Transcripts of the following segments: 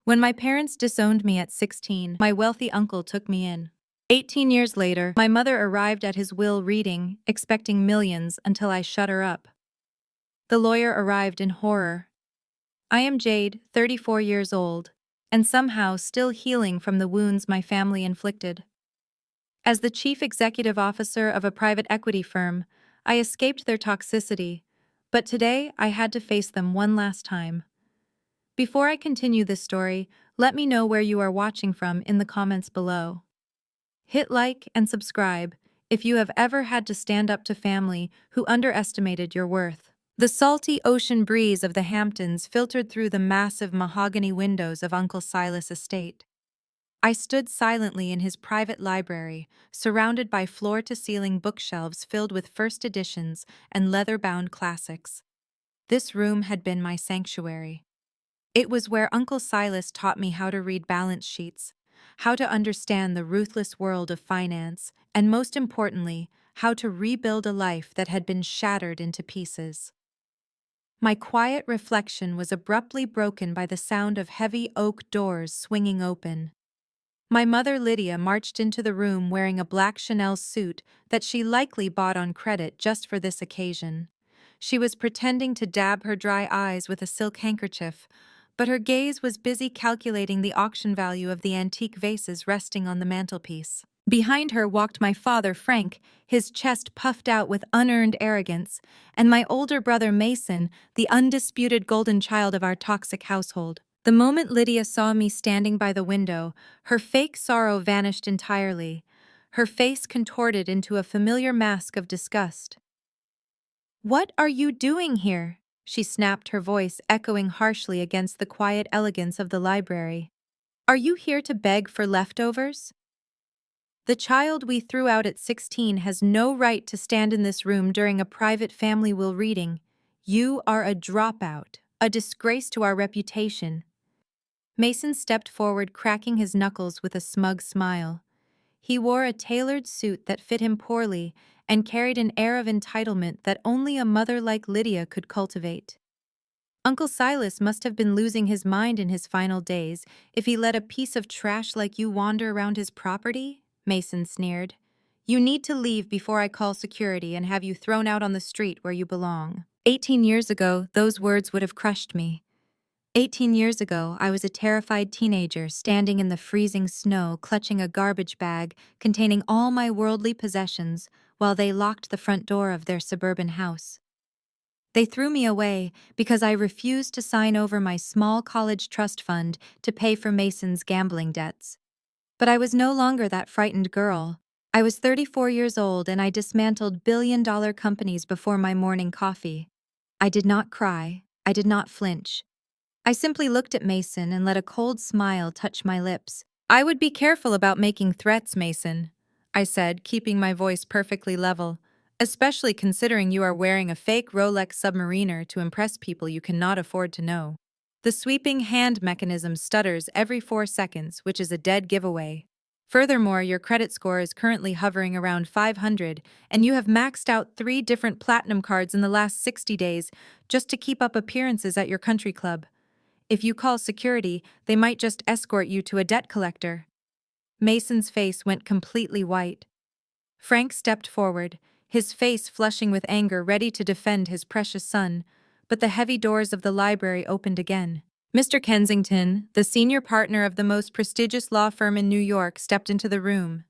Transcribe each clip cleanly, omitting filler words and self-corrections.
When my parents disowned me at 16, my wealthy uncle took me in. 18 years later, my mother arrived at his will reading, expecting millions until I shut her up. The lawyer arrived in horror. I am Jade, 34 years old, and somehow still healing from the wounds my family inflicted. As the chief executive officer of a private equity firm, I escaped their toxicity, but today I had to face them one last time. Before I continue this story, let me know where you are watching from in the comments below. Hit like and subscribe if you have ever had to stand up to family who underestimated your worth. The salty ocean breeze of the Hamptons filtered through the massive mahogany windows of Uncle Silas' estate. I stood silently in his private library, surrounded by floor-to-ceiling bookshelves filled with first editions and leather-bound classics. This room had been my sanctuary. It was where Uncle Silas taught me how to read balance sheets, how to understand the ruthless world of finance, and most importantly, how to rebuild a life that had been shattered into pieces. My quiet reflection was abruptly broken by the sound of heavy oak doors swinging open. My mother Lydia marched into the room wearing a black Chanel suit that she likely bought on credit just for this occasion. She was pretending to dab her dry eyes with a silk handkerchief, but her gaze was busy calculating the auction value of the antique vases resting on the mantelpiece. Behind her walked my father, Frank, his chest puffed out with unearned arrogance, and my older brother, Mason, the undisputed golden child of our toxic household. The moment Lydia saw me standing by the window, her fake sorrow vanished entirely. Her face contorted into a familiar mask of disgust. "What are you doing here?" she snapped, her voice echoing harshly against the quiet elegance of the library. "Are you here to beg for leftovers? The child we threw out at 16 has no right to stand in this room during a private family will reading. You are a dropout, a disgrace to our reputation." Mason stepped forward, cracking his knuckles with a smug smile. He wore a tailored suit that fit him poorly and carried an air of entitlement that only a mother like Lydia could cultivate. Uncle Silas must have been losing his mind in his final days if he let a piece of trash like you wander around his property, Mason sneered. "You need to leave before I call security and have you thrown out on the street where you belong." 18 years ago, those words would have crushed me. 18 years ago, I was a terrified teenager standing in the freezing snow, clutching a garbage bag containing all my worldly possessions while they locked the front door of their suburban house. They threw me away because I refused to sign over my small college trust fund to pay for Mason's gambling debts. But I was no longer that frightened girl. I was 34 years old and I dismantled billion-dollar companies before my morning coffee. I did not cry. I did not flinch. I simply looked at Mason and let a cold smile touch my lips. "I would be careful about making threats, Mason," I said, keeping my voice perfectly level, "especially considering you are wearing a fake Rolex Submariner to impress people you cannot afford to know. The sweeping hand mechanism stutters every 4 seconds, which is a dead giveaway. Furthermore, your credit score is currently hovering around 500, and you have maxed out 3 different platinum cards in the last 60 days just to keep up appearances at your country club. If you call security, they might just escort you to a debt collector." Mason's face went completely white. Frank stepped forward, his face flushing with anger, ready to defend his precious son, but the heavy doors of the library opened again. Mr. Kensington, the senior partner of the most prestigious law firm in New York, stepped into the room.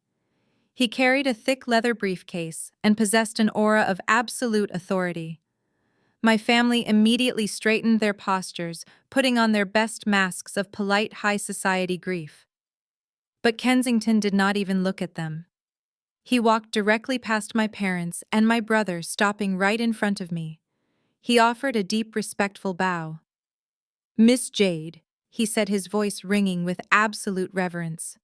He carried a thick leather briefcase and possessed an aura of absolute authority. My family immediately straightened their postures, putting on their best masks of polite high society grief. But Kensington did not even look at them. He walked directly past my parents and my brother, stopping right in front of me. He offered a deep, respectful bow. "Miss Jade," he said, his voice ringing with absolute reverence.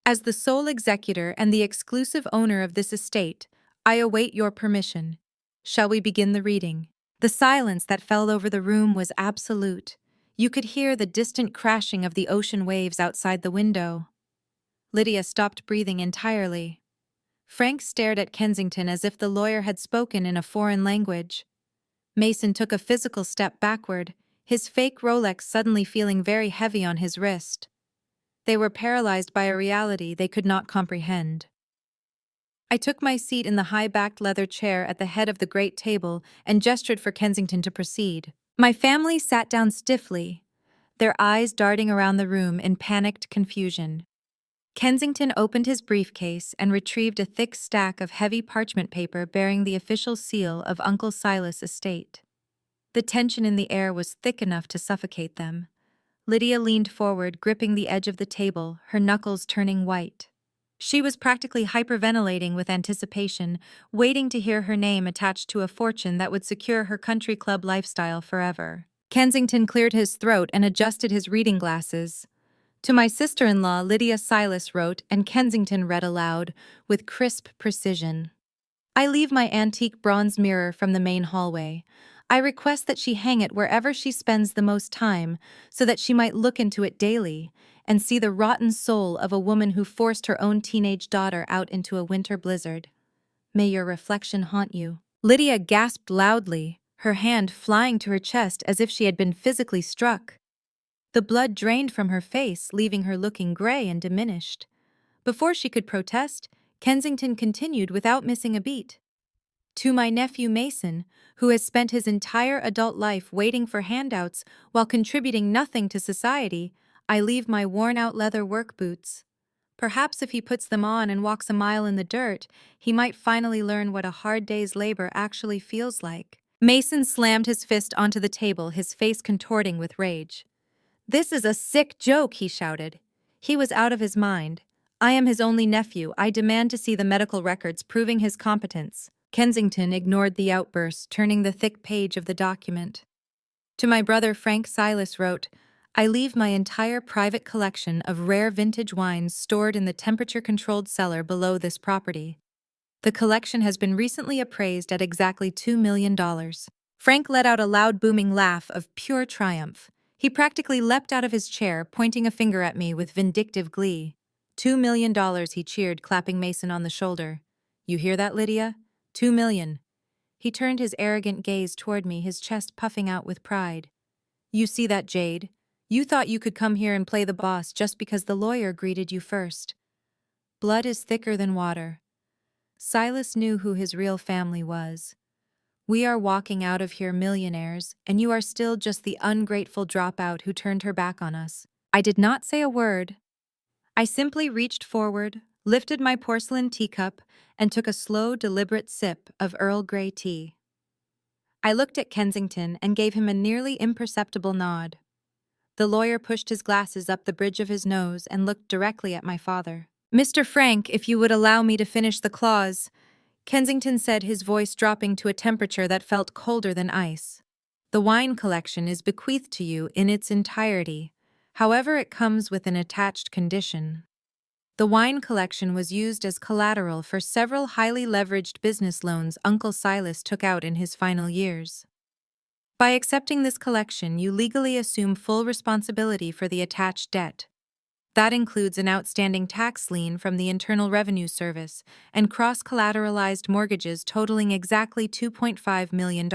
"As the sole executor and the exclusive owner of this estate, I await your permission. Shall we begin the reading?" The silence that fell over the room was absolute. You could hear the distant crashing of the ocean waves outside the window. Lydia stopped breathing entirely. Frank stared at Kensington as if the lawyer had spoken in a foreign language. Mason took a physical step backward, his fake Rolex suddenly feeling very heavy on his wrist. They were paralyzed by a reality they could not comprehend. I took my seat in the high-backed leather chair at the head of the great table and gestured for Kensington to proceed. My family sat down stiffly, their eyes darting around the room in panicked confusion. Kensington opened his briefcase and retrieved a thick stack of heavy parchment paper bearing the official seal of Uncle Silas' estate. The tension in the air was thick enough to suffocate them. Lydia leaned forward, gripping the edge of the table, her knuckles turning white. She was practically hyperventilating with anticipation, waiting to hear her name attached to a fortune that would secure her country club lifestyle forever. Kensington cleared his throat and adjusted his reading glasses. To my sister-in-law, Lydia Silas wrote, and Kensington read aloud, with crisp precision. I leave my antique bronze mirror from the main hallway. I request that she hang it wherever she spends the most time, so that she might look into it daily and see the rotten soul of a woman who forced her own teenage daughter out into a winter blizzard. May your reflection haunt you. Lydia gasped loudly, her hand flying to her chest as if she had been physically struck. The blood drained from her face, leaving her looking gray and diminished. Before she could protest, Kensington continued without missing a beat. To my nephew Mason, who has spent his entire adult life waiting for handouts while contributing nothing to society, I leave my worn-out leather work boots. Perhaps if he puts them on and walks a mile in the dirt, he might finally learn what a hard day's labor actually feels like. Mason slammed his fist onto the table, his face contorting with rage. This is a sick joke, he shouted. He was out of his mind. I am his only nephew. I demand to see the medical records proving his competence. Kensington ignored the outburst, turning the thick page of the document. To my brother Frank, Silas wrote, I leave my entire private collection of rare vintage wines stored in the temperature-controlled cellar below this property. The collection has been recently appraised at exactly $2 million. Frank let out a loud booming laugh of pure triumph. He practically leapt out of his chair, pointing a finger at me with vindictive glee. $2 million, he cheered, clapping Mason on the shoulder. You hear that, Lydia? $2 million. He turned his arrogant gaze toward me, his chest puffing out with pride. You see that, Jade? You thought you could come here and play the boss just because the lawyer greeted you first. Blood is thicker than water. Silas knew who his real family was. We are walking out of here millionaires, and you are still just the ungrateful dropout who turned her back on us. I did not say a word. I simply reached forward, lifted my porcelain teacup, and took a slow, deliberate sip of Earl Grey tea. I looked at Kensington and gave him a nearly imperceptible nod. The lawyer pushed his glasses up the bridge of his nose and looked directly at my father. Mr. Frank, if you would allow me to finish the clause, Kensington said, his voice dropping to a temperature that felt colder than ice. The wine collection is bequeathed to you in its entirety. However, it comes with an attached condition. The wine collection was used as collateral for several highly leveraged business loans Uncle Silas took out in his final years. By accepting this collection, you legally assume full responsibility for the attached debt. That includes an outstanding tax lien from the Internal Revenue Service and cross-collateralized mortgages totaling exactly $2.5 million.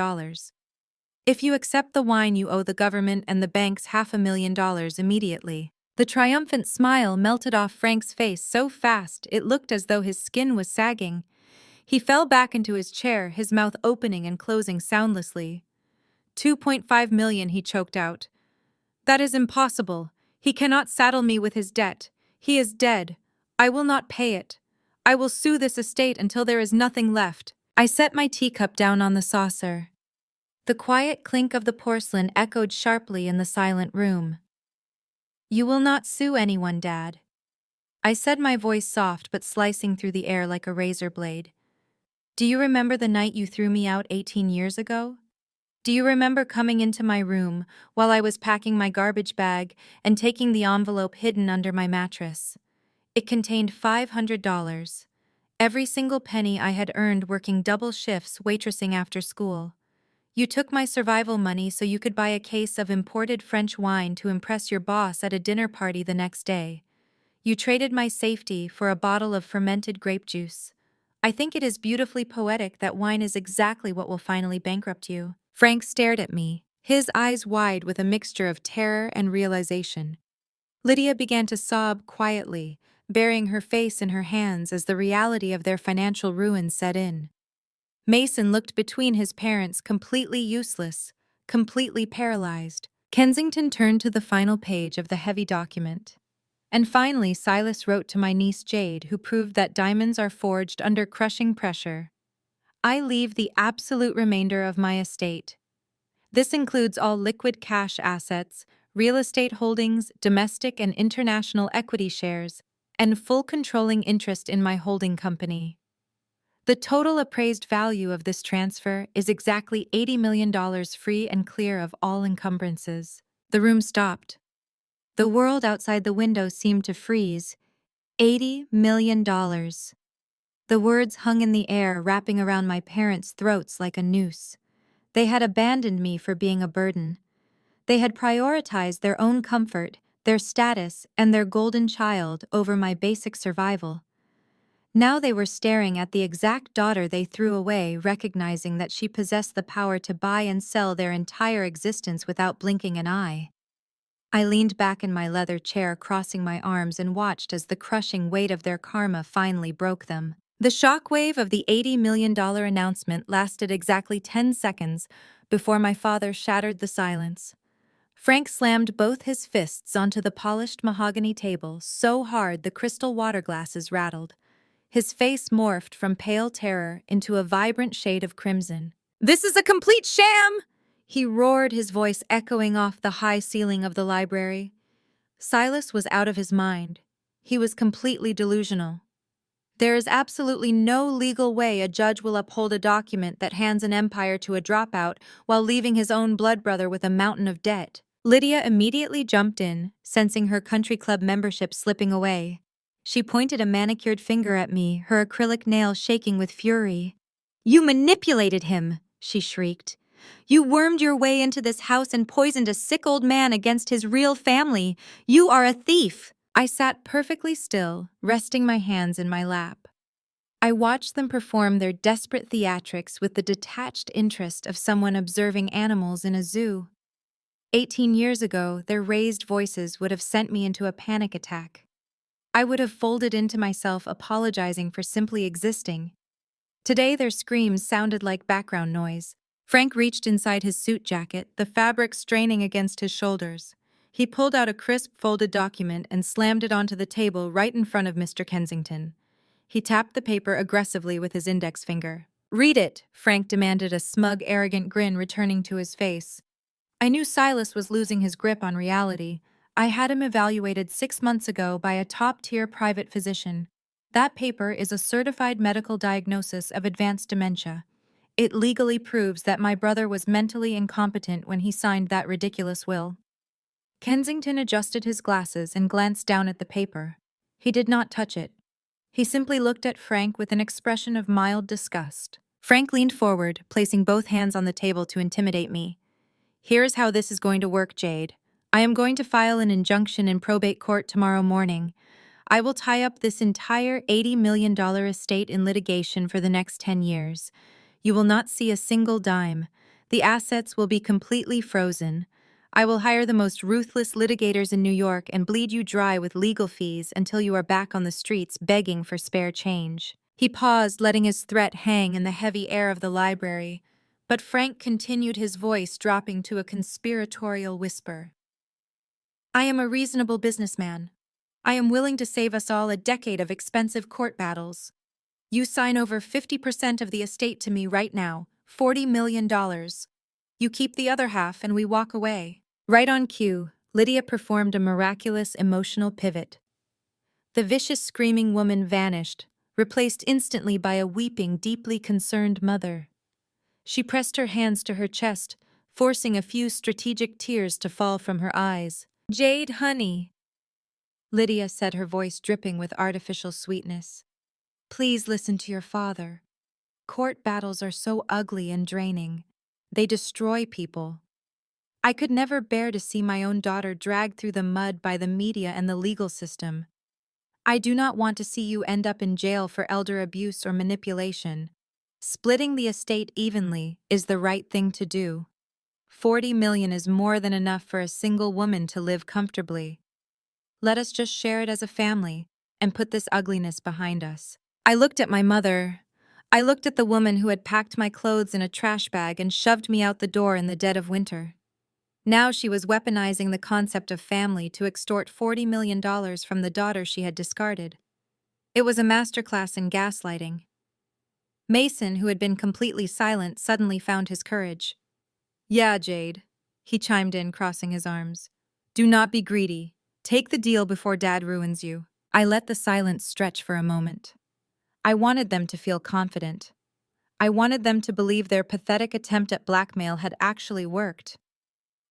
If you accept the wine, you owe the government and the banks $500,000 immediately. The triumphant smile melted off Frank's face so fast it looked as though his skin was sagging. He fell back into his chair, his mouth opening and closing soundlessly. $2.5 million, he choked out. That is impossible. He cannot saddle me with his debt. He is dead. I will not pay it. I will sue this estate until there is nothing left. I set my teacup down on the saucer. The quiet clink of the porcelain echoed sharply in the silent room. You will not sue anyone, Dad. I said, my voice soft but slicing through the air like a razor blade. Do you remember the night you threw me out 18 years ago? Do you remember coming into my room while I was packing my garbage bag and taking the envelope hidden under my mattress? It contained $500, every single penny I had earned working double shifts waitressing after school. You took my survival money so you could buy a case of imported French wine to impress your boss at a dinner party the next day. You traded my safety for a bottle of fermented grape juice. I think it is beautifully poetic that wine is exactly what will finally bankrupt you. Frank stared at me, his eyes wide with a mixture of terror and realization. Lydia began to sob quietly, burying her face in her hands as the reality of their financial ruin set in. Mason looked between his parents, completely useless, completely paralyzed. Kensington turned to the final page of the heavy document. And finally, Silas wrote to my niece Jade, who proved that diamonds are forged under crushing pressure. I leave the absolute remainder of my estate. This includes all liquid cash assets, real estate holdings, domestic and international equity shares, and full controlling interest in my holding company. The total appraised value of this transfer is exactly $80 million, free and clear of all encumbrances. The room stopped. The world outside the window seemed to freeze. $80 million. The words hung in the air, wrapping around my parents' throats like a noose. They had abandoned me for being a burden. They had prioritized their own comfort, their status, and their golden child over my basic survival. Now they were staring at the exact daughter they threw away, recognizing that she possessed the power to buy and sell their entire existence without blinking an eye. I leaned back in my leather chair, crossing my arms, and watched as the crushing weight of their karma finally broke them. The shockwave of the $80 million announcement lasted exactly 10 seconds before my father shattered the silence. Frank slammed both his fists onto the polished mahogany table so hard the crystal water glasses rattled. His face morphed from pale terror into a vibrant shade of crimson. "This is a complete sham!" he roared, his voice echoing off the high ceiling of the library. Silas was out of his mind. He was completely delusional. There is absolutely no legal way a judge will uphold a document that hands an empire to a dropout while leaving his own blood brother with a mountain of debt. Lydia immediately jumped in, sensing her country club membership slipping away. She pointed a manicured finger at me, her acrylic nail shaking with fury. "You manipulated him!" she shrieked. "You wormed your way into this house and poisoned a sick old man against his real family. You are a thief!" I sat perfectly still, resting my hands in my lap. I watched them perform their desperate theatrics with the detached interest of someone observing animals in a zoo. 18 years ago, their raised voices would have sent me into a panic attack. I would have folded into myself, apologizing for simply existing. Today, their screams sounded like background noise. Frank reached inside his suit jacket, the fabric straining against his shoulders. He pulled out a crisp, folded document and slammed it onto the table right in front of Mr. Kensington. He tapped the paper aggressively with his index finger. "Read it," Frank demanded, a smug, arrogant grin returning to his face. I knew Silas was losing his grip on reality. I had him evaluated 6 months ago by a top-tier private physician. That paper is a certified medical diagnosis of advanced dementia. It legally proves that my brother was mentally incompetent when he signed that ridiculous will. Kensington adjusted his glasses and glanced down at the paper. He did not touch it. He simply looked at Frank with an expression of mild disgust. Frank leaned forward, placing both hands on the table to intimidate me. "Here is how this is going to work, Jade. I am going to file an injunction in probate court tomorrow morning. I will tie up this entire $80 million estate in litigation for the next 10 years. You will not see a single dime. The assets will be completely frozen. I will hire the most ruthless litigators in New York and bleed you dry with legal fees until you are back on the streets begging for spare change." He paused, letting his threat hang in the heavy air of the library. But Frank continued, his voice dropping to a conspiratorial whisper. "I am a reasonable businessman. I am willing to save us all a decade of expensive court battles. You sign over 50% of the estate to me right now, $40 million. You keep the other half and we walk away." Right on cue, Lydia performed a miraculous emotional pivot. The vicious screaming woman vanished, replaced instantly by a weeping, deeply concerned mother. She pressed her hands to her chest, forcing a few strategic tears to fall from her eyes. "Jade, honey," Lydia said, her voice dripping with artificial sweetness. "Please listen to your father. Court battles are so ugly and draining. They destroy people. I could never bear to see my own daughter dragged through the mud by the media and the legal system. I do not want to see you end up in jail for elder abuse or manipulation. Splitting the estate evenly is the right thing to do." $40 million is more than enough for a single woman to live comfortably. Let us just share it as a family and put this ugliness behind us. I looked at my mother. I looked at the woman who had packed my clothes in a trash bag and shoved me out the door in the dead of winter. Now she was weaponizing the concept of family to extort $40 million from the daughter she had discarded. It was a masterclass in gaslighting. Mason, who had been completely silent, suddenly found his courage. "Yeah, Jade," he chimed in, crossing his arms. "Do not be greedy. Take the deal before Dad ruins you." I let the silence stretch for a moment. I wanted them to feel confident. I wanted them to believe their pathetic attempt at blackmail had actually worked.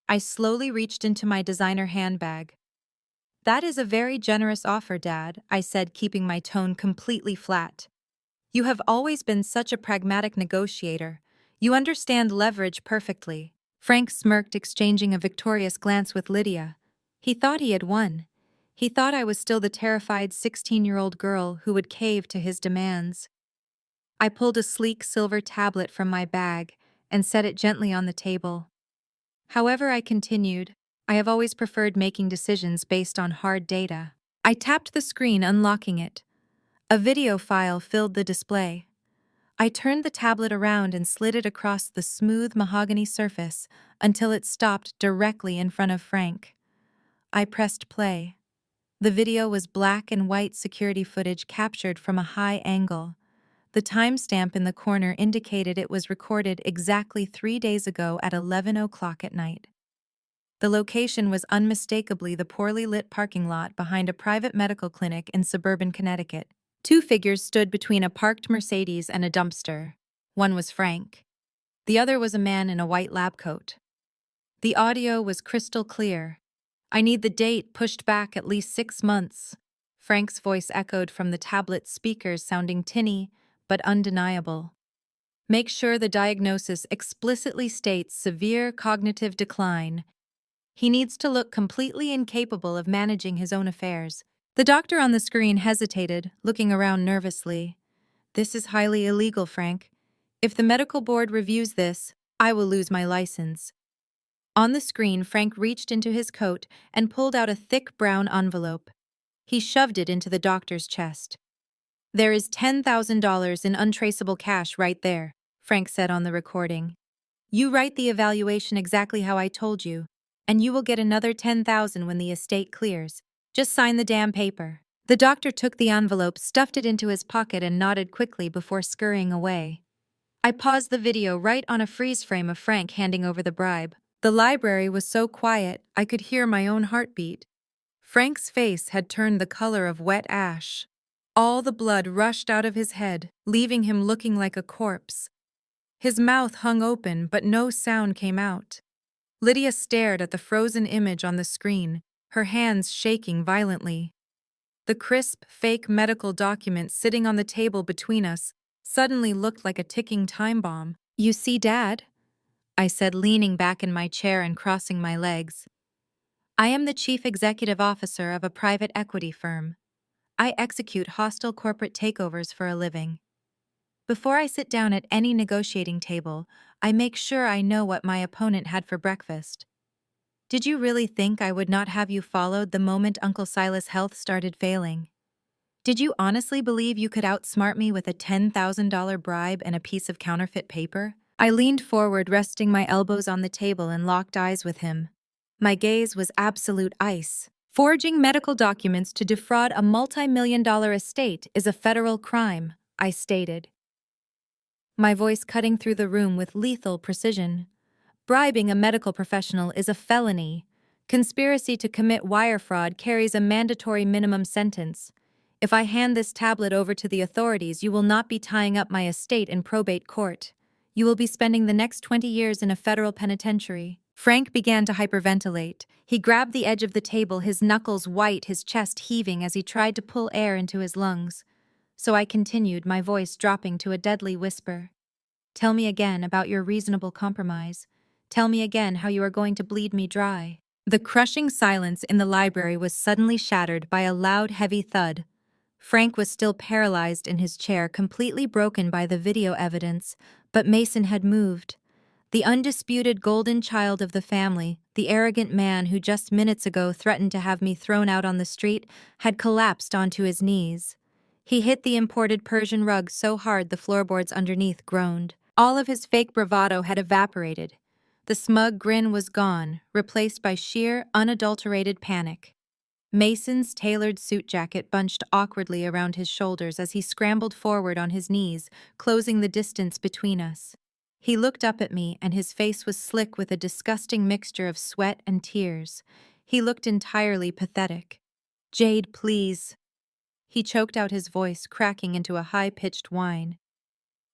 I slowly reached into my designer handbag. "That is a very generous offer, Dad," I said, keeping my tone completely flat. "You have always been such a pragmatic negotiator. You understand leverage perfectly." Frank smirked, exchanging a victorious glance with Lydia. He thought he had won. He thought I was still the terrified 16-year-old girl who would cave to his demands. I pulled a sleek silver tablet from my bag and set it gently on the table. However, I continued, I have always preferred making decisions based on hard data. I tapped the screen, unlocking it. A video file filled the display. I turned the tablet around and slid it across the smooth mahogany surface until it stopped directly in front of Frank. I pressed play. The video was black and white security footage captured from a high angle. The timestamp in the corner indicated it was recorded exactly 3 days ago at 11 o'clock at night. The location was unmistakably the poorly lit parking lot behind a private medical clinic in suburban Connecticut. Two figures stood between a parked Mercedes and a dumpster. One was Frank. The other was a man in a white lab coat. The audio was crystal clear. "I need the date pushed back at least 6 months." Frank's voice echoed from the tablet speakers, sounding tinny but undeniable. "Make sure the diagnosis explicitly states severe cognitive decline. He needs to look completely incapable of managing his own affairs." The doctor on the screen hesitated, looking around nervously. "This is highly illegal, Frank. If the medical board reviews this, I will lose my license." On the screen, Frank reached into his coat and pulled out a thick brown envelope. He shoved it into the doctor's chest. "There is $10,000 in untraceable cash right there," Frank said on the recording. "You write the evaluation exactly how I told you, and you will get another $10,000 when the estate clears. Just sign the damn paper." The doctor took the envelope, stuffed it into his pocket, and nodded quickly before scurrying away. I paused the video right on a freeze frame of Frank handing over the bribe. The library was so quiet, I could hear my own heartbeat. Frank's face had turned the color of wet ash. All the blood rushed out of his head, leaving him looking like a corpse. His mouth hung open, but no sound came out. Lydia stared at the frozen image on the screen, her hands shaking violently. The crisp, fake medical document sitting on the table between us suddenly looked like a ticking time bomb. "You see, Dad?" I said, leaning back in my chair and crossing my legs. "I am the chief executive officer of a private equity firm. I execute hostile corporate takeovers for a living. Before I sit down at any negotiating table, I make sure I know what my opponent had for breakfast. Did you really think I would not have you followed the moment Uncle Silas' health started failing? Did you honestly believe you could outsmart me with a $10,000 bribe and a piece of counterfeit paper?" I leaned forward, resting my elbows on the table, and locked eyes with him. My gaze was absolute ice. "Forging medical documents to defraud a multi-million-dollar estate is a federal crime," I stated, my voice cutting through the room with lethal precision. "Bribing a medical professional is a felony. Conspiracy to commit wire fraud carries a mandatory minimum sentence. If I hand this tablet over to the authorities, you will not be tying up my estate in probate court. You will be spending the next 20 years in a federal penitentiary." Frank began to hyperventilate. He grabbed the edge of the table, his knuckles white, his chest heaving as he tried to pull air into his lungs. So I continued, my voice dropping to a deadly whisper. "Tell me again about your reasonable compromise. Tell me again how you are going to bleed me dry." The crushing silence in the library was suddenly shattered by a loud, heavy thud. Frank was still paralyzed in his chair, completely broken by the video evidence, but Mason had moved. The undisputed golden child of the family, the arrogant man who just minutes ago threatened to have me thrown out on the street, had collapsed onto his knees. He hit the imported Persian rug so hard the floorboards underneath groaned. All of his fake bravado had evaporated. The smug grin was gone, replaced by sheer, unadulterated panic. Mason's tailored suit jacket bunched awkwardly around his shoulders as he scrambled forward on his knees, closing the distance between us. He looked up at me, and his face was slick with a disgusting mixture of sweat and tears. He looked entirely pathetic. "Jade, please." He choked out his voice, cracking into a high-pitched whine.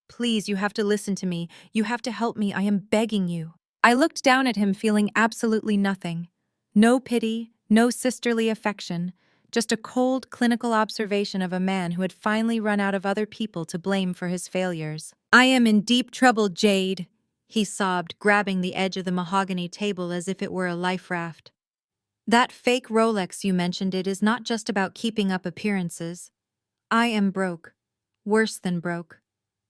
"Please, you have to listen to me. You have to help me. I am begging you." I looked down at him, feeling absolutely nothing. No pity, no sisterly affection, just a cold, clinical observation of a man who had finally run out of other people to blame for his failures. "I am in deep trouble, Jade," he sobbed, grabbing the edge of the mahogany table as if it were a life raft. "That fake Rolex you mentioned, it is not just about keeping up appearances. I am broke. Worse than broke.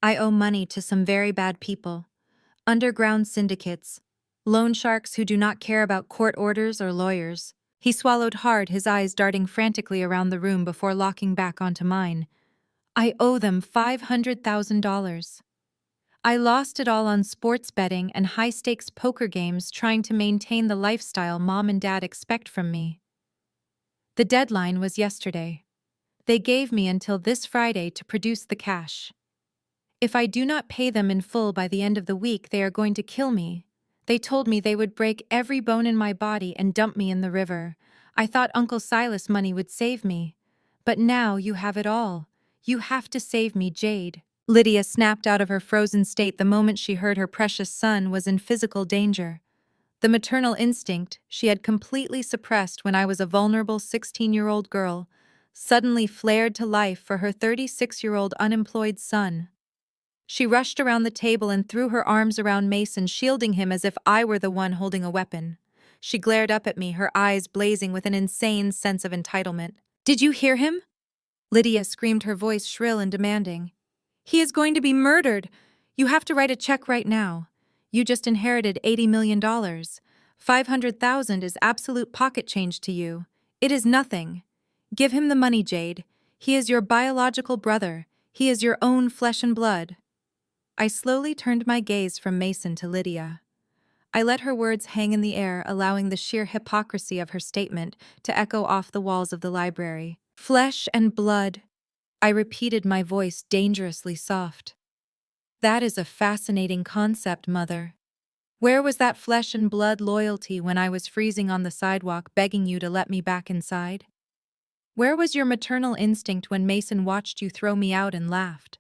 I owe money to some very bad people. Underground syndicates. Loan sharks who do not care about court orders or lawyers." He swallowed hard, his eyes darting frantically around the room before locking back onto mine. "I owe them $500,000. I lost it all on sports betting and high-stakes poker games trying to maintain the lifestyle Mom and Dad expect from me. The deadline was yesterday. They gave me until this Friday to produce the cash. If I do not pay them in full by the end of the week, they are going to kill me. They told me they would break every bone in my body and dump me in the river. I thought Uncle Silas' money would save me. But now you have it all. You have to save me, Jade." Lydia snapped out of her frozen state the moment she heard her precious son was in physical danger. The maternal instinct she had completely suppressed when I was a vulnerable 16-year-old girl suddenly flared to life for her 36-year-old unemployed son. She rushed around the table and threw her arms around Mason, shielding him as if I were the one holding a weapon. She glared up at me, her eyes blazing with an insane sense of entitlement. "Did you hear him?" Lydia screamed, her voice shrill and demanding. "He is going to be murdered! You have to write a check right now. You just inherited $80 million. $500,000 is absolute pocket change to you. It is nothing. Give him the money, Jade. He is your biological brother. He is your own flesh and blood." I slowly turned my gaze from Mason to Lydia. I let her words hang in the air, allowing the sheer hypocrisy of her statement to echo off the walls of the library. "Flesh and blood," I repeated, my voice dangerously soft. "That is a fascinating concept, Mother. Where was that flesh and blood loyalty when I was freezing on the sidewalk begging you to let me back inside? Where was your maternal instinct when Mason watched you throw me out and laughed?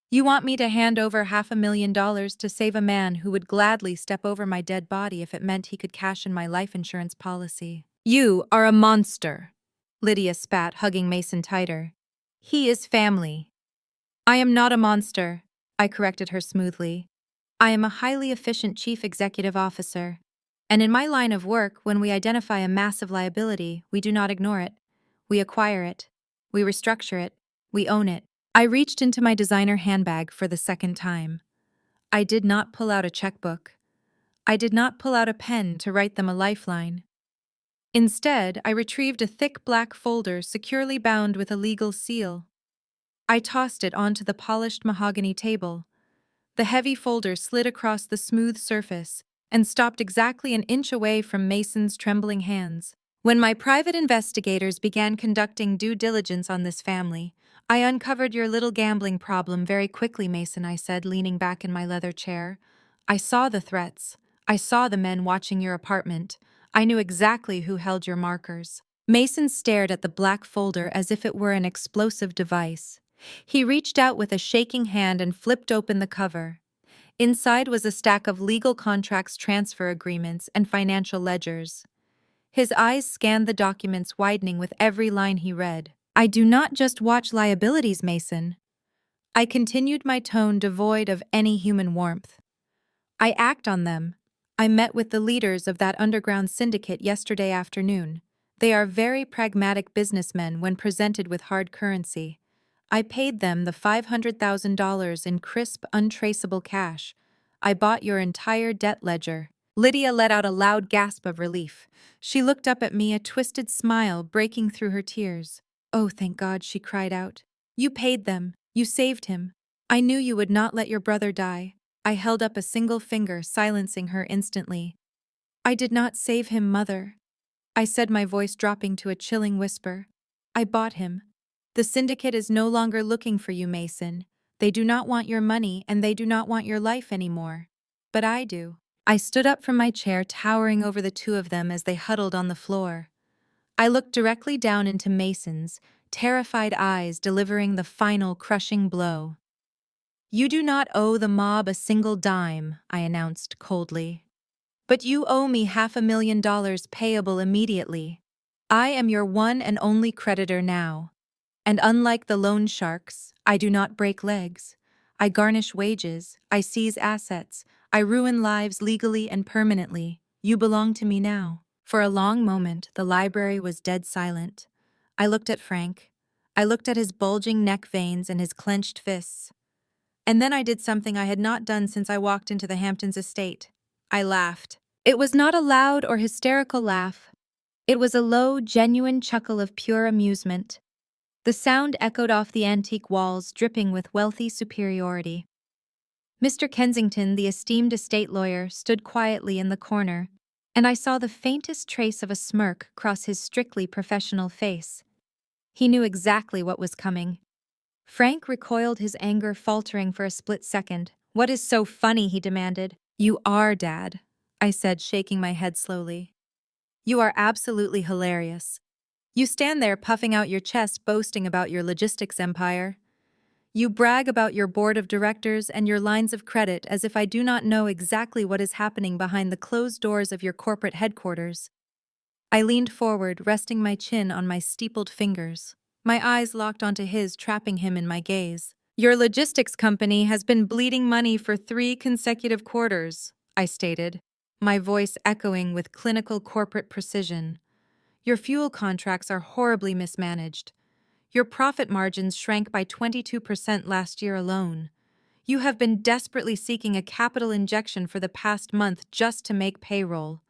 You want me to hand over $500,000 to save a man who would gladly step over my dead body if it meant he could cash in my life insurance policy. You are a monster," Lydia spat, hugging Mason tighter. "He is family." "I am not a monster," I corrected her smoothly. "I am a highly efficient chief executive officer. And in my line of work, when we identify a massive liability, we do not ignore it. We acquire it. We restructure it. We own it." I reached into my designer handbag for the second time. I did not pull out a checkbook. I did not pull out a pen to write them a lifeline. Instead, I retrieved a thick black folder securely bound with a legal seal. I tossed it onto the polished mahogany table. The heavy folder slid across the smooth surface and stopped exactly an inch away from Mason's trembling hands. "When my private investigators began conducting due diligence on this family, I uncovered your little gambling problem very quickly, Mason," I said, leaning back in my leather chair. "I saw the threats. I saw the men watching your apartment. I knew exactly who held your markers." Mason stared at the black folder as if it were an explosive device. He reached out with a shaking hand and flipped open the cover. Inside was a stack of legal contracts, transfer agreements, and financial ledgers. His eyes scanned the documents, widening with every line he read. "I do not just watch liabilities, Mason." I continued, my tone devoid of any human warmth. "I act on them. I met with the leaders of that underground syndicate yesterday afternoon. They are very pragmatic businessmen when presented with hard currency. I paid them the $500,000 in crisp, untraceable cash. I bought your entire debt ledger. Lydia let out a loud gasp of relief. She looked up at me, a twisted smile breaking through her tears. Oh, thank God, she cried out. You paid them. You saved him. I knew you would not let your brother die. I held up a single finger, silencing her instantly. I did not save him, Mother, I said, my voice dropping to a chilling whisper. I bought him. The syndicate is no longer looking for you, Mason. They do not want your money and they do not want your life anymore. But I do. I stood up from my chair, towering over the two of them as they huddled on the floor. I looked directly down into Mason's terrified eyes, delivering the final crushing blow. You do not owe the mob a single dime, I announced coldly. But you owe me $500,000 payable immediately. I am your one and only creditor now. And unlike the loan sharks, I do not break legs. I garnish wages, I seize assets, I ruin lives legally and permanently. You belong to me now. For a long moment, the library was dead silent. I looked at Frank. I looked at his bulging neck veins and his clenched fists. And then I did something I had not done since I walked into the Hamptons estate. I laughed. It was not a loud or hysterical laugh. It was a low, genuine chuckle of pure amusement. The sound echoed off the antique walls, dripping with wealthy superiority. Mr. Kensington, the esteemed estate lawyer, stood quietly in the corner, and I saw the faintest trace of a smirk cross his strictly professional face. He knew exactly what was coming. Frank recoiled, his anger faltering for a split second. What is so funny? He demanded. You are, Dad, I said, shaking my head slowly. You are absolutely hilarious. You stand there puffing out your chest, boasting about your logistics empire. You brag about your board of directors and your lines of credit as if I do not know exactly what is happening behind the closed doors of your corporate headquarters. I leaned forward, resting my chin on my steepled fingers. My eyes locked onto his, trapping him in my gaze. Your logistics company has been bleeding money for 3 consecutive quarters, I stated, my voice echoing with clinical corporate precision. Your fuel contracts are horribly mismanaged. Your profit margins shrank by 22% last year alone. You have been desperately seeking a capital injection for the past month just to make payroll.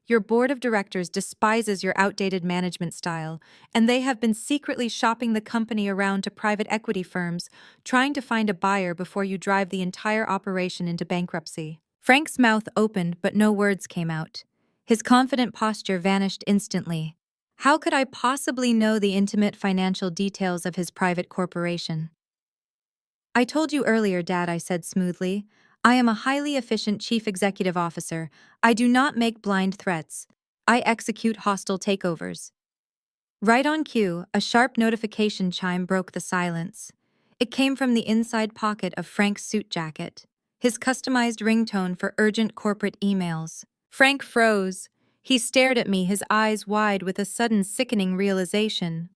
Your board of directors despises your outdated management style, and they have been secretly shopping the company around to private equity firms, trying to find a buyer before you drive the entire operation into bankruptcy. Frank's mouth opened, but no words came out. His confident posture vanished instantly. How could I possibly know the intimate financial details of his private corporation? I told you earlier, Dad, I said smoothly. I am a highly efficient chief executive officer. I do not make blind threats. I execute hostile takeovers. Right on cue, a sharp notification chime broke the silence. It came from the inside pocket of Frank's suit jacket, his customized ringtone for urgent corporate emails. Frank froze. He stared at me, his eyes wide with a sudden sickening realization.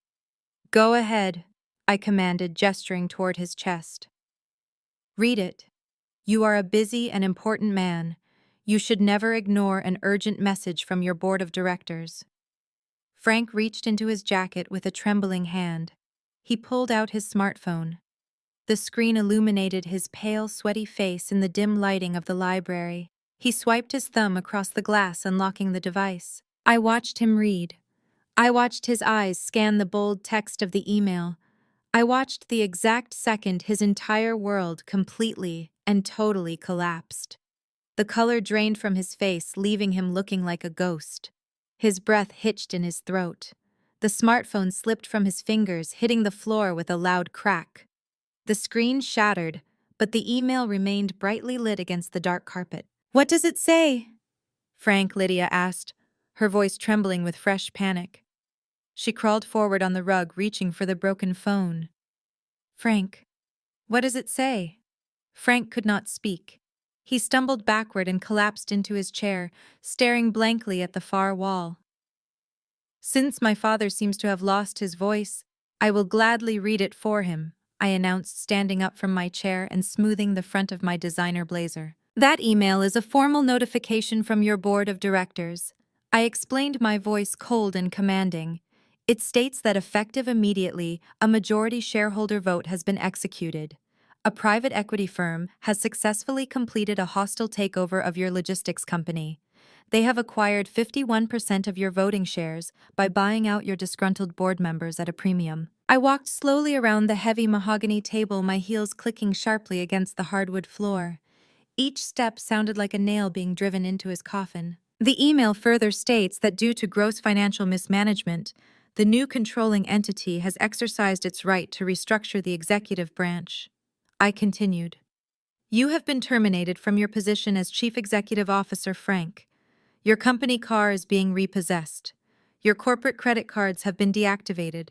Go ahead, I commanded, gesturing toward his chest. Read it. You are a busy and important man. You should never ignore an urgent message from your board of directors. Frank reached into his jacket with a trembling hand. He pulled out his smartphone. The screen illuminated his pale, sweaty face in the dim lighting of the library. He swiped his thumb across the glass, unlocking the device. I watched him read. I watched his eyes scan the bold text of the email. I watched the exact second his entire world completely and totally collapsed. The color drained from his face, leaving him looking like a ghost. His breath hitched in his throat. The smartphone slipped from his fingers, hitting the floor with a loud crack. The screen shattered, but the email remained brightly lit against the dark carpet. What does it say? Lydia asked, her voice trembling with fresh panic. She crawled forward on the rug, reaching for the broken phone. Frank, what does it say? Frank could not speak. He stumbled backward and collapsed into his chair, staring blankly at the far wall. Since my father seems to have lost his voice, I will gladly read it for him, I announced, standing up from my chair and smoothing the front of my designer blazer. That email is a formal notification from your board of directors. I explained, my voice cold and commanding. It states that effective immediately, a majority shareholder vote has been executed. A private equity firm has successfully completed a hostile takeover of your logistics company. They have acquired 51% of your voting shares by buying out your disgruntled board members at a premium. I walked slowly around the heavy mahogany table, my heels clicking sharply against the hardwood floor. Each step sounded like a nail being driven into his coffin. The email further states that due to gross financial mismanagement, the new controlling entity has exercised its right to restructure the executive branch. I continued. You have been terminated from your position as Chief Executive Officer, Frank. Your company car is being repossessed. Your corporate credit cards have been deactivated.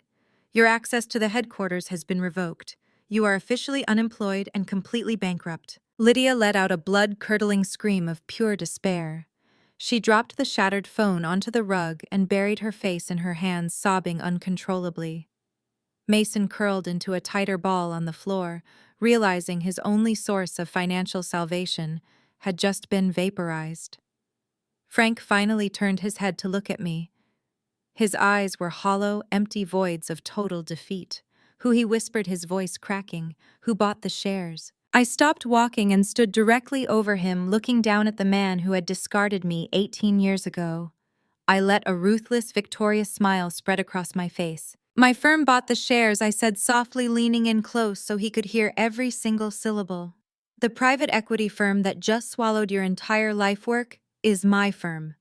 Your access to the headquarters has been revoked. You are officially unemployed and completely bankrupt. Lydia let out a blood-curdling scream of pure despair. She dropped the shattered phone onto the rug and buried her face in her hands, sobbing uncontrollably. Mason curled into a tighter ball on the floor, realizing his only source of financial salvation had just been vaporized. Frank finally turned his head to look at me. His eyes were hollow, empty voids of total defeat. Who, he whispered, his voice cracking, who bought the shares? I stopped walking and stood directly over him, looking down at the man who had discarded me 18 years ago. I let a ruthless, victorious smile spread across my face. My firm bought the shares, I said softly, leaning in close so he could hear every single syllable. The private equity firm that just swallowed your entire life work is my firm.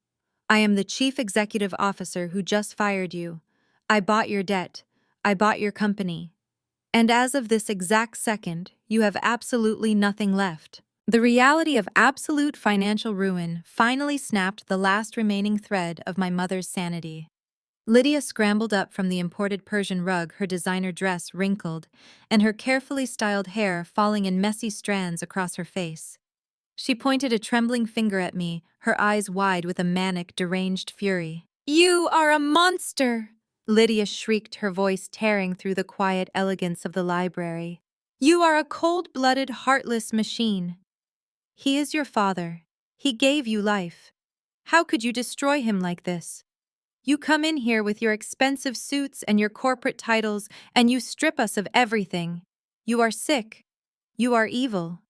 I am the chief executive officer who just fired you. I bought your debt. I bought your company. And as of this exact second, you have absolutely nothing left. The reality of absolute financial ruin finally snapped the last remaining thread of my mother's sanity. Lydia scrambled up from the imported Persian rug, her designer dress wrinkled, and her carefully styled hair falling in messy strands across her face. She pointed a trembling finger at me, her eyes wide with a manic, deranged fury. "You are a monster!" Lydia shrieked, her voice tearing through the quiet elegance of the library. "You are a cold-blooded, heartless machine. He is your father. He gave you life. How could you destroy him like this? You come in here with your expensive suits and your corporate titles, and you strip us of everything. You are sick. You are evil."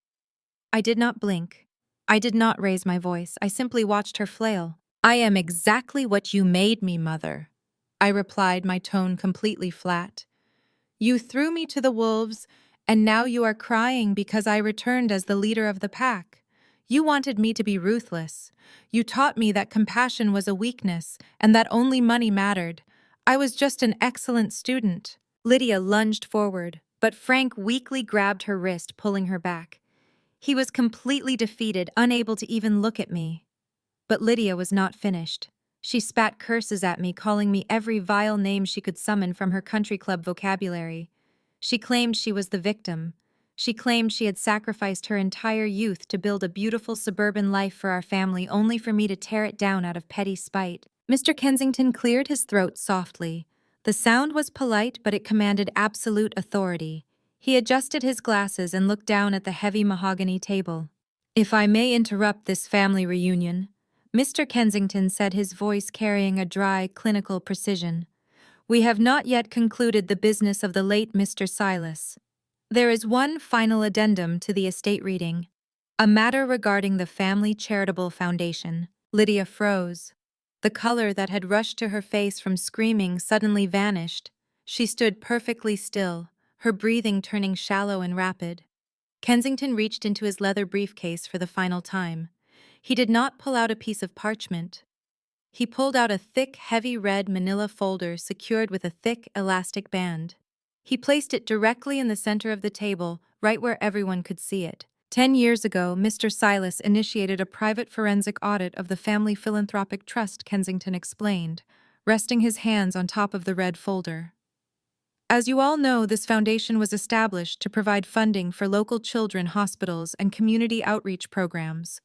I did not blink. I did not raise my voice. I simply watched her flail. "I am exactly what you made me, Mother," I replied, my tone completely flat. "You threw me to the wolves, and now you are crying because I returned as the leader of the pack. You wanted me to be ruthless. You taught me that compassion was a weakness and that only money mattered. I was just an excellent student." Lydia lunged forward, but Frank weakly grabbed her wrist, pulling her back. He was completely defeated, unable to even look at me. But Lydia was not finished. She spat curses at me, calling me every vile name she could summon from her country club vocabulary. She claimed she was the victim. She claimed she had sacrificed her entire youth to build a beautiful suburban life for our family, only for me to tear it down out of petty spite. Mr. Kensington cleared his throat softly. The sound was polite, but it commanded absolute authority. He adjusted his glasses and looked down at the heavy mahogany table. "If I may interrupt this family reunion," Mr. Kensington said, his voice carrying a dry, clinical precision, "we have not yet concluded the business of the late Mr. Silas. There is one final addendum to the estate reading, a matter regarding the Family Charitable Foundation." Lydia froze. The color that had rushed to her face from screaming suddenly vanished. She stood perfectly still, her breathing turning shallow and rapid. Kensington reached into his leather briefcase for the final time. He did not pull out a piece of parchment. He pulled out a thick, heavy red manila folder secured with a thick, elastic band. He placed it directly in the center of the table, right where everyone could see it. 10 years ago, Mr. Silas initiated a private forensic audit of the Family Philanthropic Trust, Kensington explained, resting his hands on top of the red folder. "As you all know, this foundation was established to provide funding for local children hospitals and community outreach programs.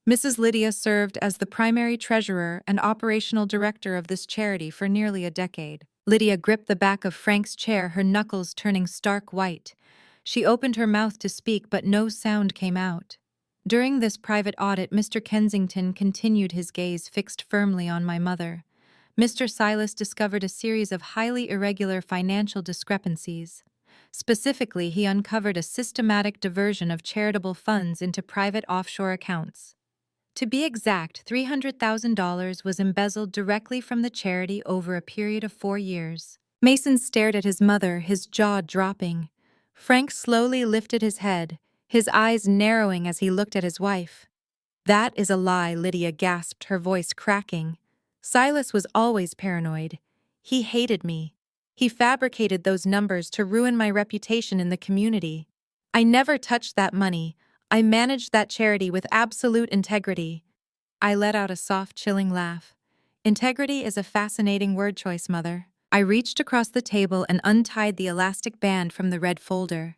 Mrs. Lydia served as the primary treasurer and operational director of this charity for nearly a decade." Lydia gripped the back of Frank's chair, her knuckles turning stark white. She opened her mouth to speak, but no sound came out. "During this private audit," Mr. Kensington continued, his gaze fixed firmly on my mother, "Mr. Silas discovered a series of highly irregular financial discrepancies. Specifically, he uncovered a systematic diversion of charitable funds into private offshore accounts. To be exact, $300,000 was embezzled directly from the charity over a period of 4 years. Mason stared at his mother, his jaw dropping. Frank slowly lifted his head, his eyes narrowing as he looked at his wife. "That is a lie," Lydia gasped, her voice cracking. "Silas was always paranoid. He hated me. He fabricated those numbers to ruin my reputation in the community. I never touched that money. I managed that charity with absolute integrity." I let out a soft, chilling laugh. Integrity is a fascinating word choice, Mother. I reached across the table and untied the elastic band from the red folder.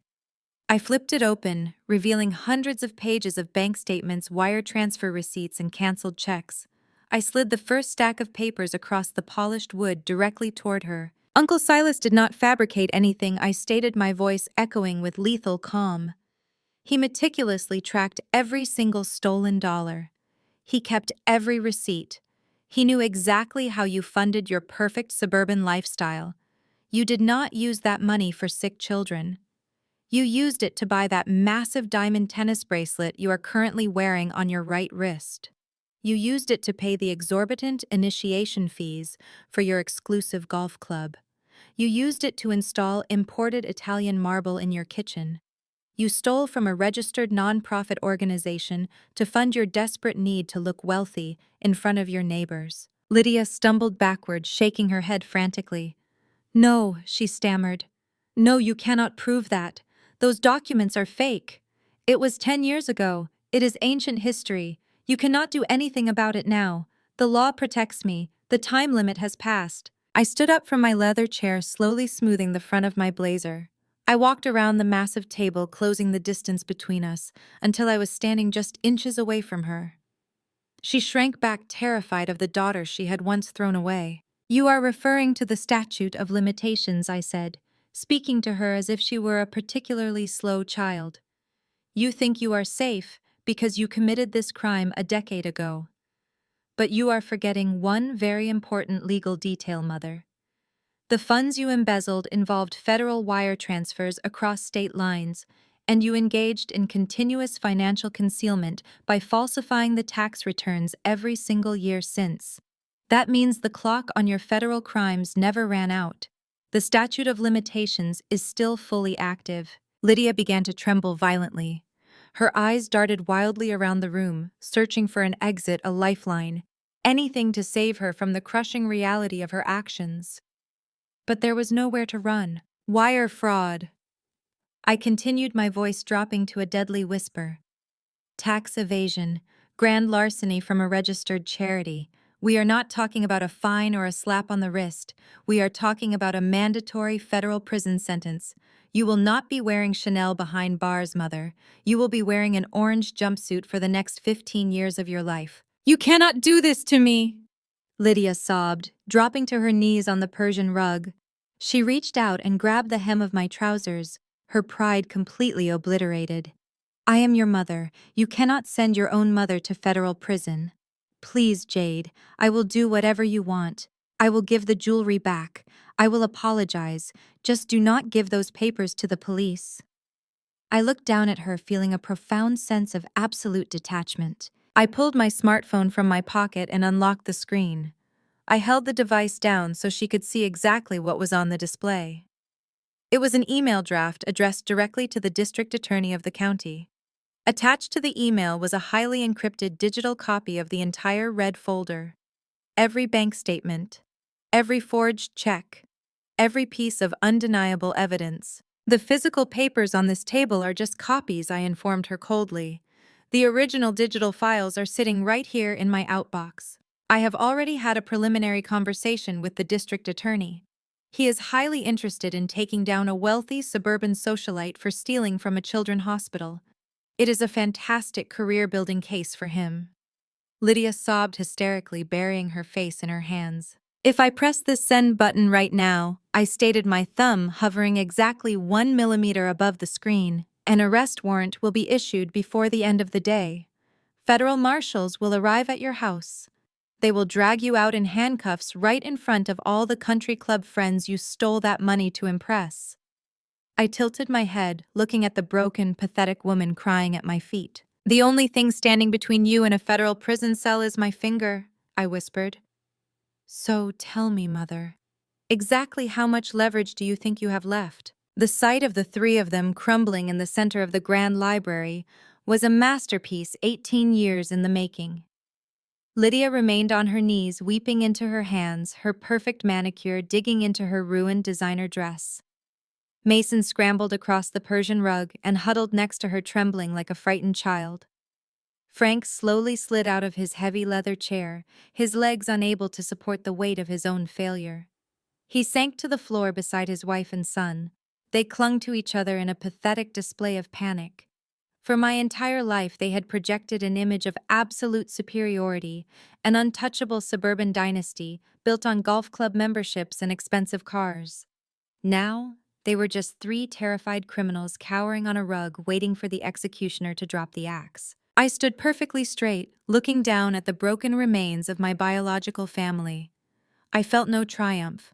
I flipped it open, revealing hundreds of pages of bank statements, wire transfer receipts, and canceled checks. I slid the first stack of papers across the polished wood directly toward her. "Uncle Silas did not fabricate anything," I stated, my voice echoing with lethal calm. "He meticulously tracked every single stolen dollar. He kept every receipt. He knew exactly how you funded your perfect suburban lifestyle. You did not use that money for sick children. You used it to buy that massive diamond tennis bracelet you are currently wearing on your right wrist. You used it to pay the exorbitant initiation fees for your exclusive golf club. You used it to install imported Italian marble in your kitchen. You stole from a registered nonprofit organization to fund your desperate need to look wealthy in front of your neighbors." Lydia stumbled backward, shaking her head frantically. "No," she stammered. "No, you cannot prove that. Those documents are fake. It was 10 years ago. It is ancient history. You cannot do anything about it now. The law protects me. The time limit has passed." I stood up from my leather chair, slowly smoothing the front of my blazer. I walked around the massive table, closing the distance between us, until I was standing just inches away from her. She shrank back, terrified of the daughter she had once thrown away. "You are referring to the statute of limitations," I said, speaking to her as if she were a particularly slow child. "You think you are safe because you committed this crime a decade ago. But you are forgetting one very important legal detail, Mother. The funds you embezzled involved federal wire transfers across state lines, and you engaged in continuous financial concealment by falsifying the tax returns every single year since. That means the clock on your federal crimes never ran out. The statute of limitations is still fully active." Lydia began to tremble violently. Her eyes darted wildly around the room, searching for an exit, a lifeline, anything to save her from the crushing reality of her actions. But there was nowhere to run. "Wire fraud," I continued, my voice dropping to a deadly whisper. "Tax evasion, grand larceny from a registered charity. We are not talking about a fine or a slap on the wrist. We are talking about a mandatory federal prison sentence. You will not be wearing Chanel behind bars, Mother. You will be wearing an orange jumpsuit for the next 15 years of your life." "You cannot do this to me!" Lydia sobbed, dropping to her knees on the Persian rug. She reached out and grabbed the hem of my trousers, her pride completely obliterated. "I am your mother. You cannot send your own mother to federal prison. Please, Jade, I will do whatever you want. I will give the jewelry back. I will apologize. Just do not give those papers to the police." I looked down at her, feeling a profound sense of absolute detachment. I pulled my smartphone from my pocket and unlocked the screen. I held the device down so she could see exactly what was on the display. It was an email draft addressed directly to the district attorney of the county. Attached to the email was a highly encrypted digital copy of the entire red folder. Every bank statement, every forged check, every piece of undeniable evidence. "The physical papers on this table are just copies," I informed her coldly. "The original digital files are sitting right here in my outbox. I have already had a preliminary conversation with the district attorney. He is highly interested in taking down a wealthy suburban socialite for stealing from a children's hospital. It is a fantastic career-building case for him." Lydia sobbed hysterically, burying her face in her hands. "If I press this send button right now," I stated, my thumb hovering exactly 1 millimeter above the screen, "an arrest warrant will be issued before the end of the day. Federal marshals will arrive at your house. They will drag you out in handcuffs right in front of all the country club friends you stole that money to impress." I tilted my head, looking at the broken, pathetic woman crying at my feet. The only thing standing between you and a federal prison cell is my finger, I whispered. So tell me, Mother, exactly how much leverage do you think you have left? The sight of the three of them crumbling in the center of the Grand Library was a masterpiece 18 years in the making. Lydia remained on her knees, weeping into her hands, her perfect manicure digging into her ruined designer dress. Mason scrambled across the Persian rug and huddled next to her, trembling like a frightened child. Frank slowly slid out of his heavy leather chair, his legs unable to support the weight of his own failure. He sank to the floor beside his wife and son. They clung to each other in a pathetic display of panic. For my entire life, they had projected an image of absolute superiority, an untouchable suburban dynasty built on golf club memberships and expensive cars. Now, they were just three terrified criminals cowering on a rug, waiting for the executioner to drop the axe. I stood perfectly straight, looking down at the broken remains of my biological family. I felt no triumph.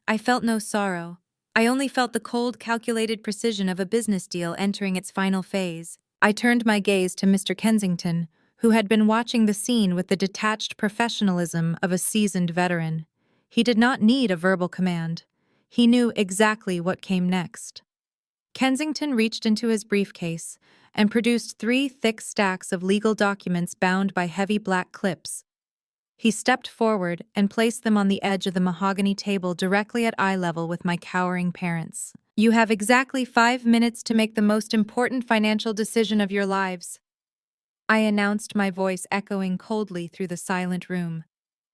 I felt no sorrow. I only felt the cold, calculated precision of a business deal entering its final phase. I turned my gaze to Mr. Kensington, who had been watching the scene with the detached professionalism of a seasoned veteran. He did not need a verbal command. He knew exactly what came next. Kensington reached into his briefcase and produced 3 thick stacks of legal documents bound by heavy black clips. He stepped forward and placed them on the edge of the mahogany table directly at eye level with my cowering parents. You have exactly 5 minutes to make the most important financial decision of your lives, I announced, my voice echoing coldly through the silent room.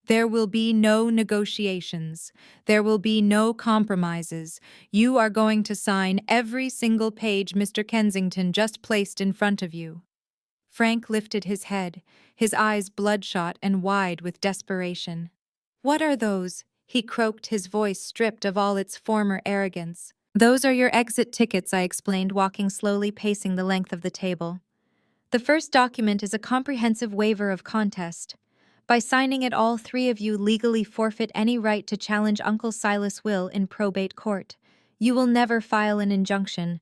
There will be no negotiations. There will be no compromises. You are going to sign every single page Mr. Kensington just placed in front of you. Frank lifted his head, his eyes bloodshot and wide with desperation. What are those? He croaked, his voice stripped of all its former arrogance. Those are your exit tickets, I explained, walking slowly, pacing the length of the table. The first document is a comprehensive waiver of contest. By signing it, all 3 of you legally forfeit any right to challenge Uncle Silas' will in probate court. You will never file an injunction.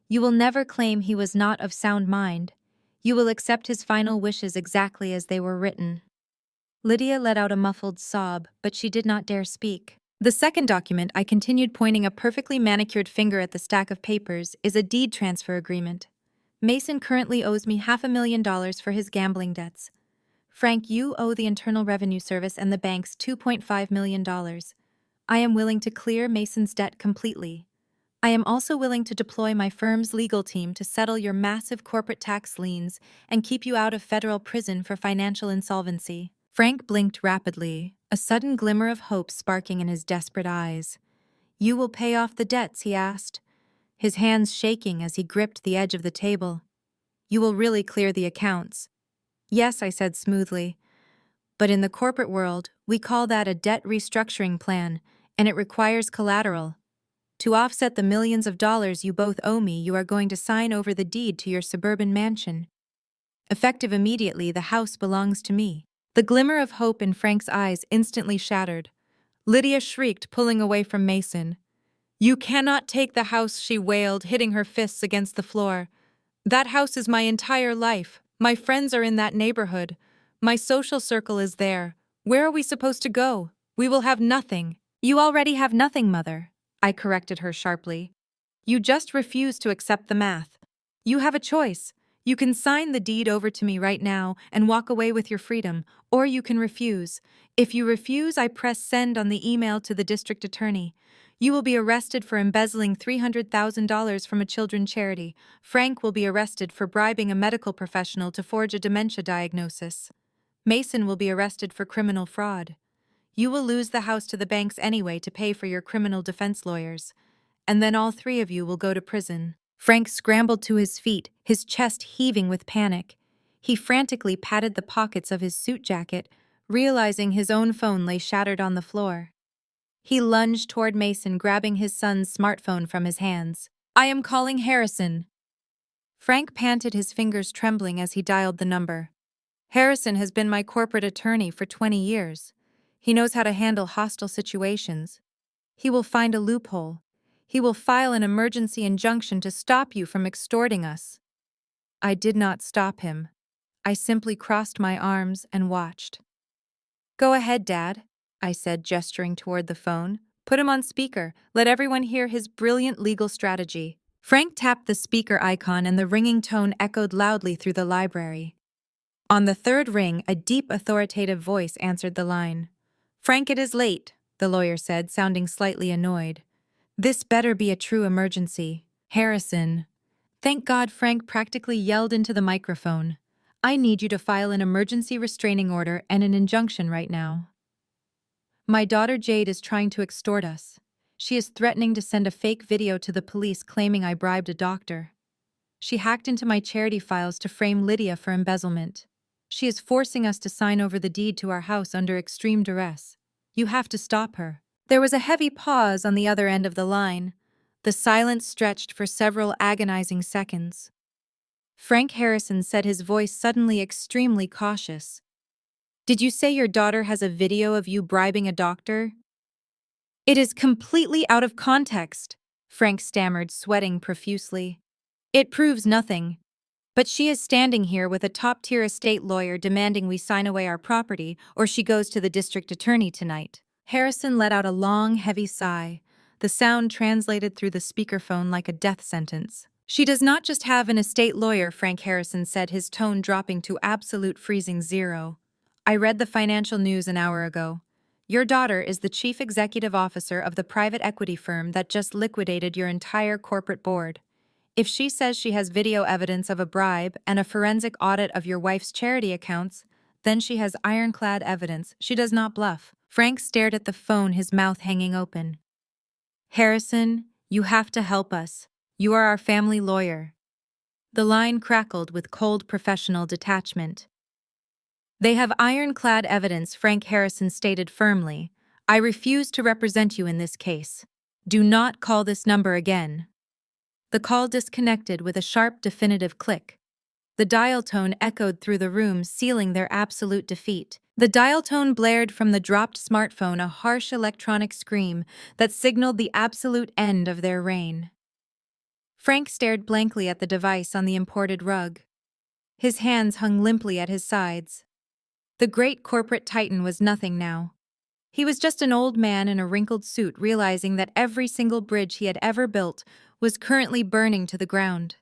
You will never claim he was not of sound mind. You will accept his final wishes exactly as they were written. Lydia let out a muffled sob, but she did not dare speak. The second document, I continued, pointing a perfectly manicured finger at the stack of papers, is a deed transfer agreement. Mason currently owes me $500,000 for his gambling debts. Frank, you owe the Internal Revenue Service and the banks $2.5 million. I am willing to clear Mason's debt completely. I am also willing to deploy my firm's legal team to settle your massive corporate tax liens and keep you out of federal prison for financial insolvency. Frank blinked rapidly, a sudden glimmer of hope sparking in his desperate eyes. You will pay off the debts, he asked, his hands shaking as he gripped the edge of the table. You will really clear the accounts. Yes, I said smoothly. But in the corporate world, we call that a debt restructuring plan, and it requires collateral. To offset the millions of dollars you both owe me, you are going to sign over the deed to your suburban mansion. Effective immediately, the house belongs to me. The glimmer of hope in Frank's eyes instantly shattered. Lydia shrieked, pulling away from Mason. You cannot take the house, she wailed, hitting her fists against the floor. That house is my entire life. My friends are in that neighborhood. My social circle is there. Where are we supposed to go? We will have nothing. You already have nothing, Mother, I corrected her sharply. You just refuse to accept the math. You have a choice. You can sign the deed over to me right now and walk away with your freedom, or you can refuse. If you refuse, I press send on the email to the district attorney. You will be arrested for embezzling $300,000 from a children's charity. Frank will be arrested for bribing a medical professional to forge a dementia diagnosis. Mason will be arrested for criminal fraud. You will lose the house to the banks anyway to pay for your criminal defense lawyers. And then all 3 of you will go to prison. Frank scrambled to his feet, his chest heaving with panic. He frantically patted the pockets of his suit jacket, realizing his own phone lay shattered on the floor. He lunged toward Mason, grabbing his son's smartphone from his hands. I am calling Harrison. Frank panted, his fingers trembling as he dialed the number. Harrison has been my corporate attorney for 20 years. He knows how to handle hostile situations. He will find a loophole. He will file an emergency injunction to stop you from extorting us." I did not stop him. I simply crossed my arms and watched. "Go ahead, Dad," I said, gesturing toward the phone. "Put him on speaker. Let everyone hear his brilliant legal strategy." Frank tapped the speaker icon and the ringing tone echoed loudly through the library. On the third ring, a deep, authoritative voice answered the line. "Frank, it is late," the lawyer said, sounding slightly annoyed. "This better be a true emergency. Harrison." Thank God, Frank practically yelled into the microphone. "I need you to file an emergency restraining order and an injunction right now. My daughter Jade is trying to extort us. She is threatening to send a fake video to the police claiming I bribed a doctor. She hacked into my charity files to frame Lydia for embezzlement. She is forcing us to sign over the deed to our house under extreme duress. You have to stop her." There was a heavy pause on the other end of the line. The silence stretched for several agonizing seconds. Frank Harrison said, his voice suddenly extremely cautious. "Did you say your daughter has a video of you bribing a doctor?" "It is completely out of context," Frank stammered, sweating profusely. "It proves nothing. But she is standing here with a top-tier estate lawyer demanding we sign away our property or she goes to the district attorney tonight." Harrison let out a long, heavy sigh. The sound translated through the speakerphone like a death sentence. "She does not just have an estate lawyer," Frank Harrison said, his tone dropping to absolute freezing zero. "I read the financial news an hour ago. Your daughter is the chief executive officer of the private equity firm that just liquidated your entire corporate board. If she says she has video evidence of a bribe and a forensic audit of your wife's charity accounts, then she has ironclad evidence. She does not bluff." Frank stared at the phone, his mouth hanging open. "Harrison, you have to help us. You are our family lawyer." The line crackled with cold professional detachment. "They have ironclad evidence," Frank Harrison stated firmly. "I refuse to represent you in this case. Do not call this number again." The call disconnected with a sharp, definitive click. The dial tone echoed through the room, sealing their absolute defeat. The dial tone blared from the dropped smartphone, a harsh electronic scream that signaled the absolute end of their reign. Frank stared blankly at the device on the imported rug. His hands hung limply at his sides. The great corporate titan was nothing now. He was just an old man in a wrinkled suit, realizing that every single bridge he had ever built was currently burning to the ground.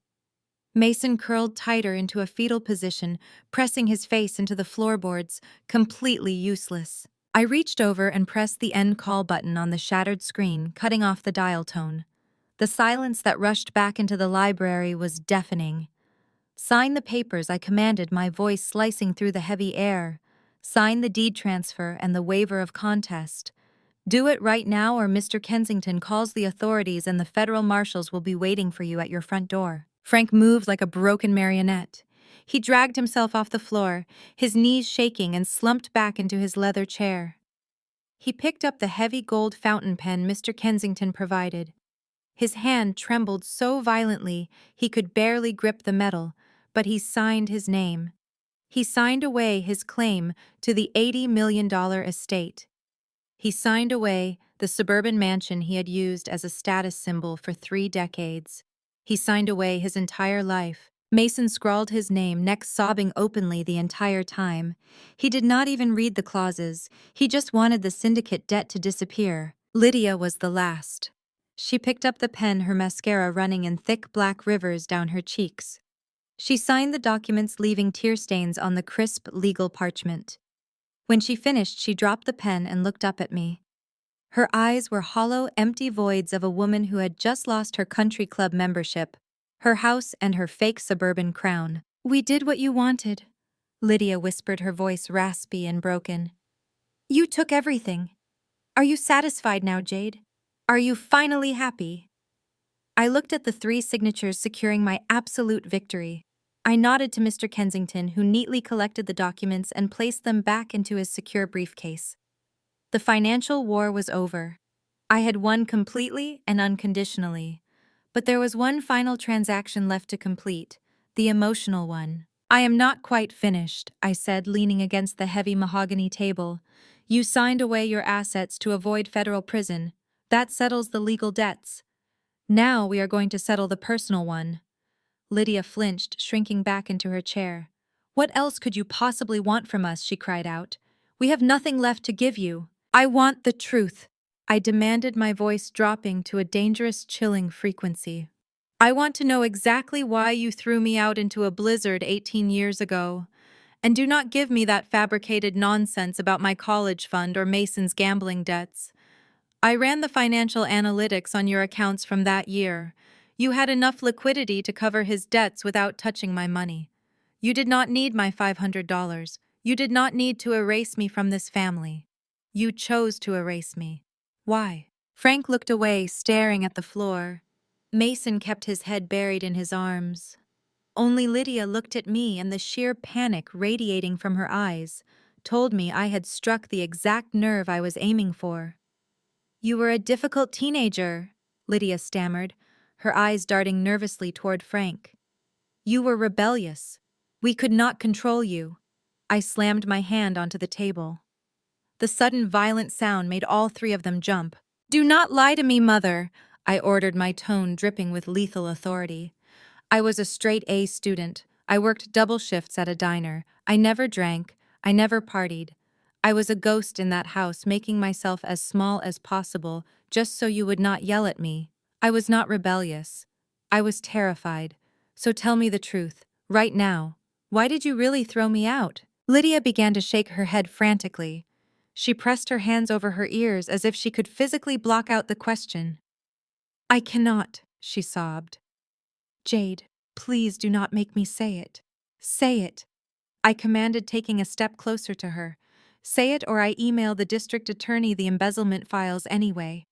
Mason curled tighter into a fetal position, pressing his face into the floorboards, completely useless. I reached over and pressed the end call button on the shattered screen, cutting off the dial tone. The silence that rushed back into the library was deafening. "Sign the papers," I commanded, my voice slicing through the heavy air. "Sign the deed transfer and the waiver of contest. Do it right now or Mr. Kensington calls the authorities and the federal marshals will be waiting for you at your front door." Frank moved like a broken marionette. He dragged himself off the floor, his knees shaking, and slumped back into his leather chair. He picked up the heavy gold fountain pen Mr. Kensington provided. His hand trembled so violently he could barely grip the metal, but he signed his name. He signed away his claim to the $80 million estate. He signed away the suburban mansion he had used as a status symbol for 3 decades. He signed away his entire life. Mason scrawled his name, neck sobbing openly the entire time. He did not even read the clauses. He just wanted the syndicate debt to disappear. Lydia was the last. She picked up the pen, her mascara running in thick black rivers down her cheeks. She signed the documents, leaving tear stains on the crisp legal parchment. When she finished, she dropped the pen and looked up at me. Her eyes were hollow, empty voids of a woman who had just lost her country club membership, her house, and her fake suburban crown. "We did what you wanted," Lydia whispered, her voice raspy and broken. "You took everything. Are you satisfied now, Jade? Are you finally happy?" I looked at the 3 signatures securing my absolute victory. I nodded to Mr. Kensington, who neatly collected the documents and placed them back into his secure briefcase. The financial war was over. I had won completely and unconditionally. But there was one final transaction left to complete, the emotional one. "I am not quite finished," I said, leaning against the heavy mahogany table. "You signed away your assets to avoid federal prison. That settles the legal debts. Now we are going to settle the personal one. Lydia flinched, shrinking back into her chair. What else could you possibly want from us? She cried out. We have nothing left to give you. I want the truth. I demanded, my voice dropping to a dangerous, chilling frequency. I want to know exactly why you threw me out into a blizzard 18 years ago. And do not give me that fabricated nonsense about my college fund or Mason's gambling debts. I ran the financial analytics on your accounts from that year. You had enough liquidity to cover his debts without touching my money. You did not need my $500. You did not need to erase me from this family. You chose to erase me. Why? Frank looked away, staring at the floor. Mason kept his head buried in his arms. Only Lydia looked at me, and the sheer panic radiating from her eyes told me I had struck the exact nerve I was aiming for. You were a difficult teenager, Lydia stammered, her eyes darting nervously toward Frank. You were rebellious. We could not control you. I slammed my hand onto the table. The sudden violent sound made all three of them jump. Do not lie to me, Mother, I ordered, my tone dripping with lethal authority. I was a straight-A student. I worked double shifts at a diner. I never drank. I never partied. I was a ghost in that house, making myself as small as possible, just so you would not yell at me. I was not rebellious. I was terrified. So tell me the truth, right now. Why did you really throw me out? Lydia began to shake her head frantically. She pressed her hands over her ears as if she could physically block out the question. I cannot, she sobbed. Jade, please do not make me say it. Say it. I commanded, taking a step closer to her. Say it, or I email the district attorney the embezzlement files anyway.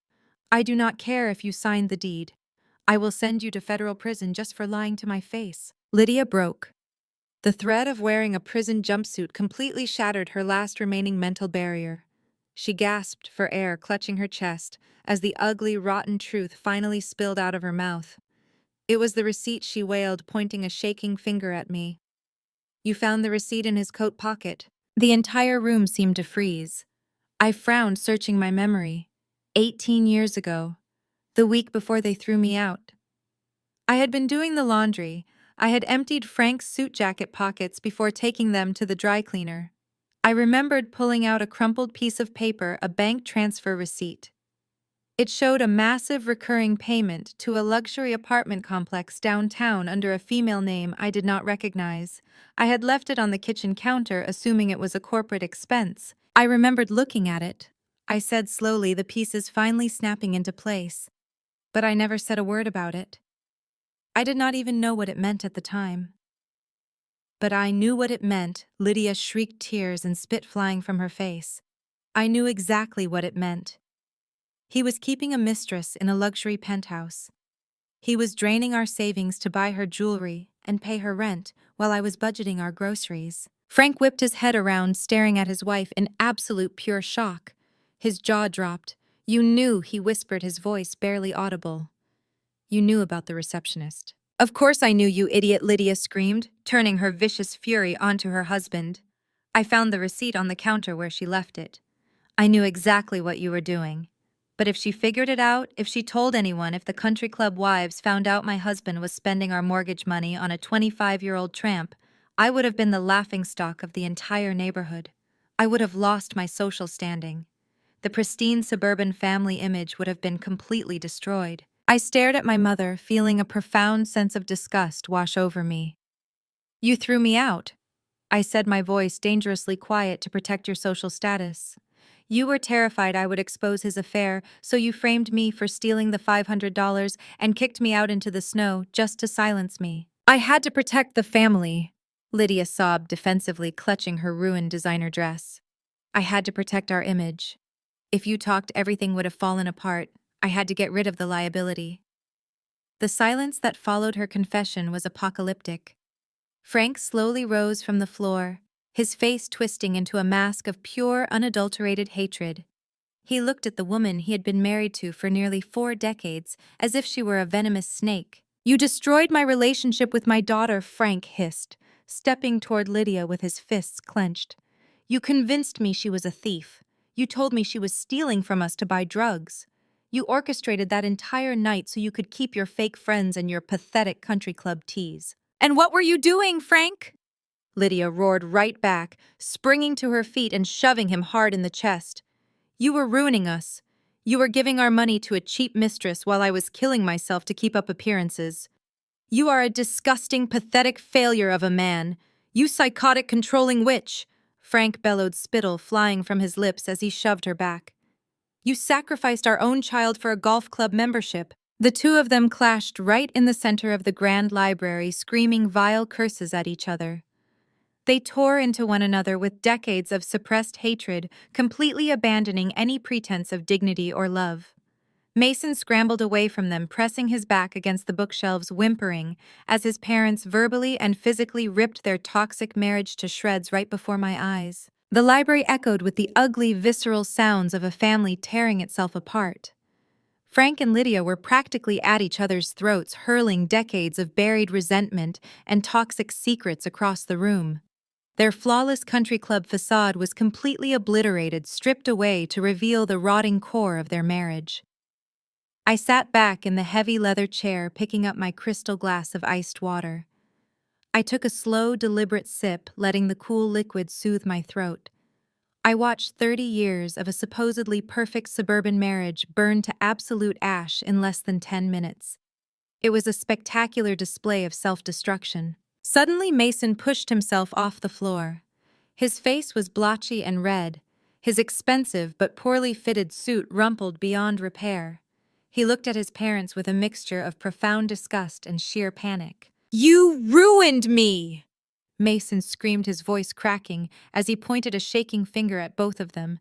I do not care if you sign the deed. I will send you to federal prison just for lying to my face. Lydia broke. The threat of wearing a prison jumpsuit completely shattered her last remaining mental barrier. She gasped for air, clutching her chest, as the ugly, rotten truth finally spilled out of her mouth. It was the receipt, she wailed, pointing a shaking finger at me. You found the receipt in his coat pocket. The entire room seemed to freeze. I frowned, searching my memory. 18 years ago, the week before they threw me out. I had been doing the laundry. I had emptied Frank's suit jacket pockets before taking them to the dry cleaner. I remembered pulling out a crumpled piece of paper, a bank transfer receipt. It showed a massive recurring payment to a luxury apartment complex downtown under a female name I did not recognize. I had left it on the kitchen counter, assuming it was a corporate expense. I remembered looking at it. I said slowly, the pieces finally snapping into place. But I never said a word about it. I did not even know what it meant at the time. But I knew what it meant. Lydia shrieked, tears and spit flying from her face. I knew exactly what it meant. He was keeping a mistress in a luxury penthouse. He was draining our savings to buy her jewelry and pay her rent while I was budgeting our groceries. Frank whipped his head around, staring at his wife in absolute pure shock. His jaw dropped. You knew, he whispered, his voice barely audible. You knew about the receptionist. Of course I knew, you idiot, Lydia screamed, turning her vicious fury onto her husband. I found the receipt on the counter where she left it. I knew exactly what you were doing. But if she figured it out, if she told anyone, if the country club wives found out my husband was spending our mortgage money on a 25-year-old tramp, I would have been the laughingstock of the entire neighborhood. I would have lost my social standing. The pristine suburban family image would have been completely destroyed. I stared at my mother, feeling a profound sense of disgust wash over me. You threw me out, I said, my voice dangerously quiet to protect your social status. You were terrified I would expose his affair, so you framed me for stealing the $500 and kicked me out into the snow just to silence me. I had to protect the family, Lydia sobbed defensively, clutching her ruined designer dress. I had to protect our image. If you talked, everything would have fallen apart. I had to get rid of the liability. The silence that followed her confession was apocalyptic. Frank slowly rose from the floor, his face twisting into a mask of pure, unadulterated hatred. He looked at the woman he had been married to for nearly 4 decades, as if she were a venomous snake. You destroyed my relationship with my daughter, Frank hissed, stepping toward Lydia with his fists clenched. You convinced me she was a thief. You told me she was stealing from us to buy drugs. You orchestrated that entire night so you could keep your fake friends and your pathetic country club teas. And what were you doing, Frank? Lydia roared right back, springing to her feet and shoving him hard in the chest. You were ruining us. You were giving our money to a cheap mistress while I was killing myself to keep up appearances. You are a disgusting, pathetic failure of a man. You psychotic, controlling witch. Frank bellowed, spittle flying from his lips as he shoved her back. You sacrificed our own child for a golf club membership. The two of them clashed right in the center of the grand library, screaming vile curses at each other. They tore into one another with decades of suppressed hatred, completely abandoning any pretense of dignity or love. Mason scrambled away from them, pressing his back against the bookshelves, whimpering, as his parents verbally and physically ripped their toxic marriage to shreds right before my eyes. The library echoed with the ugly, visceral sounds of a family tearing itself apart. Frank and Lydia were practically at each other's throats, hurling decades of buried resentment and toxic secrets across the room. Their flawless country club facade was completely obliterated, stripped away to reveal the rotting core of their marriage. I sat back in the heavy leather chair, picking up my crystal glass of iced water. I took a slow, deliberate sip, letting the cool liquid soothe my throat. I watched 30 years of a supposedly perfect suburban marriage burn to absolute ash in less than 10 minutes. It was a spectacular display of self-destruction. Suddenly, Mason pushed himself off the floor. His face was blotchy and red, his expensive but poorly fitted suit rumpled beyond repair. He looked at his parents with a mixture of profound disgust and sheer panic. "You ruined me!" Mason screamed, his voice cracking, as he pointed a shaking finger at both of them.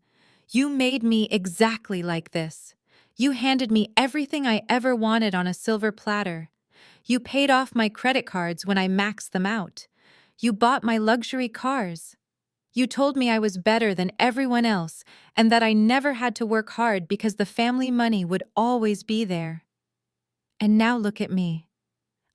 "You made me exactly like this. You handed me everything I ever wanted on a silver platter. You paid off my credit cards when I maxed them out. You bought my luxury cars. You told me I was better than everyone else and that I never had to work hard because the family money would always be there. And now look at me.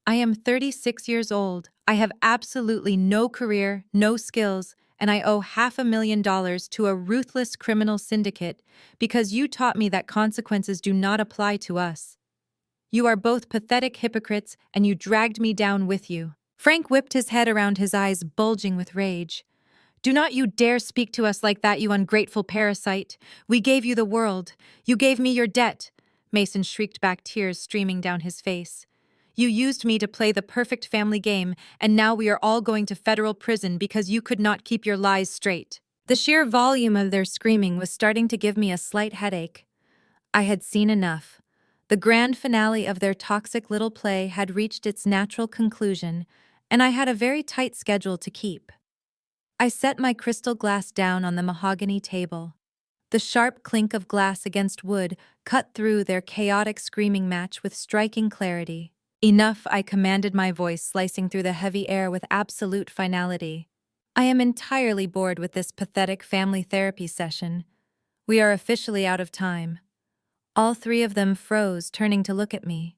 I am 36 years old. I have absolutely no career, no skills, and I owe $500,000 to a ruthless criminal syndicate because you taught me that consequences do not apply to us. You are both pathetic hypocrites, and you dragged me down with you." Frank whipped his head around, his eyes bulging with rage. "Do not you dare speak to us like that, you ungrateful parasite. We gave you the world. You gave me your debt." Mason shrieked back, tears streaming down his face. "You used me to play the perfect family game, and now we are all going to federal prison because you could not keep your lies straight." The sheer volume of their screaming was starting to give me a slight headache. I had seen enough. The grand finale of their toxic little play had reached its natural conclusion, and I had a very tight schedule to keep. I set my crystal glass down on the mahogany table. The sharp clink of glass against wood cut through their chaotic screaming match with striking clarity. "Enough," I commanded, my voice slicing through the heavy air with absolute finality. "I am entirely bored with this pathetic family therapy session. We are officially out of time." All three of them froze, turning to look at me.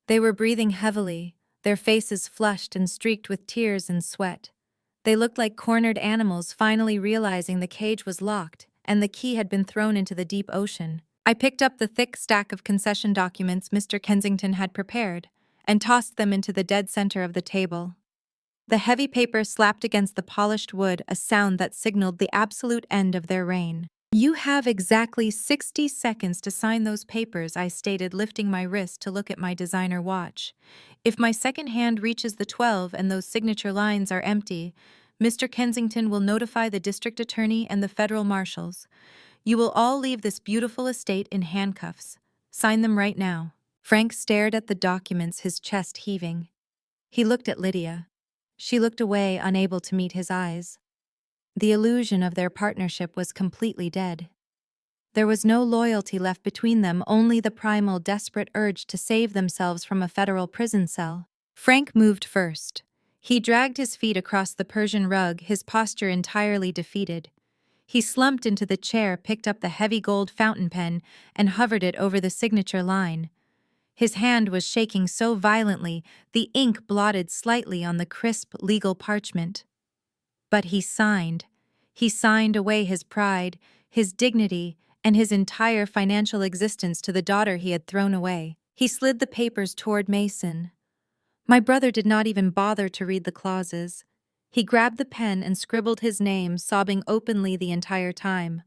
They were breathing heavily, their faces flushed and streaked with tears and sweat. They looked like cornered animals finally realizing the cage was locked and the key had been thrown into the deep ocean. I picked up the thick stack of concession documents Mr. Kensington had prepared and tossed them into the dead center of the table. The heavy paper slapped against the polished wood, a sound that signaled the absolute end of their reign. "You have exactly 60 seconds to sign those papers," I stated, lifting my wrist to look at my designer watch. "If my second hand reaches the 12 and those signature lines are empty, Mr. Kensington will notify the district attorney and the federal marshals. You will all leave this beautiful estate in handcuffs. Sign them right now." Frank stared at the documents, his chest heaving. He looked at Lydia. She looked away, unable to meet his eyes. The illusion of their partnership was completely dead. There was no loyalty left between them, only the primal, desperate urge to save themselves from a federal prison cell. Frank moved first. He dragged his feet across the Persian rug, his posture entirely defeated. He slumped into the chair, picked up the heavy gold fountain pen, and hovered it over the signature line. His hand was shaking so violently, the ink blotted slightly on the crisp legal parchment. But he signed. He signed away his pride, his dignity, and his entire financial existence to the daughter he had thrown away. He slid the papers toward Mason. My brother did not even bother to read the clauses. He grabbed the pen and scribbled his name, sobbing openly the entire time.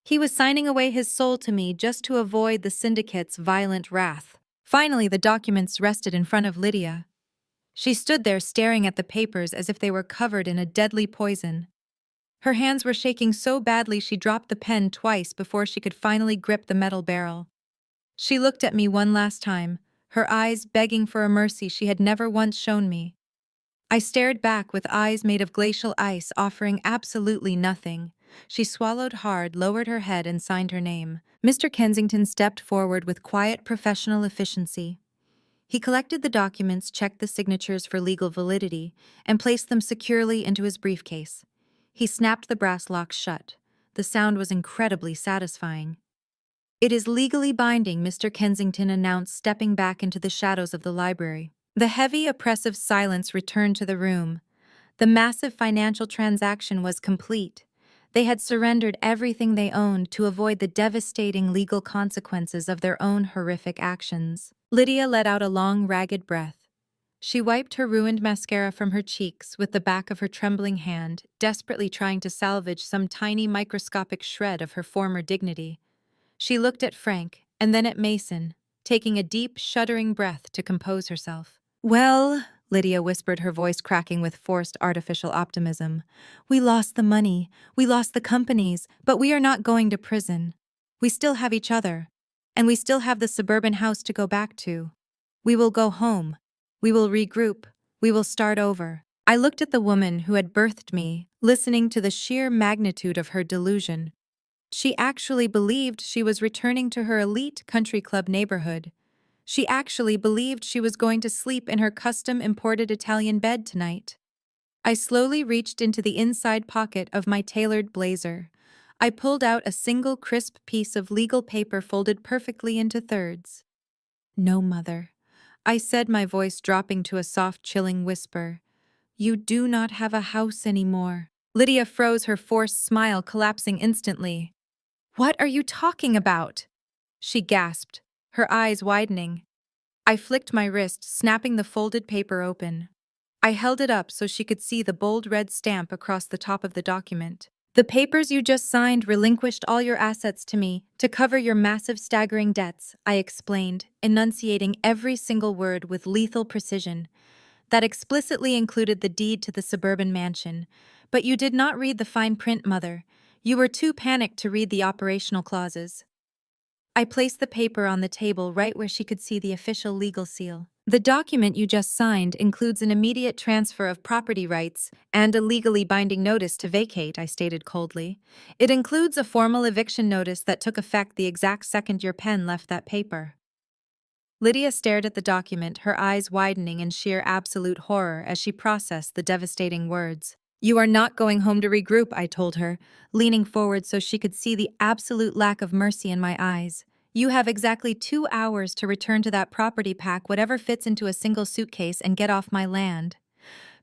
He was signing away his soul to me just to avoid the syndicate's violent wrath. Finally, the documents rested in front of Lydia. She stood there staring at the papers as if they were covered in a deadly poison. Her hands were shaking so badly she dropped the pen twice before she could finally grip the metal barrel. She looked at me one last time, her eyes begging for a mercy she had never once shown me. I stared back with eyes made of glacial ice, offering absolutely nothing. She swallowed hard, lowered her head, and signed her name. Mr. Kensington stepped forward with quiet professional efficiency. He collected the documents, checked the signatures for legal validity, and placed them securely into his briefcase. He snapped the brass locks shut. The sound was incredibly satisfying. "It is legally binding," Mr. Kensington announced, stepping back into the shadows of the library. The heavy, oppressive silence returned to the room. The massive financial transaction was complete. They had surrendered everything they owned to avoid the devastating legal consequences of their own horrific actions. Lydia let out a long, ragged breath. She wiped her ruined mascara from her cheeks with the back of her trembling hand, desperately trying to salvage some tiny microscopic shred of her former dignity. She looked at Frank, and then at Mason, taking a deep, shuddering breath to compose herself. "Well," Lydia whispered, her voice cracking with forced artificial optimism, "we lost the money, we lost the companies, but we are not going to prison. We still have each other, and we still have the suburban house to go back to. We will go home. We will regroup. We will start over." I looked at the woman who had birthed me, listening to the sheer magnitude of her delusion. She actually believed she was returning to her elite country club neighborhood. She actually believed she was going to sleep in her custom-imported Italian bed tonight. I slowly reached into the inside pocket of my tailored blazer. I pulled out a single crisp piece of legal paper folded perfectly into thirds. "No, Mother," I said, my voice dropping to a soft, chilling whisper. "You do not have a house anymore." Lydia froze, her forced smile collapsing instantly. "What are you talking about?" she gasped, her eyes widening. I flicked my wrist, snapping the folded paper open. I held it up so she could see the bold red stamp across the top of the document. "The papers you just signed relinquished all your assets to me to cover your massive, staggering debts," I explained, enunciating every single word with lethal precision. "That explicitly included the deed to the suburban mansion. But you did not read the fine print, Mother. You were too panicked to read the operational clauses." I placed the paper on the table right where she could see the official legal seal. "The document you just signed includes an immediate transfer of property rights and a legally binding notice to vacate," I stated coldly. "It includes a formal eviction notice that took effect the exact second your pen left that paper." Lydia stared at the document, her eyes widening in sheer absolute horror as she processed the devastating words. "You are not going home to regroup," I told her, leaning forward so she could see the absolute lack of mercy in my eyes. "You have exactly 2 hours to return to that property, pack whatever fits into a single suitcase, and get off my land.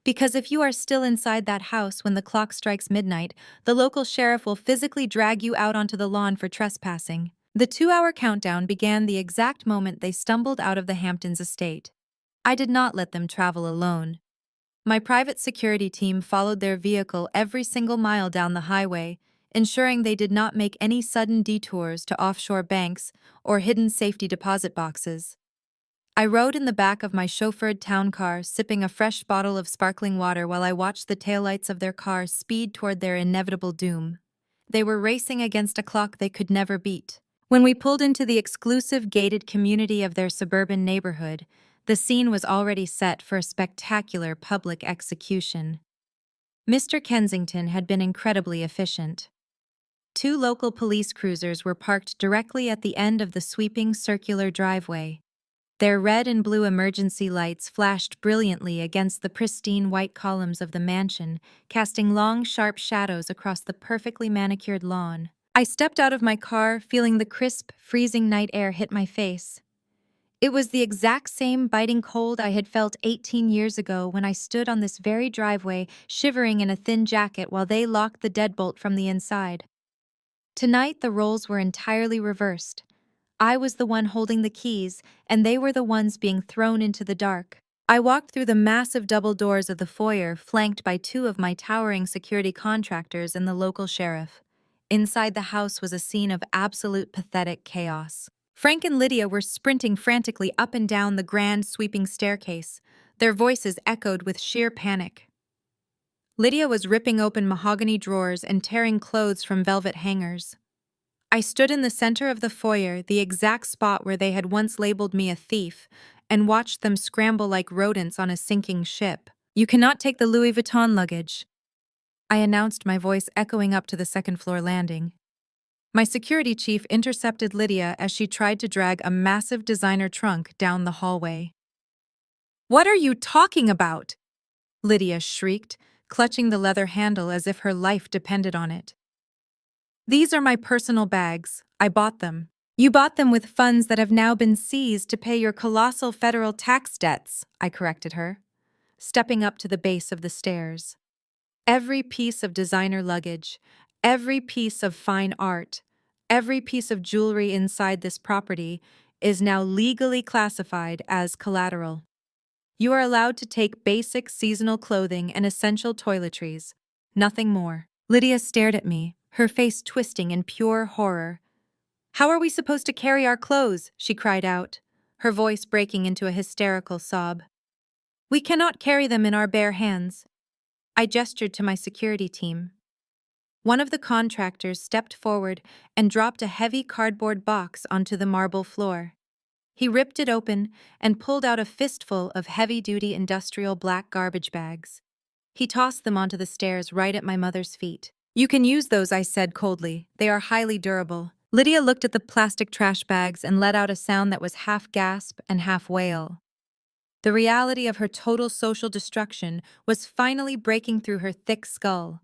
Because if you are still inside that house when the clock strikes midnight, the local sheriff will physically drag you out onto the lawn for trespassing." The 2-hour countdown began the exact moment they stumbled out of the Hamptons estate. I did not let them travel alone. My private security team followed their vehicle every single mile down the highway, ensuring they did not make any sudden detours to offshore banks or hidden safety deposit boxes. I rode in the back of my chauffeured town car, sipping a fresh bottle of sparkling water while I watched the taillights of their car speed toward their inevitable doom. They were racing against a clock they could never beat. When we pulled into the exclusive gated community of their suburban neighborhood, the scene was already set for a spectacular public execution. Mr. Kensington had been incredibly efficient. 2 local police cruisers were parked directly at the end of the sweeping circular driveway. Their red and blue emergency lights flashed brilliantly against the pristine white columns of the mansion, casting long, sharp shadows across the perfectly manicured lawn. I stepped out of my car, feeling the crisp, freezing night air hit my face. It was the exact same biting cold I had felt 18 years ago when I stood on this very driveway, shivering in a thin jacket while they locked the deadbolt from the inside. Tonight, the roles were entirely reversed. I was the one holding the keys, and they were the ones being thrown into the dark. I walked through the massive double doors of the foyer, flanked by two of my towering security contractors and the local sheriff. Inside the house was a scene of absolute pathetic chaos. Frank and Lydia were sprinting frantically up and down the grand, sweeping staircase. Their voices echoed with sheer panic. Lydia was ripping open mahogany drawers and tearing clothes from velvet hangers. I stood in the center of the foyer, the exact spot where they had once labeled me a thief, and watched them scramble like rodents on a sinking ship. "You cannot take the Louis Vuitton luggage," I announced, my voice echoing up to the second-floor landing. My security chief intercepted Lydia as she tried to drag a massive designer trunk down the hallway. "What are you talking about?" Lydia shrieked, clutching the leather handle as if her life depended on it. "These are my personal bags. I bought them." "You bought them with funds that have now been seized to pay your colossal federal tax debts," I corrected her, stepping up to the base of the stairs. Every piece of designer luggage, every piece of fine art, every piece of jewelry inside this property is now legally classified as collateral. You are allowed to take basic seasonal clothing and essential toiletries, nothing more. Lydia stared at me, her face twisting in pure horror. "How are we supposed to carry our clothes?" she cried out, her voice breaking into a hysterical sob. "We cannot carry them in our bare hands." I gestured to my security team. One of the contractors stepped forward and dropped a heavy cardboard box onto the marble floor. He ripped it open and pulled out a fistful of heavy-duty industrial black garbage bags. He tossed them onto the stairs right at my mother's feet. "You can use those," I said coldly. "They are highly durable." Lydia looked at the plastic trash bags and let out a sound that was half gasp and half wail. The reality of her total social destruction was finally breaking through her thick skull.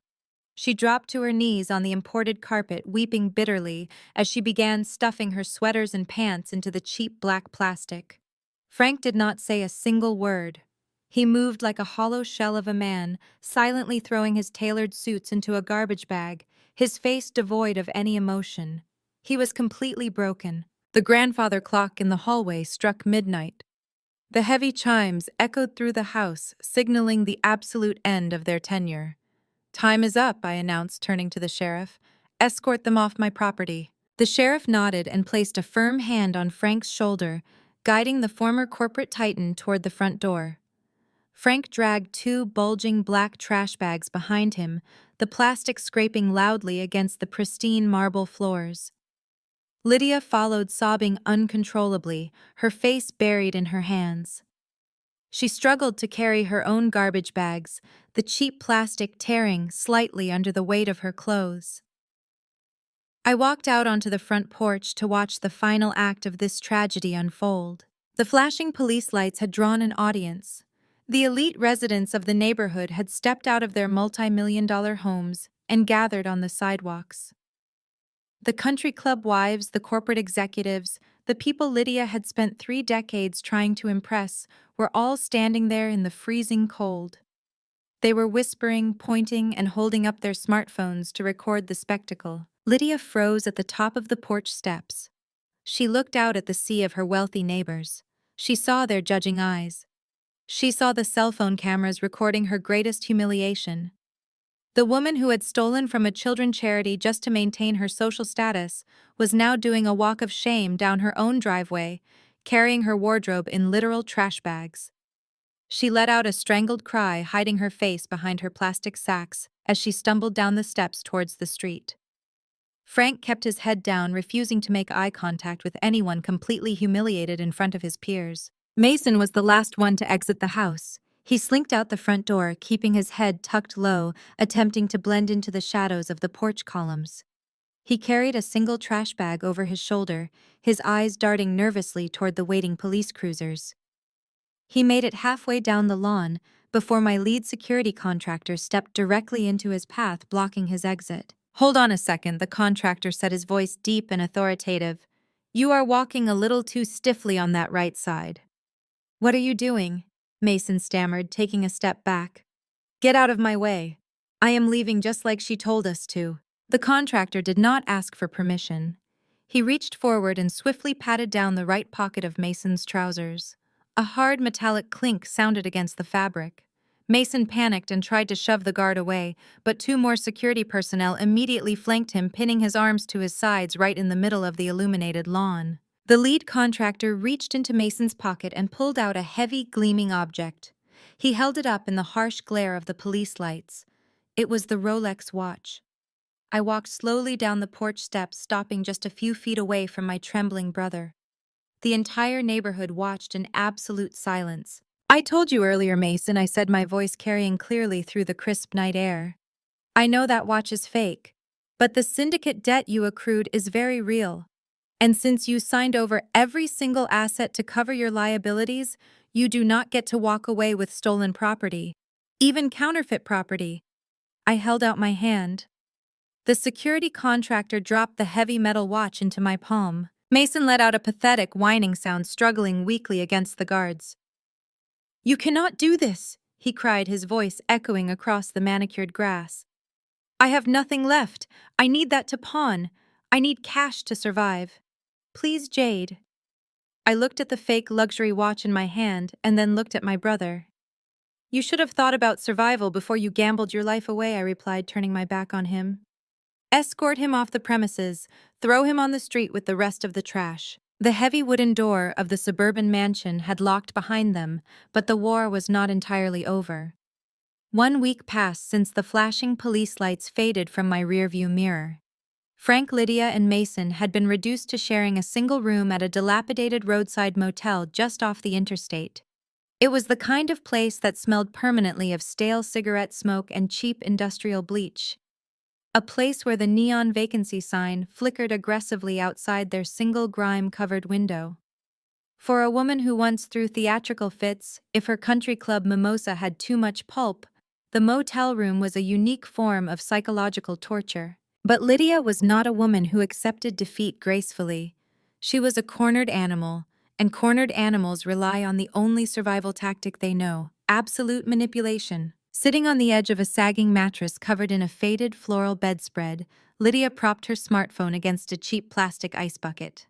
She dropped to her knees on the imported carpet, weeping bitterly as she began stuffing her sweaters and pants into the cheap black plastic. Frank did not say a single word. He moved like a hollow shell of a man, silently throwing his tailored suits into a garbage bag, his face devoid of any emotion. He was completely broken. The grandfather clock in the hallway struck midnight. The heavy chimes echoed through the house, signaling the absolute end of their tenure. "Time is up," I announced, turning to the sheriff. "Escort them off my property." The sheriff nodded and placed a firm hand on Frank's shoulder, guiding the former corporate titan toward the front door. Frank dragged two bulging black trash bags behind him, the plastic scraping loudly against the pristine marble floors. Lydia followed, sobbing uncontrollably, her face buried in her hands. She struggled to carry her own garbage bags, the cheap plastic tearing slightly under the weight of her clothes. I walked out onto the front porch to watch the final act of this tragedy unfold. The flashing police lights had drawn an audience. The elite residents of the neighborhood had stepped out of their multi-million-dollar homes and gathered on the sidewalks. The country club wives, the corporate executives, the people Lydia had spent 3 decades trying to impress were all standing there in the freezing cold. They were whispering, pointing, and holding up their smartphones to record the spectacle. Lydia froze at the top of the porch steps. She looked out at the sea of her wealthy neighbors. She saw their judging eyes. She saw the cell phone cameras recording her greatest humiliation. The woman who had stolen from a children's charity just to maintain her social status was now doing a walk of shame down her own driveway, carrying her wardrobe in literal trash bags. She let out a strangled cry, hiding her face behind her plastic sacks as she stumbled down the steps towards the street. Frank kept his head down, refusing to make eye contact with anyone, completely humiliated in front of his peers. Mason was the last one to exit the house. He slinked out the front door, keeping his head tucked low, attempting to blend into the shadows of the porch columns. He carried a single trash bag over his shoulder, his eyes darting nervously toward the waiting police cruisers. He made it halfway down the lawn before my lead security contractor stepped directly into his path, blocking his exit. "Hold on a second," the contractor said, his voice deep and authoritative. "You are walking a little too stiffly on that right side." "What are you doing?" Mason stammered, taking a step back. "Get out of my way. I am leaving just like she told us to." The contractor did not ask for permission. He reached forward and swiftly patted down the right pocket of Mason's trousers. A hard metallic clink sounded against the fabric. Mason panicked and tried to shove the guard away, but two more security personnel immediately flanked him, pinning his arms to his sides right in the middle of the illuminated lawn. The lead contractor reached into Mason's pocket and pulled out a heavy, gleaming object. He held it up in the harsh glare of the police lights. It was the Rolex watch. I walked slowly down the porch steps, stopping just a few feet away from my trembling brother. The entire neighborhood watched in absolute silence. "I told you earlier, Mason," I said, my voice carrying clearly through the crisp night air. "I know that watch is fake, but the syndicate debt you accrued is very real. And since you signed over every single asset to cover your liabilities, you do not get to walk away with stolen property, even counterfeit property." I held out my hand. The security contractor dropped the heavy metal watch into my palm. Mason let out a pathetic whining sound, struggling weakly against the guards. "You cannot do this," he cried, his voice echoing across the manicured grass. "I have nothing left. I need that to pawn. I need cash to survive. Please, Jade." I looked at the fake luxury watch in my hand and then looked at my brother. "You should have thought about survival before you gambled your life away," I replied, turning my back on him. "Escort him off the premises, throw him on the street with the rest of the trash." The heavy wooden door of the suburban mansion had locked behind them, but the war was not entirely over. 1 week passed since the flashing police lights faded from my rearview mirror. Frank, Lydia, and Mason had been reduced to sharing a single room at a dilapidated roadside motel just off the interstate. It was the kind of place that smelled permanently of stale cigarette smoke and cheap industrial bleach. A place where the neon vacancy sign flickered aggressively outside their single grime-covered window. For a woman who once threw theatrical fits if her country club mimosa had too much pulp, the motel room was a unique form of psychological torture. But Lydia was not a woman who accepted defeat gracefully. She was a cornered animal, and cornered animals rely on the only survival tactic they know: absolute manipulation. Sitting on the edge of a sagging mattress covered in a faded floral bedspread, Lydia propped her smartphone against a cheap plastic ice bucket.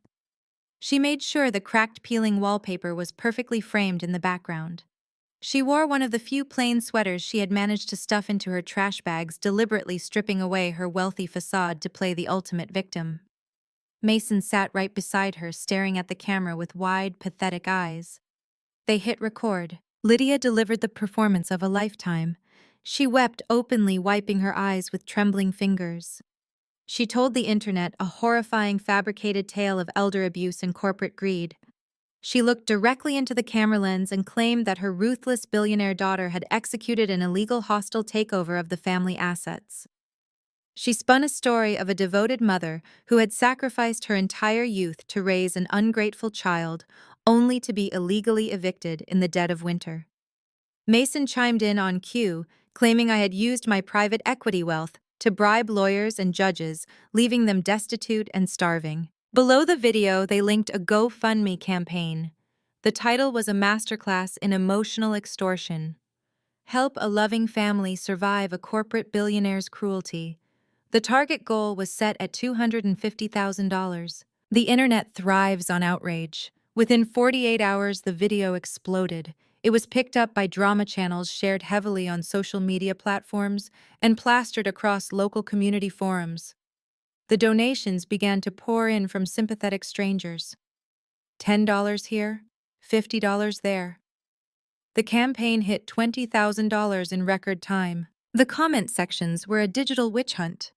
She made sure the cracked, peeling wallpaper was perfectly framed in the background. She wore one of the few plain sweaters she had managed to stuff into her trash bags, deliberately stripping away her wealthy facade to play the ultimate victim. Mason sat right beside her, staring at the camera with wide, pathetic eyes. They hit record. Lydia delivered the performance of a lifetime. She wept openly, wiping her eyes with trembling fingers. She told the internet a horrifying, fabricated tale of elder abuse and corporate greed. She looked directly into the camera lens and claimed that her ruthless billionaire daughter had executed an illegal, hostile takeover of the family assets. She spun a story of a devoted mother who had sacrificed her entire youth to raise an ungrateful child, only to be illegally evicted in the dead of winter. Mason chimed in on cue, claiming I had used my private equity wealth to bribe lawyers and judges, leaving them destitute and starving. Below the video, they linked a GoFundMe campaign. The title was a masterclass in emotional extortion. "Help a loving family survive a corporate billionaire's cruelty." The target goal was set at $250,000. The internet thrives on outrage. Within 48 hours, the video exploded. It was picked up by drama channels, shared heavily on social media platforms, and plastered across local community forums. The donations began to pour in from sympathetic strangers. $10 here, $50 there. The campaign hit $20,000 in record time. The comment sections were a digital witch hunt.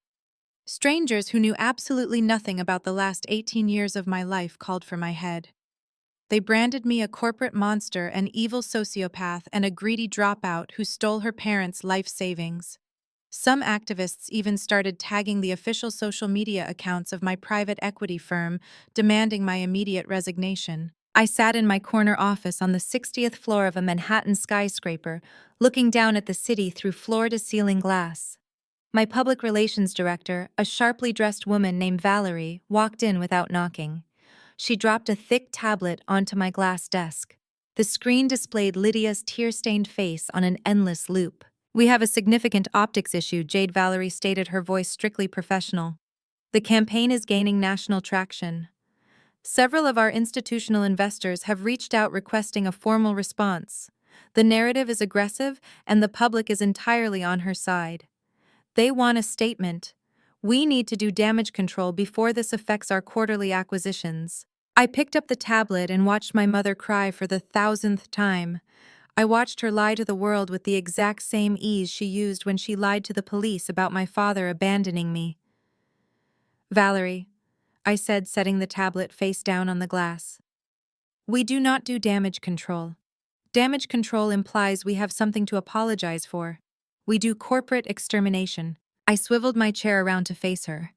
Strangers who knew absolutely nothing about the last 18 years of my life called for my head. They branded me a corporate monster, an evil sociopath, and a greedy dropout who stole her parents' life savings. Some activists even started tagging the official social media accounts of my private equity firm, demanding my immediate resignation. I sat in my corner office on the 60th floor of a Manhattan skyscraper, looking down at the city through floor-to-ceiling glass. My public relations director, a sharply dressed woman named Valerie, walked in without knocking. She dropped a thick tablet onto my glass desk. The screen displayed Lydia's tear-stained face on an endless loop. We have a significant optics issue, Jade Valerie stated, her voice strictly professional. The campaign is gaining national traction. Several of our institutional investors have reached out requesting a formal response. The narrative is aggressive, and the public is entirely on her side. They want a statement. We need to do damage control before this affects our quarterly acquisitions. I picked up the tablet and watched my mother cry for the 1,000th time. I watched her lie to the world with the exact same ease she used when she lied to the police about my father abandoning me. Valerie, I said, setting the tablet face down on the glass. We do not do damage control. Damage control implies we have something to apologize for. We do corporate extermination. I swiveled my chair around to face her.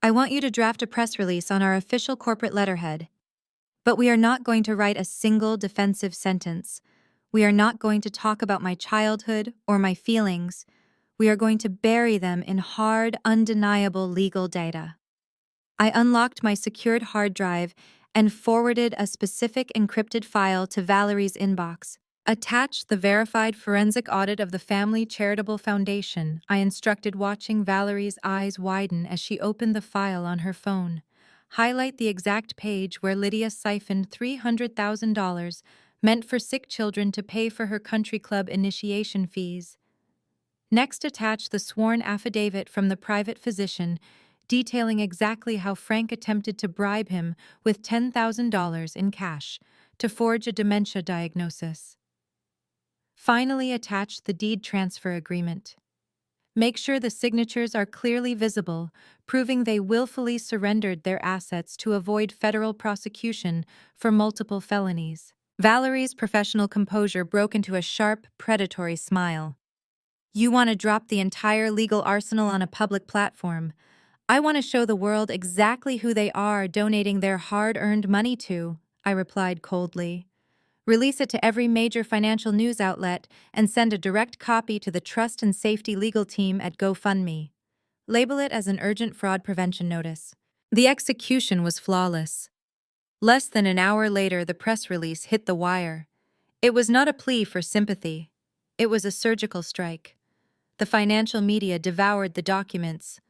I want you to draft a press release on our official corporate letterhead. But we are not going to write a single defensive sentence. We are not going to talk about my childhood or my feelings. We are going to bury them in hard, undeniable legal data. I unlocked my secured hard drive and forwarded a specific encrypted file to Valerie's inbox. Attach the verified forensic audit of the Family Charitable Foundation, I instructed, watching Valerie's eyes widen as she opened the file on her phone. Highlight the exact page where Lydia siphoned $300,000 meant for sick children to pay for her country club initiation fees. Next, attach the sworn affidavit from the private physician detailing exactly how Frank attempted to bribe him with $10,000 in cash to forge a dementia diagnosis. Finally, attach the deed transfer agreement. Make sure the signatures are clearly visible, proving they willfully surrendered their assets to avoid federal prosecution for multiple felonies. Valerie's professional composure broke into a sharp, predatory smile. You want to drop the entire legal arsenal on a public platform. I want to show the world exactly who they are donating their hard-earned money to, I replied coldly. Release it to every major financial news outlet and send a direct copy to the Trust and Safety legal team at GoFundMe. Label it as an urgent fraud prevention notice. The execution was flawless. Less than an hour later, the press release hit the wire. It was not a plea for sympathy. It was a surgical strike. The financial media devoured the documents.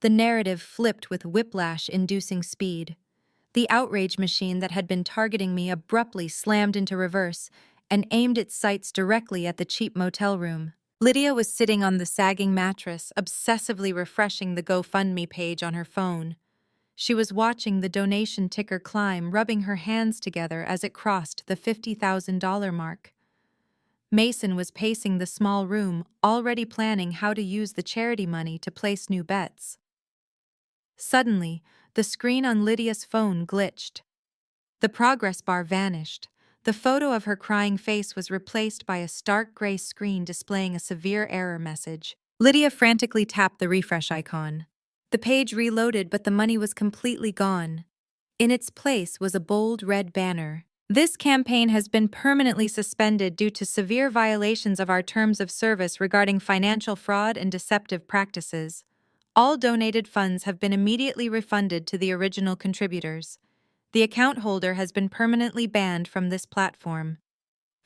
The narrative flipped with whiplash-inducing speed. The outrage machine that had been targeting me abruptly slammed into reverse and aimed its sights directly at the cheap motel room. Lydia was sitting on the sagging mattress, obsessively refreshing the GoFundMe page on her phone. She was watching the donation ticker climb, rubbing her hands together as it crossed the $50,000 mark. Mason was pacing the small room, already planning how to use the charity money to place new bets. Suddenly, the screen on Lydia's phone glitched. The progress bar vanished. The photo of her crying face was replaced by a stark gray screen displaying a severe error message. Lydia frantically tapped the refresh icon. The page reloaded, but the money was completely gone. In its place was a bold red banner. This campaign has been permanently suspended due to severe violations of our terms of service regarding financial fraud and deceptive practices. All donated funds have been immediately refunded to the original contributors. The account holder has been permanently banned from this platform.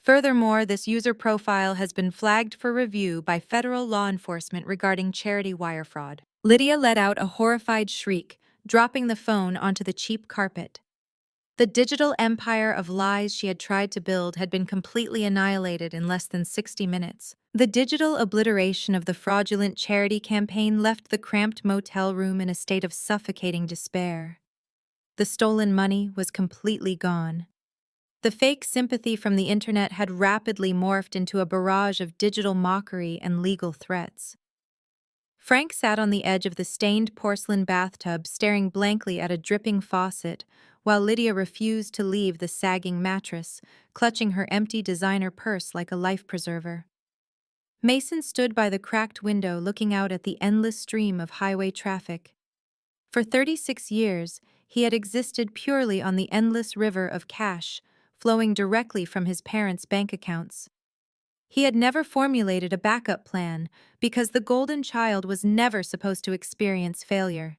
Furthermore, this user profile has been flagged for review by federal law enforcement regarding charity wire fraud. Lydia let out a horrified shriek, dropping the phone onto the cheap carpet. The digital empire of lies she had tried to build had been completely annihilated in less than 60 minutes. The digital obliteration of the fraudulent charity campaign left the cramped motel room in a state of suffocating despair. The stolen money was completely gone. The fake sympathy from the internet had rapidly morphed into a barrage of digital mockery and legal threats. Frank sat on the edge of the stained porcelain bathtub, staring blankly at a dripping faucet, while Lydia refused to leave the sagging mattress, clutching her empty designer purse like a life preserver. Mason stood by the cracked window, looking out at the endless stream of highway traffic. For 36 years, he had existed purely on the endless river of cash, flowing directly from his parents' bank accounts. He had never formulated a backup plan because the golden child was never supposed to experience failure.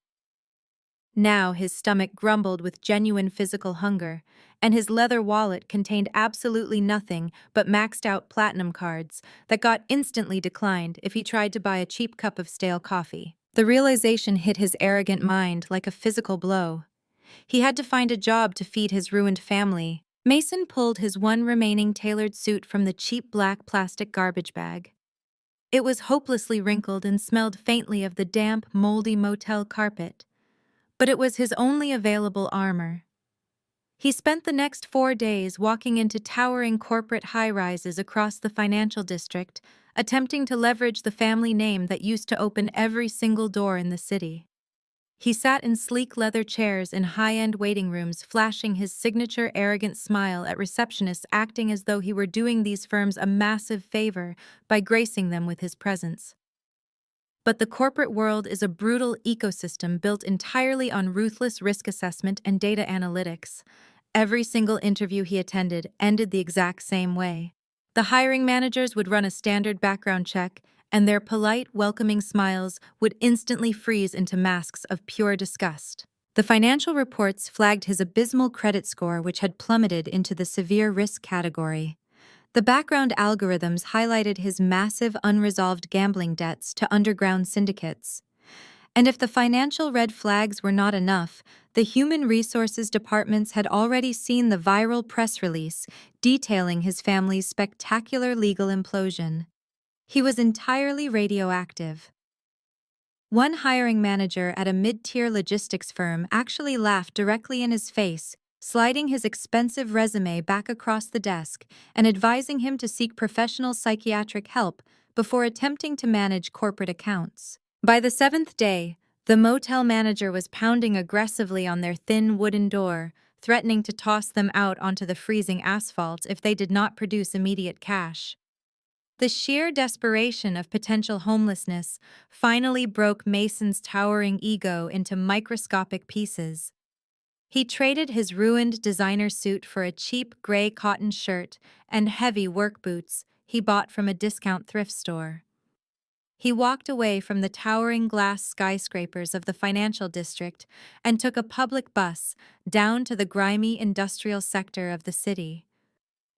Now his stomach grumbled with genuine physical hunger, and his leather wallet contained absolutely nothing but maxed out platinum cards that got instantly declined if he tried to buy a cheap cup of stale coffee. The realization hit his arrogant mind like a physical blow. He had to find a job to feed his ruined family. Mason pulled his one remaining tailored suit from the cheap black plastic garbage bag. It was hopelessly wrinkled and smelled faintly of the damp, moldy motel carpet, but it was his only available armor. He spent the next 4 days walking into towering corporate high-rises across the financial district, attempting to leverage the family name that used to open every single door in the city. He sat in sleek leather chairs in high-end waiting rooms, flashing his signature arrogant smile at receptionists, acting as though he were doing these firms a massive favor by gracing them with his presence. But the corporate world is a brutal ecosystem built entirely on ruthless risk assessment and data analytics. Every single interview he attended ended the exact same way. The hiring managers would run a standard background check, and their polite, welcoming smiles would instantly freeze into masks of pure disgust. The financial reports flagged his abysmal credit score, which had plummeted into the severe risk category. The background algorithms highlighted his massive unresolved gambling debts to underground syndicates. And if the financial red flags were not enough, the human resources departments had already seen the viral press release detailing his family's spectacular legal implosion. He was entirely radioactive. One hiring manager at a mid-tier logistics firm actually laughed directly in his face, sliding his expensive resume back across the desk and advising him to seek professional psychiatric help before attempting to manage corporate accounts. By the 7th day, the motel manager was pounding aggressively on their thin wooden door, threatening to toss them out onto the freezing asphalt if they did not produce immediate cash. The sheer desperation of potential homelessness finally broke Mason's towering ego into microscopic pieces. He traded his ruined designer suit for a cheap gray cotton shirt and heavy work boots he bought from a discount thrift store. He walked away from the towering glass skyscrapers of the financial district and took a public bus down to the grimy industrial sector of the city.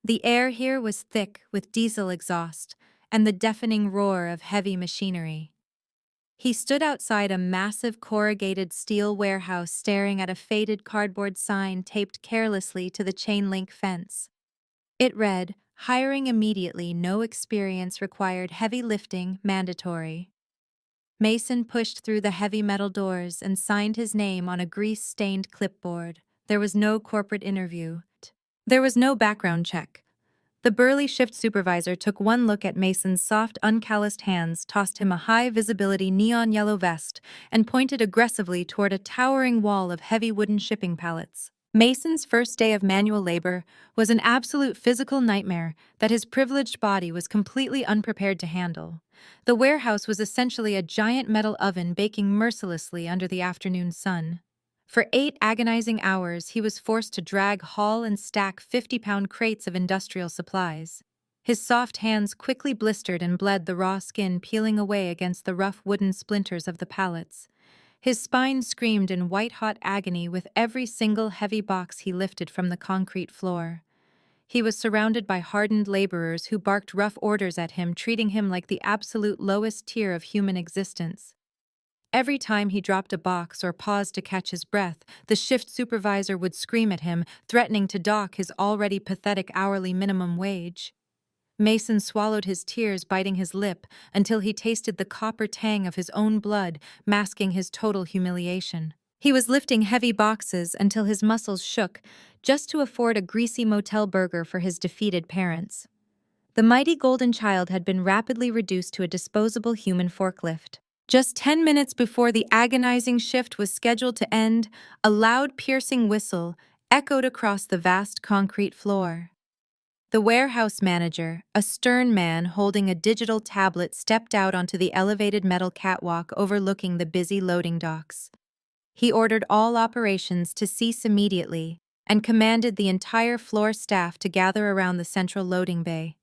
The air here was thick with diesel exhaust and the deafening roar of heavy machinery. He stood outside a massive corrugated steel warehouse staring at a faded cardboard sign taped carelessly to the chain-link fence. It read, "Hiring immediately, no experience required, heavy lifting, mandatory." Mason pushed through the heavy metal doors and signed his name on a grease-stained clipboard. There was no corporate interview. There was no background check. The burly shift supervisor took one look at Mason's soft, uncalloused hands, tossed him a high-visibility neon yellow vest, and pointed aggressively toward a towering wall of heavy wooden shipping pallets. Mason's first day of manual labor was an absolute physical nightmare that his privileged body was completely unprepared to handle. The warehouse was essentially a giant metal oven baking mercilessly under the afternoon sun. For 8 agonizing hours, he was forced to drag, haul, and stack 50-pound crates of industrial supplies. His soft hands quickly blistered and bled, the raw skin peeling away against the rough wooden splinters of the pallets. His spine screamed in white-hot agony with every single heavy box he lifted from the concrete floor. He was surrounded by hardened laborers who barked rough orders at him, treating him like the absolute lowest tier of human existence. Every time he dropped a box or paused to catch his breath, the shift supervisor would scream at him, threatening to dock his already pathetic hourly minimum wage. Mason swallowed his tears, biting his lip, until he tasted the copper tang of his own blood, masking his total humiliation. He was lifting heavy boxes until his muscles shook, just to afford a greasy motel burger for his defeated parents. The mighty golden child had been rapidly reduced to a disposable human forklift. Just 10 minutes before the agonizing shift was scheduled to end, a loud, piercing whistle echoed across the vast concrete floor. The warehouse manager, a stern man holding a digital tablet, stepped out onto the elevated metal catwalk overlooking the busy loading docks. He ordered all operations to cease immediately and commanded the entire floor staff to gather around the central loading bay.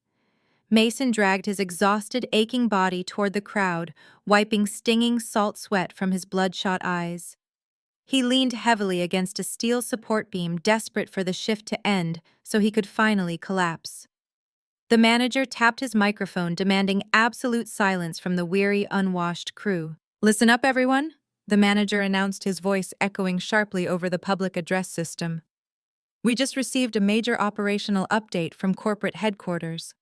Mason dragged his exhausted, aching body toward the crowd, wiping stinging salt sweat from his bloodshot eyes. He leaned heavily against a steel support beam, desperate for the shift to end so he could finally collapse. The manager tapped his microphone, demanding absolute silence from the weary, unwashed crew. "Listen up, everyone," the manager announced, his voice echoing sharply over the public address system. "We just received a major operational update from corporate headquarters.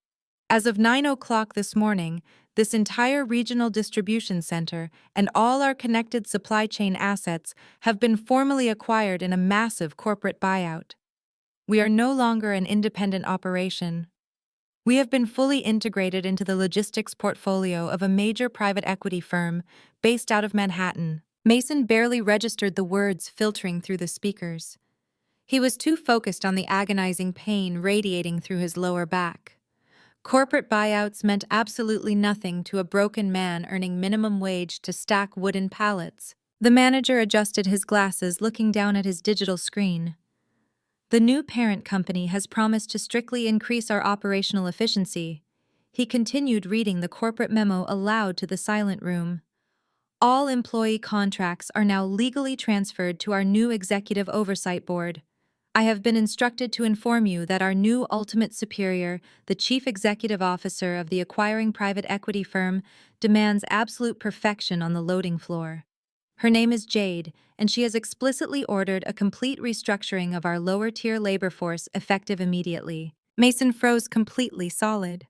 As of 9 o'clock this morning, this entire regional distribution center and all our connected supply chain assets have been formally acquired in a massive corporate buyout. We are no longer an independent operation. We have been fully integrated into the logistics portfolio of a major private equity firm based out of Manhattan." Mason barely registered the words filtering through the speakers. He was too focused on the agonizing pain radiating through his lower back. Corporate buyouts meant absolutely nothing to a broken man earning minimum wage to stack wooden pallets. The manager adjusted his glasses, looking down at his digital screen. "The new parent company has promised to strictly increase our operational efficiency." He continued reading the corporate memo aloud to the silent room. "All employee contracts are now legally transferred to our new executive oversight board. I have been instructed to inform you that our new ultimate superior, the chief executive officer of the acquiring private equity firm, demands absolute perfection on the loading floor. Her name is Jade, and she has explicitly ordered a complete restructuring of our lower-tier labor force effective immediately." Mason froze completely solid.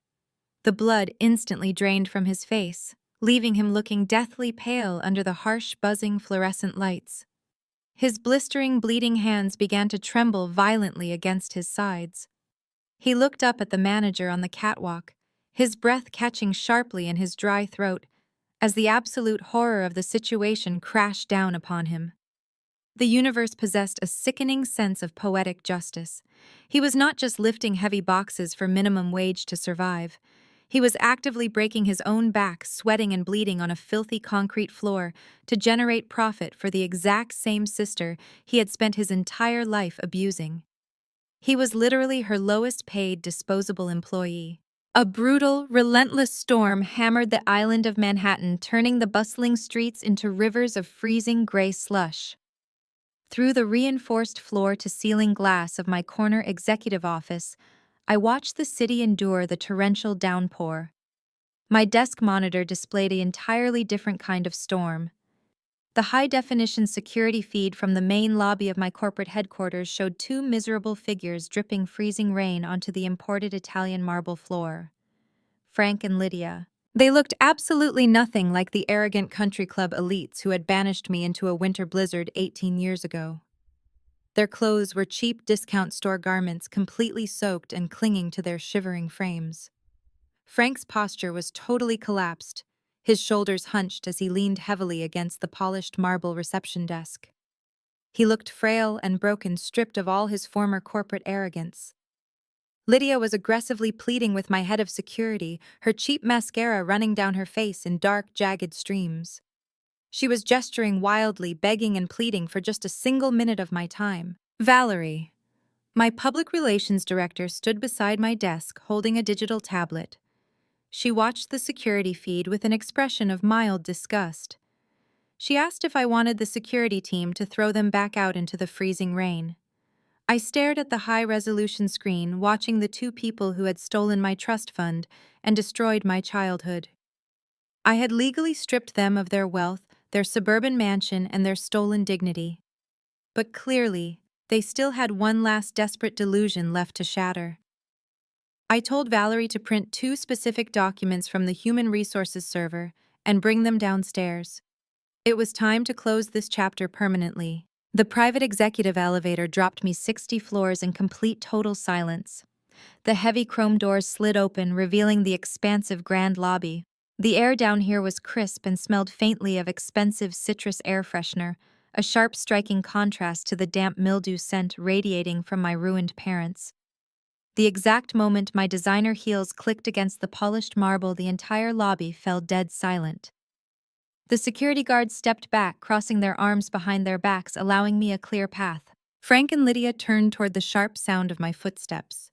The blood instantly drained from his face, leaving him looking deathly pale under the harsh, buzzing fluorescent lights. His blistering, bleeding hands began to tremble violently against his sides. He looked up at the manager on the catwalk, his breath catching sharply in his dry throat as the absolute horror of the situation crashed down upon him. The universe possessed a sickening sense of poetic justice. He was not just lifting heavy boxes for minimum wage to survive. He was actively breaking his own back, sweating and bleeding on a filthy concrete floor to generate profit for the exact same sister he had spent his entire life abusing. He was literally her lowest-paid, disposable employee. A brutal, relentless storm hammered the island of Manhattan, turning the bustling streets into rivers of freezing gray slush. Through the reinforced floor-to-ceiling glass of my corner executive office, I watched the city endure the torrential downpour. My desk monitor displayed an entirely different kind of storm. The high-definition security feed from the main lobby of my corporate headquarters showed two miserable figures dripping freezing rain onto the imported Italian marble floor. Frank and Lydia. They looked absolutely nothing like the arrogant country club elites who had banished me into a winter blizzard 18 years ago. Their clothes were cheap discount store garments, completely soaked and clinging to their shivering frames. Frank's posture was totally collapsed, his shoulders hunched as he leaned heavily against the polished marble reception desk. He looked frail and broken, stripped of all his former corporate arrogance. Lydia was aggressively pleading with my head of security, her cheap mascara running down her face in dark, jagged streams. She was gesturing wildly, begging and pleading for just a single minute of my time. Valerie, my public relations director, stood beside my desk holding a digital tablet. She watched the security feed with an expression of mild disgust. She asked if I wanted the security team to throw them back out into the freezing rain. I stared at the high-resolution screen, watching the two people who had stolen my trust fund and destroyed my childhood. I had legally stripped them of their wealth, their suburban mansion, and their stolen dignity. But clearly, they still had one last desperate delusion left to shatter. I told Valerie to print 2 specific documents from the Human Resources server and bring them downstairs. It was time to close this chapter permanently. The private executive elevator dropped me 60 floors in complete total silence. The heavy chrome doors slid open, revealing the expansive grand lobby. The air down here was crisp and smelled faintly of expensive citrus air freshener, a sharp, striking contrast to the damp mildew scent radiating from my ruined parents. The exact moment my designer heels clicked against the polished marble, the entire lobby fell dead silent. The security guards stepped back, crossing their arms behind their backs, allowing me a clear path. Frank and Lydia turned toward the sharp sound of my footsteps.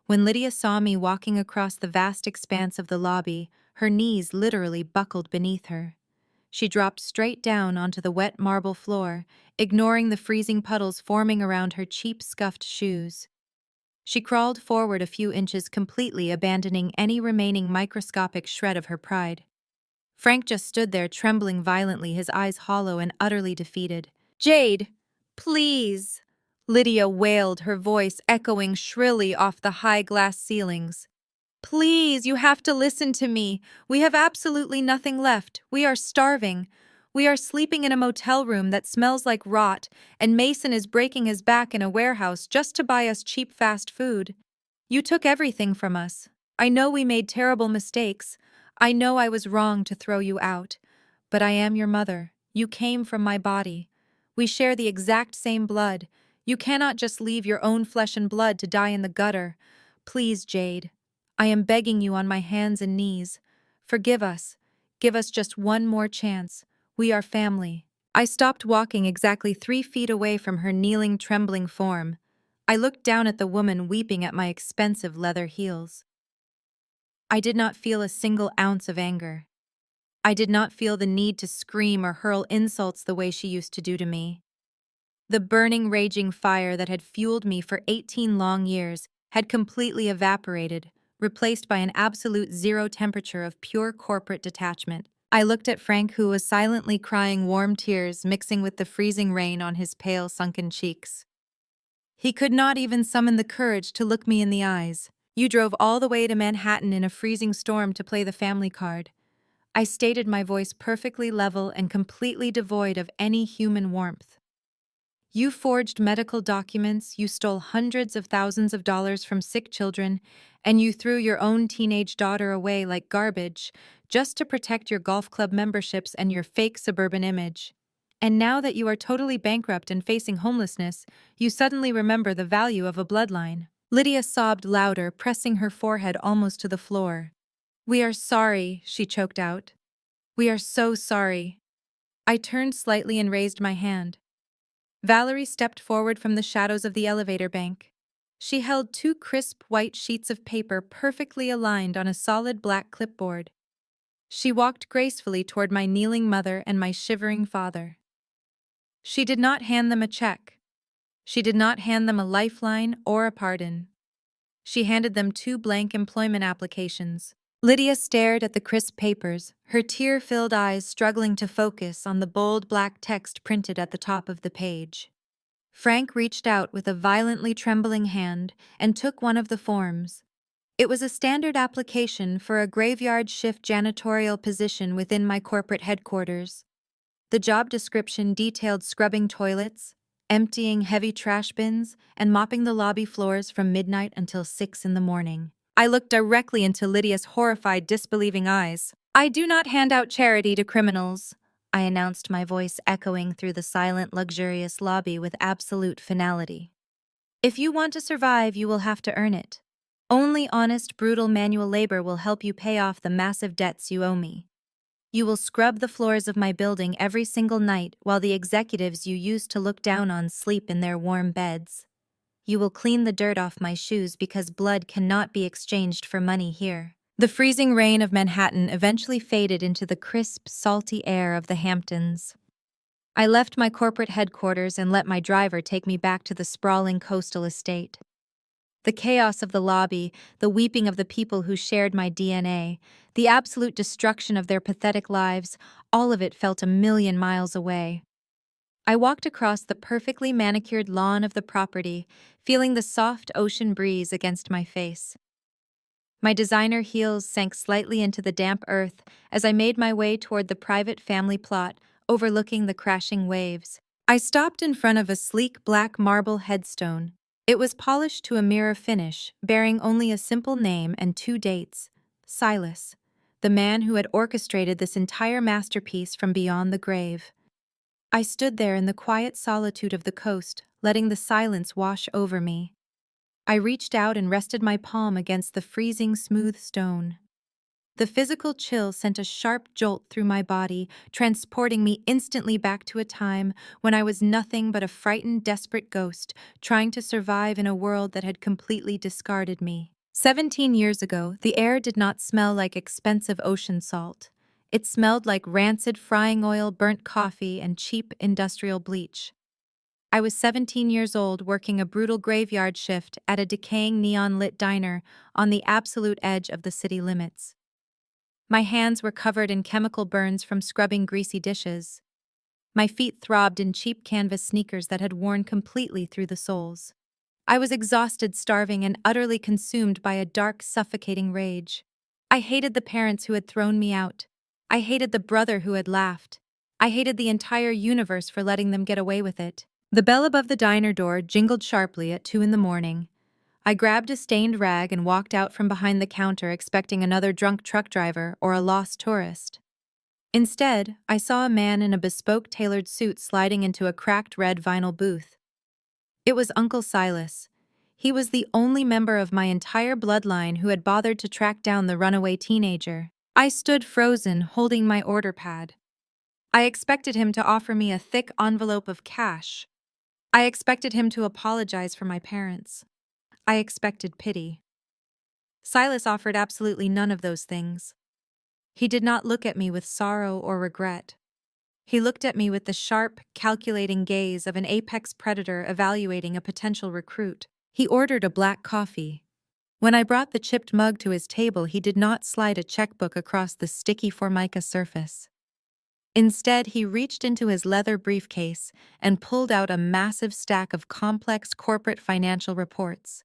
When Lydia saw me walking across the vast expanse of the lobby, her knees literally buckled beneath her. She dropped straight down onto the wet marble floor, ignoring the freezing puddles forming around her cheap, scuffed shoes. She crawled forward a few inches, completely abandoning any remaining microscopic shred of her pride. Frank just stood there, trembling violently, his eyes hollow and utterly defeated. "Jade, please!" Lydia wailed, her voice echoing shrilly off the high glass ceilings. "Please, you have to listen to me. We have absolutely nothing left. We are starving. We are sleeping in a motel room that smells like rot, and Mason is breaking his back in a warehouse just to buy us cheap fast food. You took everything from us. I know we made terrible mistakes. I know I was wrong to throw you out. But I am your mother. You came from my body. We share the exact same blood. You cannot just leave your own flesh and blood to die in the gutter. Please, Jade. I am begging you on my hands and knees. Forgive us. Give us just one more chance. We are family." I stopped walking exactly 3 feet away from her kneeling, trembling form. I looked down at the woman weeping at my expensive leather heels. I did not feel a single ounce of anger. I did not feel the need to scream or hurl insults the way she used to do to me. The burning, raging fire that had fueled me for 18 long years had completely evaporated, replaced by an absolute zero temperature of pure corporate detachment. I looked at Frank, who was silently crying warm tears mixing with the freezing rain on his pale, sunken cheeks. He could not even summon the courage to look me in the eyes. "You drove all the way to Manhattan in a freezing storm to play the family card." I stated, my voice perfectly level and completely devoid of any human warmth. "You forged medical documents, you stole hundreds of thousands of dollars from sick children, and you threw your own teenage daughter away like garbage just to protect your golf club memberships and your fake suburban image. And now that you are totally bankrupt and facing homelessness, you suddenly remember the value of a bloodline." Lydia sobbed louder, pressing her forehead almost to the floor. "We are sorry," she choked out. "We are so sorry." I turned slightly and raised my hand. Valerie stepped forward from the shadows of the elevator bank. She held 2 crisp white sheets of paper perfectly aligned on a solid black clipboard. She walked gracefully toward my kneeling mother and my shivering father. She did not hand them a check. She did not hand them a lifeline or a pardon. She handed them 2 blank employment applications. Lydia stared at the crisp papers, her tear-filled eyes struggling to focus on the bold black text printed at the top of the page. Frank reached out with a violently trembling hand and took one of the forms. It was a standard application for a graveyard shift janitorial position within my corporate headquarters. The job description detailed scrubbing toilets, emptying heavy trash bins, and mopping the lobby floors from midnight until 6 in the morning. I looked directly into Lydia's horrified, disbelieving eyes. "I do not hand out charity to criminals," I announced, my voice echoing through the silent, luxurious lobby with absolute finality. "If you want to survive, you will have to earn it. Only honest, brutal manual labor will help you pay off the massive debts you owe me. You will scrub the floors of my building every single night while the executives you used to look down on sleep in their warm beds. You will clean the dirt off my shoes because blood cannot be exchanged for money here." The freezing rain of Manhattan eventually faded into the crisp, salty air of the Hamptons. I left my corporate headquarters and let my driver take me back to the sprawling coastal estate. The chaos of the lobby, the weeping of the people who shared my DNA, the absolute destruction of their pathetic lives, all of it felt a million miles away. I walked across the perfectly manicured lawn of the property, feeling the soft ocean breeze against my face. My designer heels sank slightly into the damp earth as I made my way toward the private family plot overlooking the crashing waves. I stopped in front of a sleek black marble headstone. It was polished to a mirror finish, bearing only a simple name and 2 dates: Silas, the man who had orchestrated this entire masterpiece from beyond the grave. I stood there in the quiet solitude of the coast, letting the silence wash over me. I reached out and rested my palm against the freezing, smooth stone. The physical chill sent a sharp jolt through my body, transporting me instantly back to a time when I was nothing but a frightened, desperate ghost, trying to survive in a world that had completely discarded me. 17 years ago, the air did not smell like expensive ocean salt. It smelled like rancid frying oil, burnt coffee, and cheap industrial bleach. I was 17 years old working a brutal graveyard shift at a decaying neon-lit diner on the absolute edge of the city limits. My hands were covered in chemical burns from scrubbing greasy dishes. My feet throbbed in cheap canvas sneakers that had worn completely through the soles. I was exhausted, starving, and utterly consumed by a dark, suffocating rage. I hated the parents who had thrown me out. I hated the brother who had laughed. I hated the entire universe for letting them get away with it. The bell above the diner door jingled sharply at 2 in the morning. I grabbed a stained rag and walked out from behind the counter, expecting another drunk truck driver or a lost tourist. Instead, I saw a man in a bespoke tailored suit sliding into a cracked red vinyl booth. It was Uncle Silas. He was the only member of my entire bloodline who had bothered to track down the runaway teenager. I stood frozen, holding my order pad. I expected him to offer me a thick envelope of cash. I expected him to apologize for my parents. I expected pity. Silas offered absolutely none of those things. He did not look at me with sorrow or regret. He looked at me with the sharp, calculating gaze of an apex predator evaluating a potential recruit. He ordered a black coffee. When I brought the chipped mug to his table, he did not slide a checkbook across the sticky formica surface. Instead, he reached into his leather briefcase and pulled out a massive stack of complex corporate financial reports.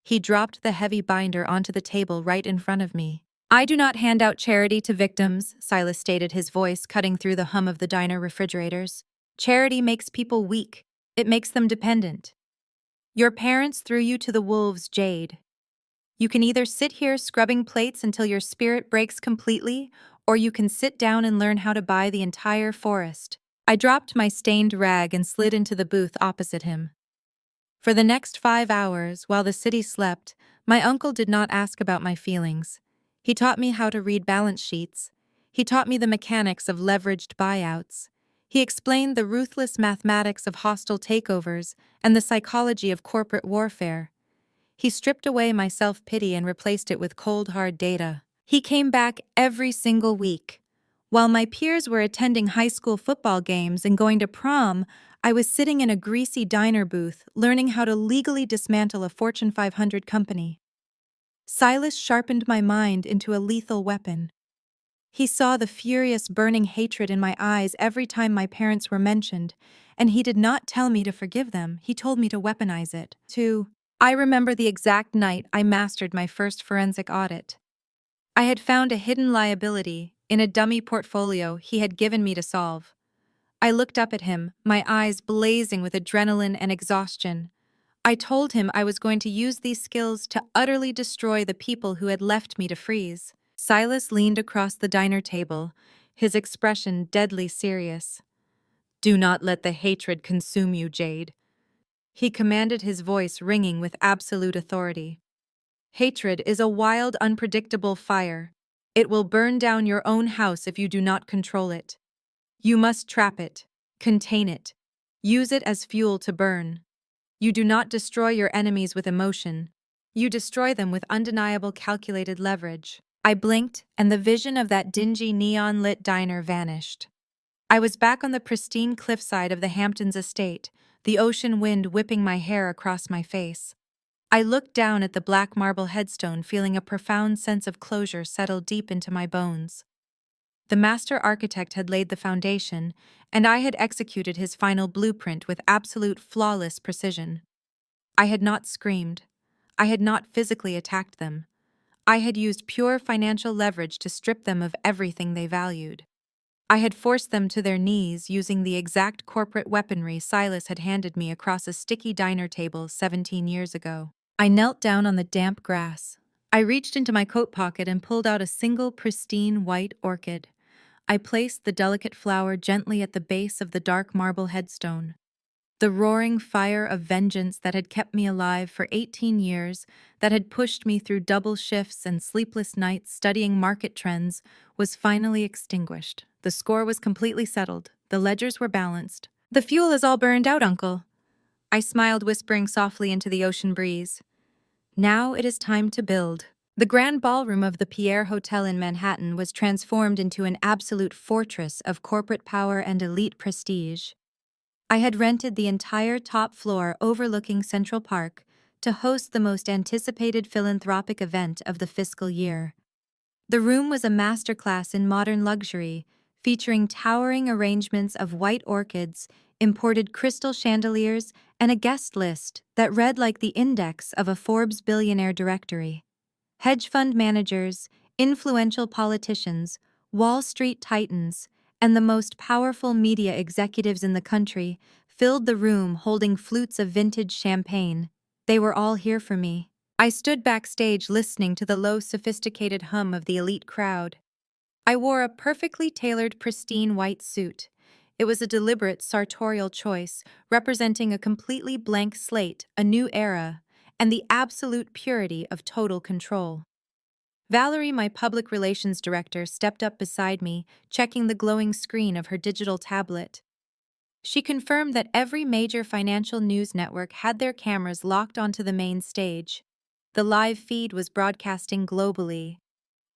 He dropped the heavy binder onto the table right in front of me. "I do not hand out charity to victims," Silas stated, his voice cutting through the hum of the diner refrigerators. "Charity makes people weak. It makes them dependent. Your parents threw you to the wolves, Jade. You can either sit here scrubbing plates until your spirit breaks completely, or you can sit down and learn how to buy the entire forest." I dropped my stained rag and slid into the booth opposite him. For the next 5 hours, while the city slept, my uncle did not ask about my feelings. He taught me how to read balance sheets. He taught me the mechanics of leveraged buyouts. He explained the ruthless mathematics of hostile takeovers and the psychology of corporate warfare. He stripped away my self-pity and replaced it with cold, hard data. He came back every single week. While my peers were attending high school football games and going to prom, I was sitting in a greasy diner booth, learning how to legally dismantle a Fortune 500 company. Silas sharpened my mind into a lethal weapon. He saw the furious, burning hatred in my eyes every time my parents were mentioned, and he did not tell me to forgive them. He told me to weaponize it. I remember the exact night I mastered my first forensic audit. I had found a hidden liability in a dummy portfolio he had given me to solve. I looked up at him, my eyes blazing with adrenaline and exhaustion. I told him I was going to use these skills to utterly destroy the people who had left me to freeze. Silas leaned across the diner table, his expression deadly serious. "Do not let the hatred consume you, Jade," he commanded, his voice ringing with absolute authority. "Hatred is a wild, unpredictable fire. It will burn down your own house if you do not control it. You must trap it, contain it, use it as fuel to burn. You do not destroy your enemies with emotion. You destroy them with undeniable, calculated leverage." I blinked, and the vision of that dingy, neon-lit diner vanished. I was back on the pristine cliffside of the Hamptons estate, the ocean wind whipping my hair across my face. I looked down at the black marble headstone, feeling a profound sense of closure settle deep into my bones. The master architect had laid the foundation, and I had executed his final blueprint with absolute flawless precision. I had not screamed. I had not physically attacked them. I had used pure financial leverage to strip them of everything they valued. I had forced them to their knees using the exact corporate weaponry Silas had handed me across a sticky diner table 17 years ago. I knelt down on the damp grass. I reached into my coat pocket and pulled out a single pristine white orchid. I placed the delicate flower gently at the base of the dark marble headstone. The roaring fire of vengeance that had kept me alive for 18 years, that had pushed me through double shifts and sleepless nights studying market trends, was finally extinguished. The score was completely settled. The ledgers were balanced. "The fuel is all burned out, Uncle," I smiled, whispering softly into the ocean breeze. "Now it is time to build." The grand ballroom of the Pierre Hotel in Manhattan was transformed into an absolute fortress of corporate power and elite prestige. I had rented the entire top floor overlooking Central Park to host the most anticipated philanthropic event of the fiscal year. The room was a masterclass in modern luxury, featuring towering arrangements of white orchids, imported crystal chandeliers, and a guest list that read like the index of a Forbes billionaire directory. Hedge fund managers, influential politicians, Wall Street titans, and the most powerful media executives in the country filled the room holding flutes of vintage champagne. They were all here for me. I stood backstage listening to the low, sophisticated hum of the elite crowd. I wore a perfectly tailored, pristine white suit. It was a deliberate sartorial choice, representing a completely blank slate, a new era, and the absolute purity of total control. Valerie, my public relations director, stepped up beside me, checking the glowing screen of her digital tablet. She confirmed that every major financial news network had their cameras locked onto the main stage. The live feed was broadcasting globally.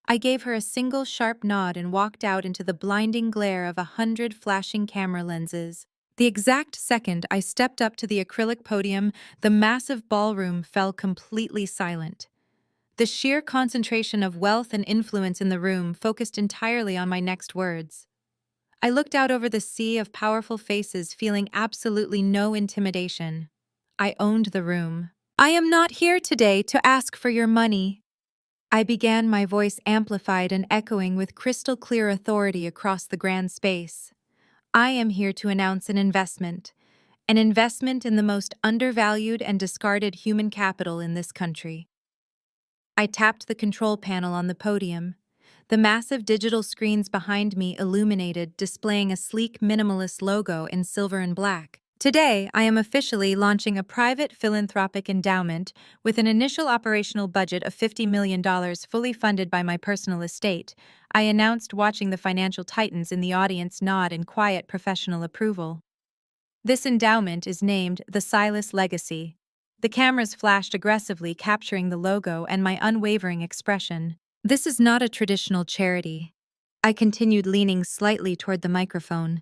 I gave her a single sharp nod and walked out into the blinding glare of 100 flashing camera lenses. The exact second I stepped up to the acrylic podium, the massive ballroom fell completely silent. The sheer concentration of wealth and influence in the room focused entirely on my next words. I looked out over the sea of powerful faces, feeling absolutely no intimidation. I owned the room. "I am not here today to ask for your money," I began, my voice amplified and echoing with crystal clear authority across the grand space. "I am here to announce an investment in the most undervalued and discarded human capital in this country." I tapped the control panel on the podium. The massive digital screens behind me illuminated, displaying a sleek minimalist logo in silver and black. "Today, I am officially launching a private philanthropic endowment with an initial operational budget of $50 million fully funded by my personal estate," I announced, watching the financial titans in the audience nod in quiet professional approval. "This endowment is named the Silas Legacy." The cameras flashed aggressively, capturing the logo and my unwavering expression. "This is not a traditional charity." I continued, leaning slightly toward the microphone.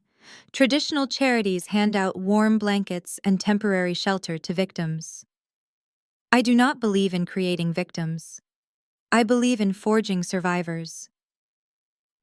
"Traditional charities hand out warm blankets and temporary shelter to victims. I do not believe in creating victims. I believe in forging survivors.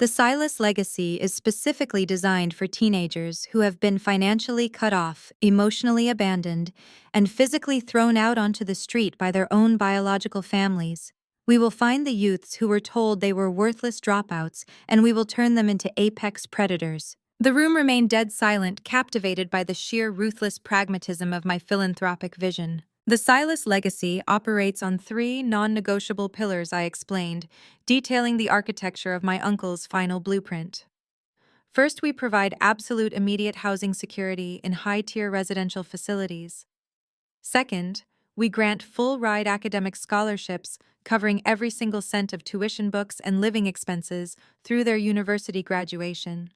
The Silas Legacy is specifically designed for teenagers who have been financially cut off, emotionally abandoned, and physically thrown out onto the street by their own biological families. We will find the youths who were told they were worthless dropouts, and we will turn them into apex predators." The room remained dead silent, captivated by the sheer ruthless pragmatism of my philanthropic vision. "The Silas Legacy operates on 3 non-negotiable pillars," I explained, detailing the architecture of my uncle's final blueprint. "First, we provide absolute immediate housing security in high-tier residential facilities. Second, we grant full-ride academic scholarships covering every single cent of tuition, books, and living expenses through their university graduation.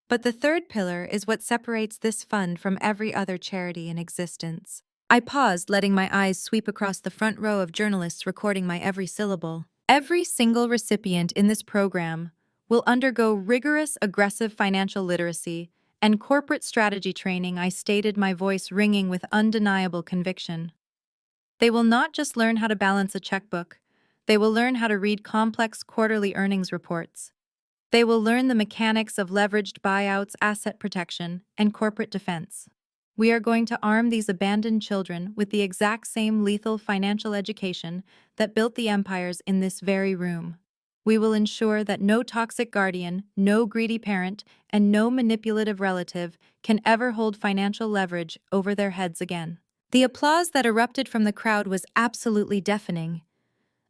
But the third pillar is what separates this fund from every other charity in existence." I paused, letting my eyes sweep across the front row of journalists recording my every syllable. "Every single recipient in this program will undergo rigorous, aggressive financial literacy and corporate strategy training," I stated, my voice ringing with undeniable conviction. "They will not just learn how to balance a checkbook, they will learn how to read complex quarterly earnings reports. They will learn the mechanics of leveraged buyouts, asset protection, and corporate defense. We are going to arm these abandoned children with the exact same lethal financial education that built the empires in this very room. We will ensure that no toxic guardian, no greedy parent, and no manipulative relative can ever hold financial leverage over their heads again." The applause that erupted from the crowd was absolutely deafening.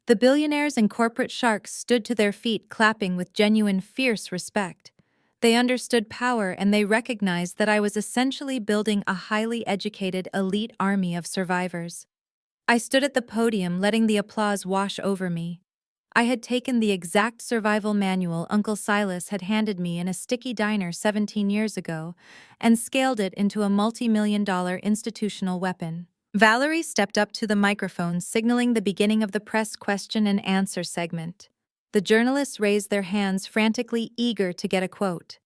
The billionaires and corporate sharks stood to their feet, clapping with genuine, fierce respect. They understood power, and they recognized that I was essentially building a highly educated, elite army of survivors. I stood at the podium, letting the applause wash over me. I had taken the exact survival manual Uncle Silas had handed me in a sticky diner 17 years ago and scaled it into a multi-million-dollar institutional weapon. Valerie stepped up to the microphone, signaling the beginning of the press question and answer segment. The journalists raised their hands, frantically eager to get a quote.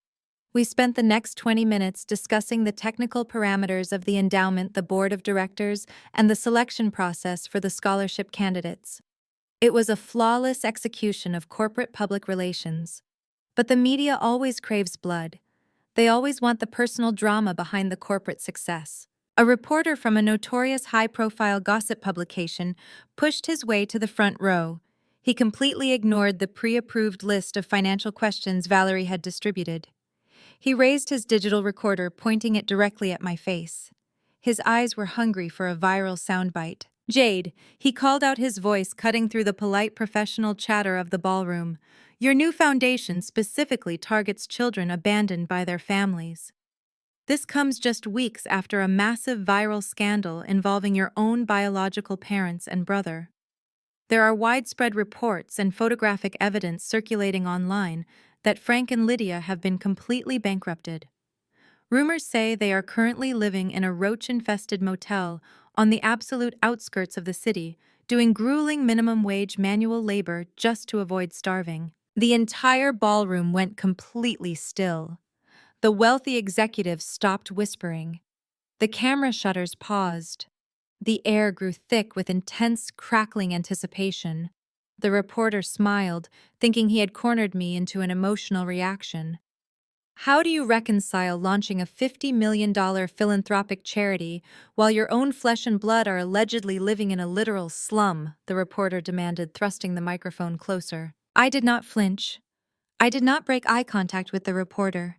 We spent the next 20 minutes discussing the technical parameters of the endowment, the board of directors, and the selection process for the scholarship candidates. It was a flawless execution of corporate public relations. But the media always craves blood. They always want the personal drama behind the corporate success. A reporter from a notorious high-profile gossip publication pushed his way to the front row. He completely ignored the pre-approved list of financial questions Valerie had distributed. He raised his digital recorder, pointing it directly at my face. His eyes were hungry for a viral soundbite. "Jade," he called out, his voice cutting through the polite professional chatter of the ballroom. "Your new foundation specifically targets children abandoned by their families. This comes just weeks after a massive viral scandal involving your own biological parents and brother. There are widespread reports and photographic evidence circulating online that Frank and Lydia have been completely bankrupted. Rumors say they are currently living in a roach-infested motel on the absolute outskirts of the city, doing grueling minimum-wage manual labor just to avoid starving." The entire ballroom went completely still. The wealthy executives stopped whispering. The camera shutters paused. The air grew thick with intense, crackling anticipation. The reporter smiled, thinking he had cornered me into an emotional reaction. "How do you reconcile launching a $50 million philanthropic charity while your own flesh and blood are allegedly living in a literal slum?" the reporter demanded, thrusting the microphone closer. I did not flinch. I did not break eye contact with the reporter.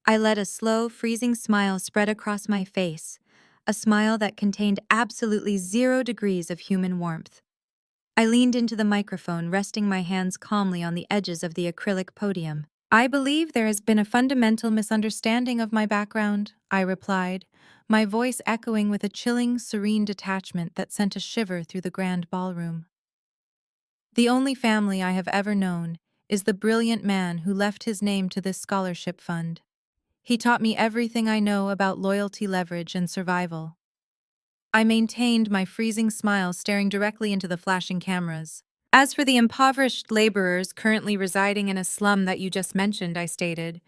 I let a slow, freezing smile spread across my face, a smile that contained absolutely 0 degrees of human warmth. I leaned into the microphone, resting my hands calmly on the edges of the acrylic podium. "I believe there has been a fundamental misunderstanding of my background," I replied, my voice echoing with a chilling, serene detachment that sent a shiver through the grand ballroom. "The only family I have ever known is the brilliant man who left his name to this scholarship fund. He taught me everything I know about loyalty, leverage, and survival." I maintained my freezing smile, staring directly into the flashing cameras. "As for the impoverished laborers currently residing in a slum that you just mentioned," I stated,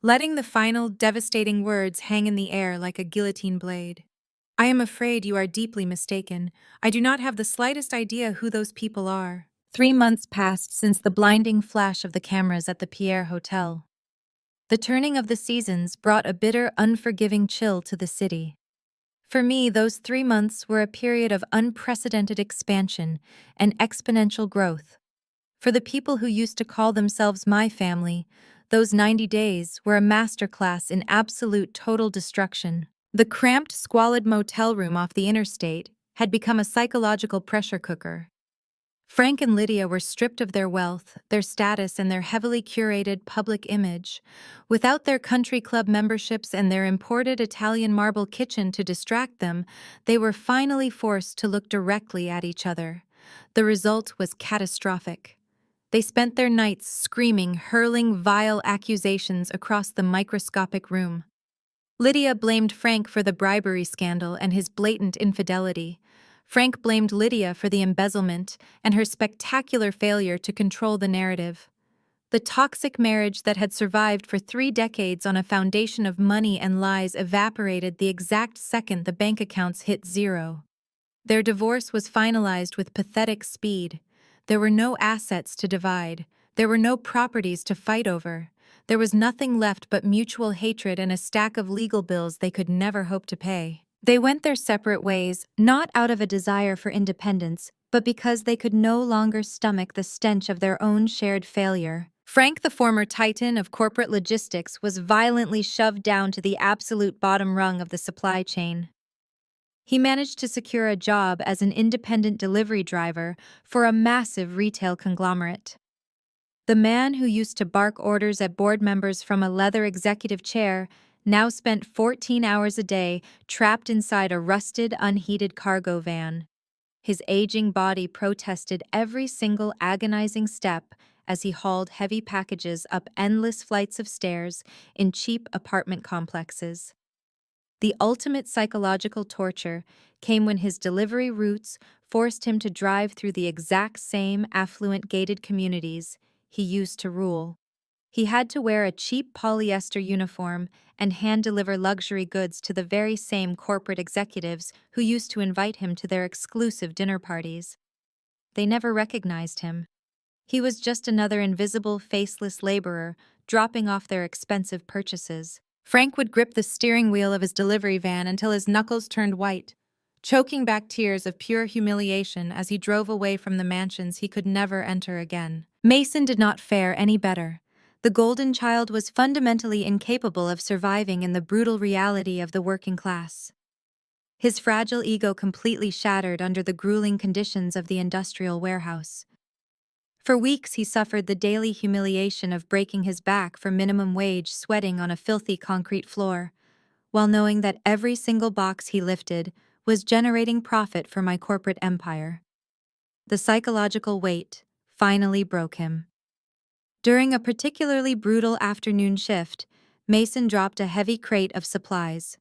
letting the final, devastating words hang in the air like a guillotine blade, "I am afraid you are deeply mistaken. I do not have the slightest idea who those people are." 3 months passed since the blinding flash of the cameras at the Pierre Hotel. The turning of the seasons brought a bitter, unforgiving chill to the city. For me, those 3 months were a period of unprecedented expansion and exponential growth. For the people who used to call themselves my family, those 90 days were a masterclass in absolute total destruction. The cramped, squalid motel room off the interstate had become a psychological pressure cooker. Frank and Lydia were stripped of their wealth, their status, and their heavily curated public image. Without their country club memberships and their imported Italian marble kitchen to distract them, they were finally forced to look directly at each other. The result was catastrophic. They spent their nights screaming, hurling vile accusations across the microscopic room. Lydia blamed Frank for the bribery scandal and his blatant infidelity. Frank blamed Lydia for the embezzlement and her spectacular failure to control the narrative. The toxic marriage that had survived for 3 decades on a foundation of money and lies evaporated the exact second the bank accounts hit 0. Their divorce was finalized with pathetic speed. There were no assets to divide. There were no properties to fight over. There was nothing left but mutual hatred and a stack of legal bills they could never hope to pay. They went their separate ways, not out of a desire for independence, but because they could no longer stomach the stench of their own shared failure. Frank, the former titan of corporate logistics, was violently shoved down to the absolute bottom rung of the supply chain. He managed to secure a job as an independent delivery driver for a massive retail conglomerate. The man who used to bark orders at board members from a leather executive chair now spent 14 hours a day trapped inside a rusted, unheated cargo van. His aging body protested every single agonizing step as he hauled heavy packages up endless flights of stairs in cheap apartment complexes. The ultimate psychological torture came when his delivery routes forced him to drive through the exact same affluent gated communities he used to rule. He had to wear a cheap polyester uniform and hand-deliver luxury goods to the very same corporate executives who used to invite him to their exclusive dinner parties. They never recognized him. He was just another invisible, faceless laborer dropping off their expensive purchases. Frank would grip the steering wheel of his delivery van until his knuckles turned white, choking back tears of pure humiliation as he drove away from the mansions he could never enter again. Mason did not fare any better. The golden child was fundamentally incapable of surviving in the brutal reality of the working class. His fragile ego completely shattered under the grueling conditions of the industrial warehouse. For weeks he suffered the daily humiliation of breaking his back for minimum wage, sweating on a filthy concrete floor, while knowing that every single box he lifted was generating profit for my corporate empire. The psychological weight finally broke him. During a particularly brutal afternoon shift, Mason dropped a heavy crate of supplies.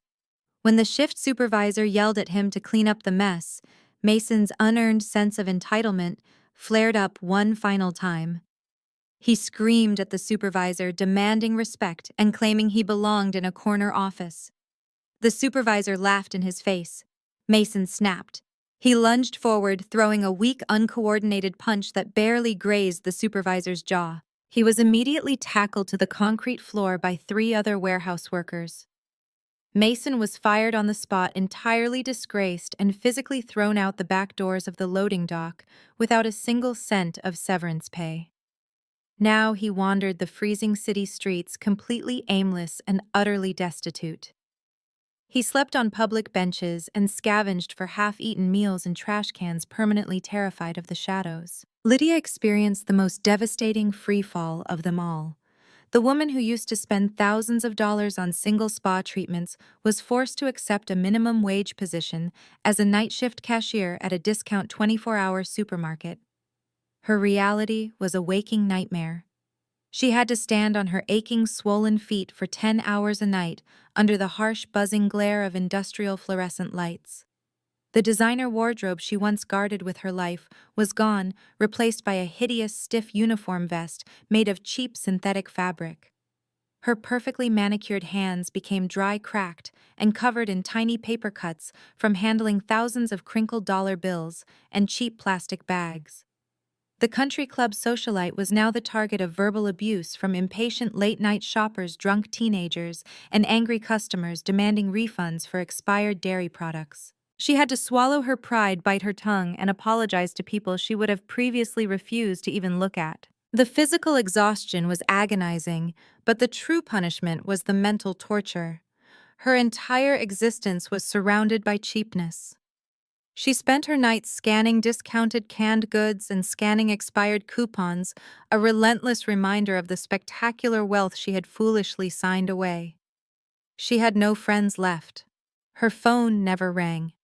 When the shift supervisor yelled at him to clean up the mess, Mason's unearned sense of entitlement flared up one final time. He screamed at the supervisor, demanding respect and claiming he belonged in a corner office. The supervisor laughed in his face. Mason snapped. He lunged forward, throwing a weak, uncoordinated punch that barely grazed the supervisor's jaw. He was immediately tackled to the concrete floor by 3 other warehouse workers. Mason was fired on the spot, entirely disgraced and physically thrown out the back doors of the loading dock without a single cent of severance pay. Now he wandered the freezing city streets completely aimless and utterly destitute. He slept on public benches and scavenged for half-eaten meals in trash cans, permanently terrified of the shadows. Lydia experienced the most devastating freefall of them all. The woman who used to spend thousands of dollars on single spa treatments was forced to accept a minimum wage position as a night shift cashier at a discount 24-hour supermarket. Her reality was a waking nightmare. She had to stand on her aching, swollen feet for 10 hours a night under the harsh, buzzing glare of industrial fluorescent lights. The designer wardrobe she once guarded with her life was gone, replaced by a hideous, stiff uniform vest made of cheap synthetic fabric. Her perfectly manicured hands became dry, cracked, and covered in tiny paper cuts from handling thousands of crinkled dollar bills and cheap plastic bags. The country club socialite was now the target of verbal abuse from impatient late-night shoppers, drunk teenagers, and angry customers demanding refunds for expired dairy products. She had to swallow her pride, bite her tongue, and apologize to people she would have previously refused to even look at. The physical exhaustion was agonizing, but the true punishment was the mental torture. Her entire existence was surrounded by cheapness. She spent her nights scanning discounted canned goods and scanning expired coupons, a relentless reminder of the spectacular wealth she had foolishly signed away. She had no friends left. Her phone never rang.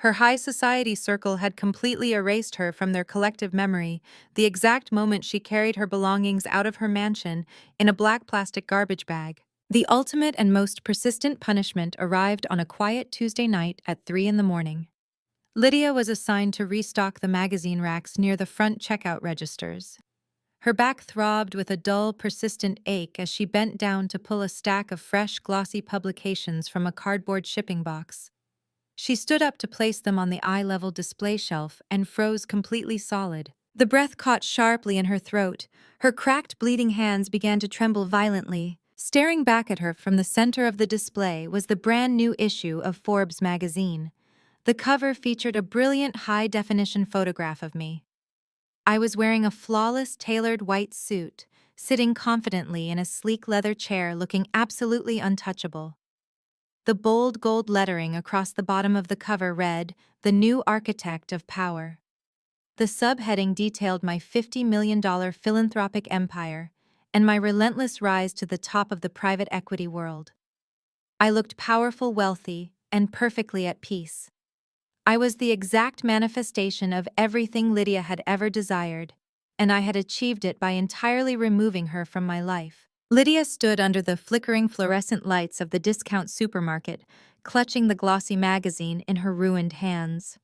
Her high society circle had completely erased her from their collective memory the exact moment she carried her belongings out of her mansion in a black plastic garbage bag. The ultimate and most persistent punishment arrived on a quiet Tuesday night at 3 a.m. Lydia was assigned to restock the magazine racks near the front checkout registers. Her back throbbed with a dull, persistent ache as she bent down to pull a stack of fresh, glossy publications from a cardboard shipping box. She stood up to place them on the eye-level display shelf and froze completely solid. The breath caught sharply in her throat. Her cracked, bleeding hands began to tremble violently. Staring back at her from the center of the display was the brand-new issue of Forbes magazine. The cover featured a brilliant high-definition photograph of me. I was wearing a flawless, tailored white suit, sitting confidently in a sleek leather chair looking absolutely untouchable. The bold gold lettering across the bottom of the cover read, "The New Architect of Power." The subheading detailed my $50 million philanthropic empire and my relentless rise to the top of the private equity world. I looked powerful, wealthy, and perfectly at peace. I was the exact manifestation of everything Lydia had ever desired, and I had achieved it by entirely removing her from my life. Lydia stood under the flickering fluorescent lights of the discount supermarket, clutching the glossy magazine in her ruined hands.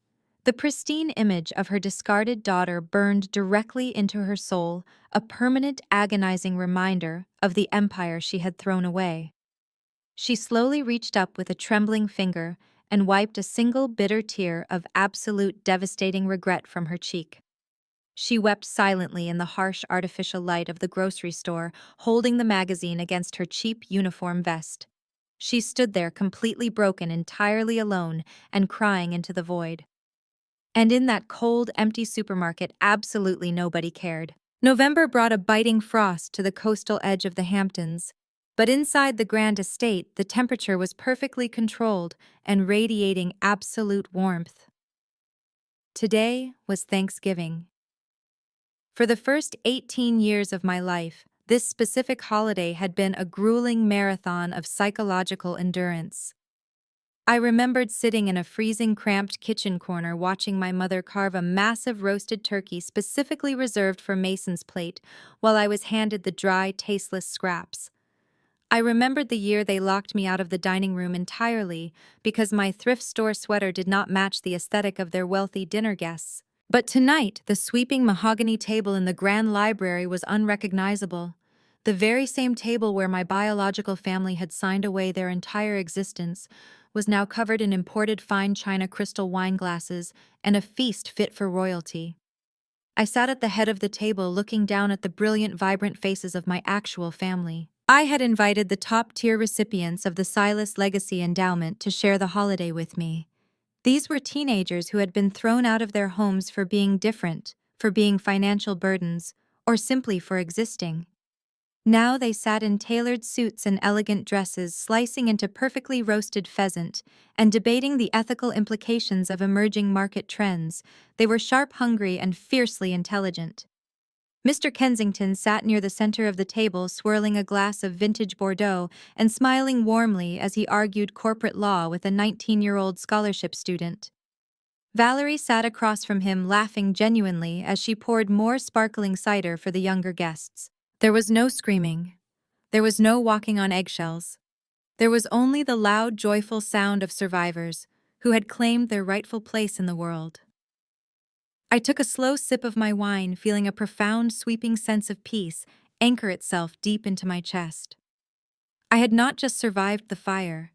The pristine image of her discarded daughter burned directly into her soul, a permanent, agonizing reminder of the empire she had thrown away. She slowly reached up with a trembling finger and wiped a single bitter tear of absolute devastating regret from her cheek. She wept silently in the harsh artificial light of the grocery store, holding the magazine against her cheap uniform vest. She stood there completely broken, entirely alone, and crying into the void. And in that cold, empty supermarket, absolutely nobody cared. November brought a biting frost to the coastal edge of the Hamptons, but inside the Grand Estate, the temperature was perfectly controlled and radiating absolute warmth. Today was Thanksgiving. For the first 18 years of my life, this specific holiday had been a grueling marathon of psychological endurance. I remembered sitting in a freezing, cramped kitchen corner watching my mother carve a massive roasted turkey specifically reserved for Mason's plate while I was handed the dry, tasteless scraps. I remembered the year they locked me out of the dining room entirely because my thrift store sweater did not match the aesthetic of their wealthy dinner guests. But tonight, the sweeping mahogany table in the grand library was unrecognizable. The very same table where my biological family had signed away their entire existence was now covered in imported fine china crystal wine glasses and a feast fit for royalty. I sat at the head of the table looking down at the brilliant, vibrant faces of my actual family. I had invited the top-tier recipients of the Silas Legacy Endowment to share the holiday with me. These were teenagers who had been thrown out of their homes for being different, for being financial burdens, or simply for existing. Now they sat in tailored suits and elegant dresses, slicing into perfectly roasted pheasant, and debating the ethical implications of emerging market trends. They were sharp, hungry, and fiercely intelligent. Mr. Kensington sat near the center of the table, swirling a glass of vintage Bordeaux and smiling warmly as he argued corporate law with a 19-year-old scholarship student. Valerie sat across from him, laughing genuinely as she poured more sparkling cider for the younger guests. There was no screaming. There was no walking on eggshells. There was only the loud, joyful sound of survivors who had claimed their rightful place in the world. I took a slow sip of my wine, feeling a profound, sweeping sense of peace anchor itself deep into my chest. I had not just survived the fire.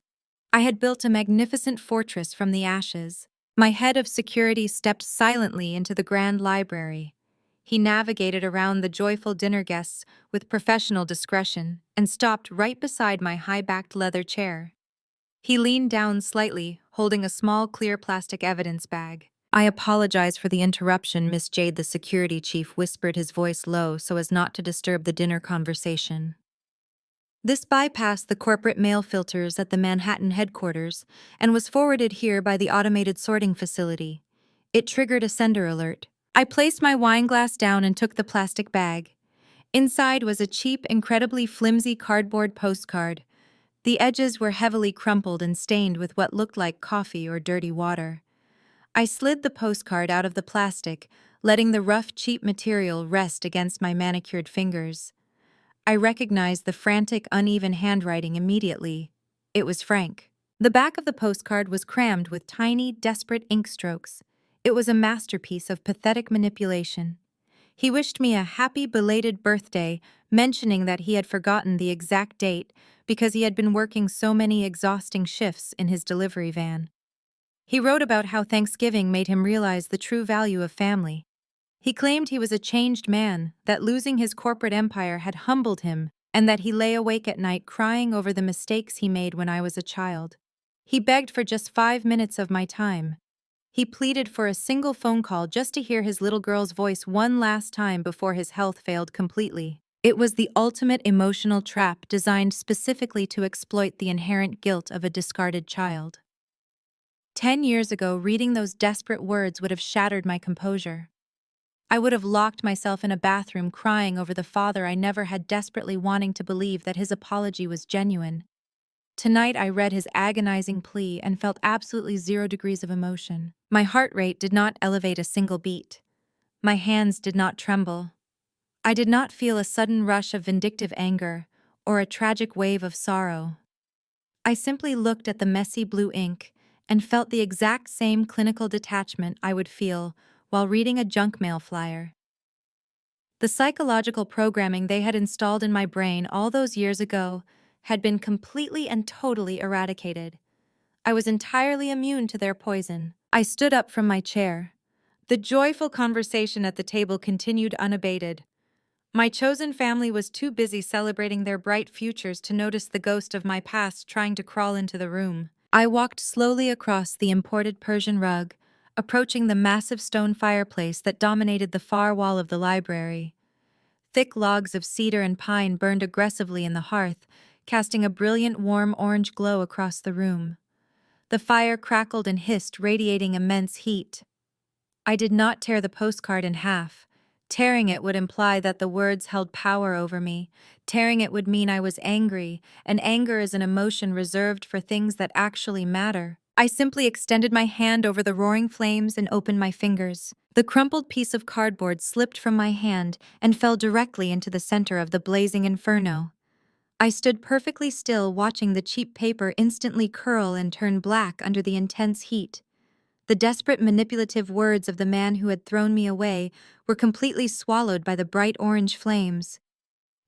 I had built a magnificent fortress from the ashes. My head of security stepped silently into the grand library. He navigated around the joyful dinner guests with professional discretion and stopped right beside my high-backed leather chair. He leaned down slightly, holding a small clear plastic evidence bag. "I apologize for the interruption," Miss Jade, the security chief, whispered, his voice low so as not to disturb the dinner conversation. This bypassed the corporate mail filters at the Manhattan headquarters and was forwarded here by the automated sorting facility. It triggered a sender alert. I placed my wine glass down and took the plastic bag. Inside was a cheap, incredibly flimsy cardboard postcard. The edges were heavily crumpled and stained with what looked like coffee or dirty water. I slid the postcard out of the plastic, letting the rough, cheap material rest against my manicured fingers. I recognized the frantic, uneven handwriting immediately. It was Frank. The back of the postcard was crammed with tiny, desperate ink strokes. It was a masterpiece of pathetic manipulation. He wished me a happy belated birthday, mentioning that he had forgotten the exact date because he had been working so many exhausting shifts in his delivery van. He wrote about how Thanksgiving made him realize the true value of family. He claimed he was a changed man, that losing his corporate empire had humbled him, and that he lay awake at night crying over the mistakes he made when I was a child. He begged for just 5 minutes of my time. He pleaded for a single phone call just to hear his little girl's voice one last time before his health failed completely. It was the ultimate emotional trap designed specifically to exploit the inherent guilt of a discarded child. 10 years ago, reading those desperate words would have shattered my composure. I would have locked myself in a bathroom crying over the father I never had, desperately wanting to believe that his apology was genuine. Tonight I read his agonizing plea and felt absolutely 0 degrees of emotion. My heart rate did not elevate a single beat. My hands did not tremble. I did not feel a sudden rush of vindictive anger or a tragic wave of sorrow. I simply looked at the messy blue ink and felt the exact same clinical detachment I would feel while reading a junk mail flyer. The psychological programming they had installed in my brain all those years ago had been completely and totally eradicated. I was entirely immune to their poison. I stood up from my chair. The joyful conversation at the table continued unabated. My chosen family was too busy celebrating their bright futures to notice the ghost of my past trying to crawl into the room. I walked slowly across the imported Persian rug, approaching the massive stone fireplace that dominated the far wall of the library. Thick logs of cedar and pine burned aggressively in the hearth, casting a brilliant warm orange glow across the room. The fire crackled and hissed, radiating immense heat. I did not tear the postcard in half. Tearing it would imply that the words held power over me. Tearing it would mean I was angry, and anger is an emotion reserved for things that actually matter. I simply extended my hand over the roaring flames and opened my fingers. The crumpled piece of cardboard slipped from my hand and fell directly into the center of the blazing inferno. I stood perfectly still, watching the cheap paper instantly curl and turn black under the intense heat. The desperate, manipulative words of the man who had thrown me away were completely swallowed by the bright orange flames.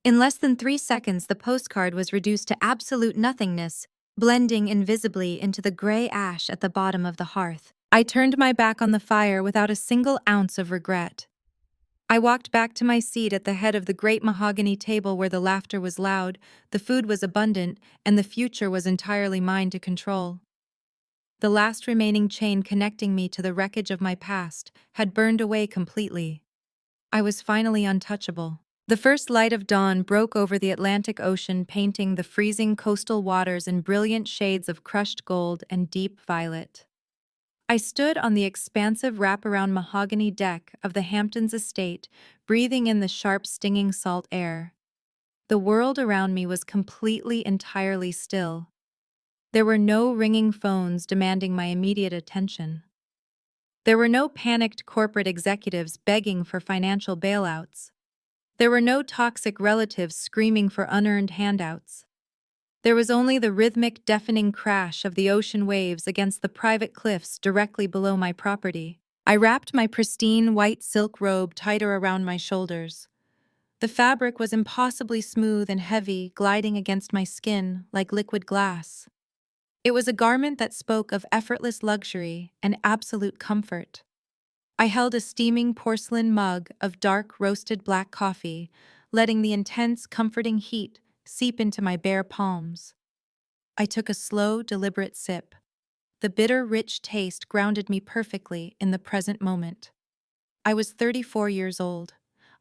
In less than 3 seconds, the postcard was reduced to absolute nothingness, blending invisibly into the gray ash at the bottom of the hearth. I turned my back on the fire without a single ounce of regret. I walked back to my seat at the head of the great mahogany table where the laughter was loud, the food was abundant, and the future was entirely mine to control. The last remaining chain connecting me to the wreckage of my past had burned away completely. I was finally untouchable. The first light of dawn broke over the Atlantic Ocean, painting the freezing coastal waters in brilliant shades of crushed gold and deep violet. I stood on the expansive wraparound mahogany deck of the Hamptons estate, breathing in the sharp, stinging salt air. The world around me was entirely still. There were no ringing phones demanding my immediate attention. There were no panicked corporate executives begging for financial bailouts. There were no toxic relatives screaming for unearned handouts. There was only the rhythmic, deafening crash of the ocean waves against the private cliffs directly below my property. I wrapped my pristine white silk robe tighter around my shoulders. The fabric was impossibly smooth and heavy, gliding against my skin like liquid glass. It was a garment that spoke of effortless luxury and absolute comfort. I held a steaming porcelain mug of dark roasted black coffee, letting the intense, comforting heat seep into my bare palms. I took a slow, deliberate sip. The bitter, rich taste grounded me perfectly in the present moment. I was 34 years old.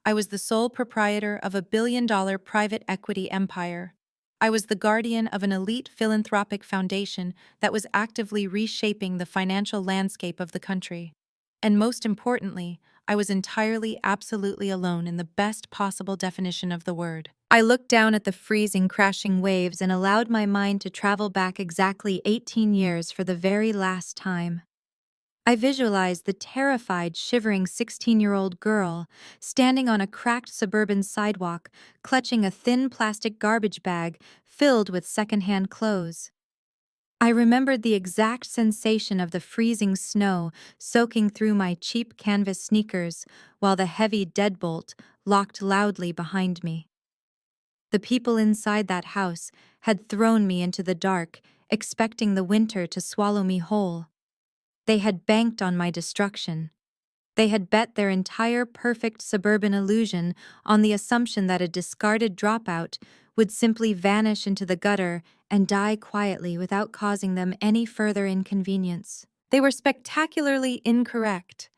I was the sole proprietor of a billion-dollar private equity empire. I was the guardian of an elite philanthropic foundation that was actively reshaping the financial landscape of the country. And most importantly, I was entirely, absolutely alone in the best possible definition of the word. I looked down at the freezing, crashing waves and allowed my mind to travel back exactly 18 years for the very last time. I visualized the terrified, shivering 16-year-old girl standing on a cracked suburban sidewalk, clutching a thin plastic garbage bag filled with secondhand clothes. I remembered the exact sensation of the freezing snow soaking through my cheap canvas sneakers while the heavy deadbolt locked loudly behind me. The people inside that house had thrown me into the dark, expecting the winter to swallow me whole. They had banked on my destruction. They had bet their entire perfect suburban illusion on the assumption that a discarded dropout would simply vanish into the gutter and die quietly without causing them any further inconvenience. They were spectacularly incorrect.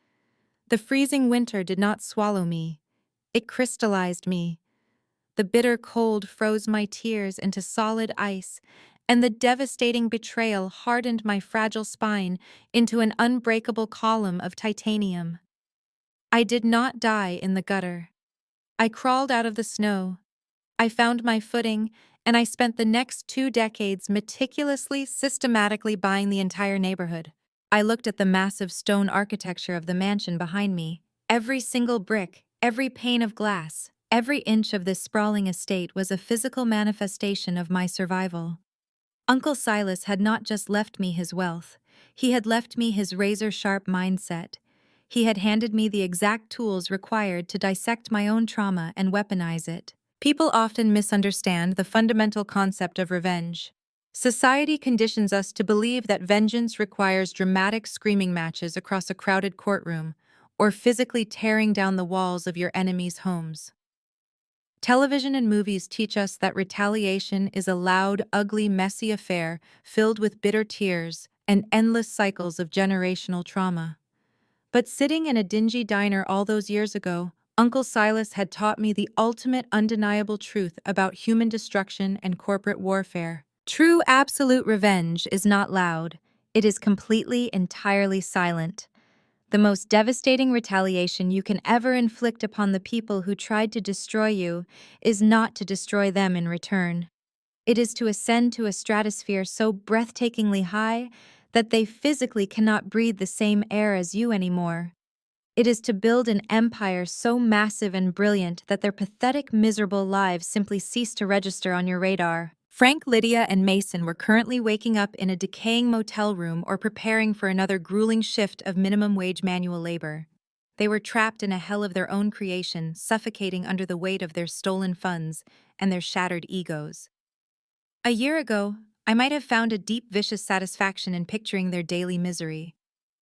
The freezing winter did not swallow me. It crystallized me. The bitter cold froze my tears into solid ice, and the devastating betrayal hardened my fragile spine into an unbreakable column of titanium. I did not die in the gutter. I crawled out of the snow. I found my footing, and I spent the next 2 decades meticulously, systematically buying the entire neighborhood. I looked at the massive stone architecture of the mansion behind me. Every single brick, every pane of glass, Every inch of this sprawling estate was a physical manifestation of my survival. Uncle Silas had not just left me his wealth, he had left me his razor-sharp mindset. He had handed me the exact tools required to dissect my own trauma and weaponize it. People often misunderstand the fundamental concept of revenge. Society conditions us to believe that vengeance requires dramatic screaming matches across a crowded courtroom, or physically tearing down the walls of your enemies' homes. Television and movies teach us that retaliation is a loud, ugly, messy affair filled with bitter tears and endless cycles of generational trauma. But sitting in a dingy diner all those years ago, Uncle Silas had taught me the ultimate undeniable truth about human destruction and corporate warfare. True absolute revenge is not loud. It is completely, entirely silent. The most devastating retaliation you can ever inflict upon the people who tried to destroy you is not to destroy them in return. It is to ascend to a stratosphere so breathtakingly high that they physically cannot breathe the same air as you anymore. It is to build an empire so massive and brilliant that their pathetic, miserable lives simply cease to register on your radar. Frank, Lydia, and Mason were currently waking up in a decaying motel room or preparing for another grueling shift of minimum-wage manual labor. They were trapped in a hell of their own creation, suffocating under the weight of their stolen funds and their shattered egos. A year ago, I might have found a deep, vicious satisfaction in picturing their daily misery.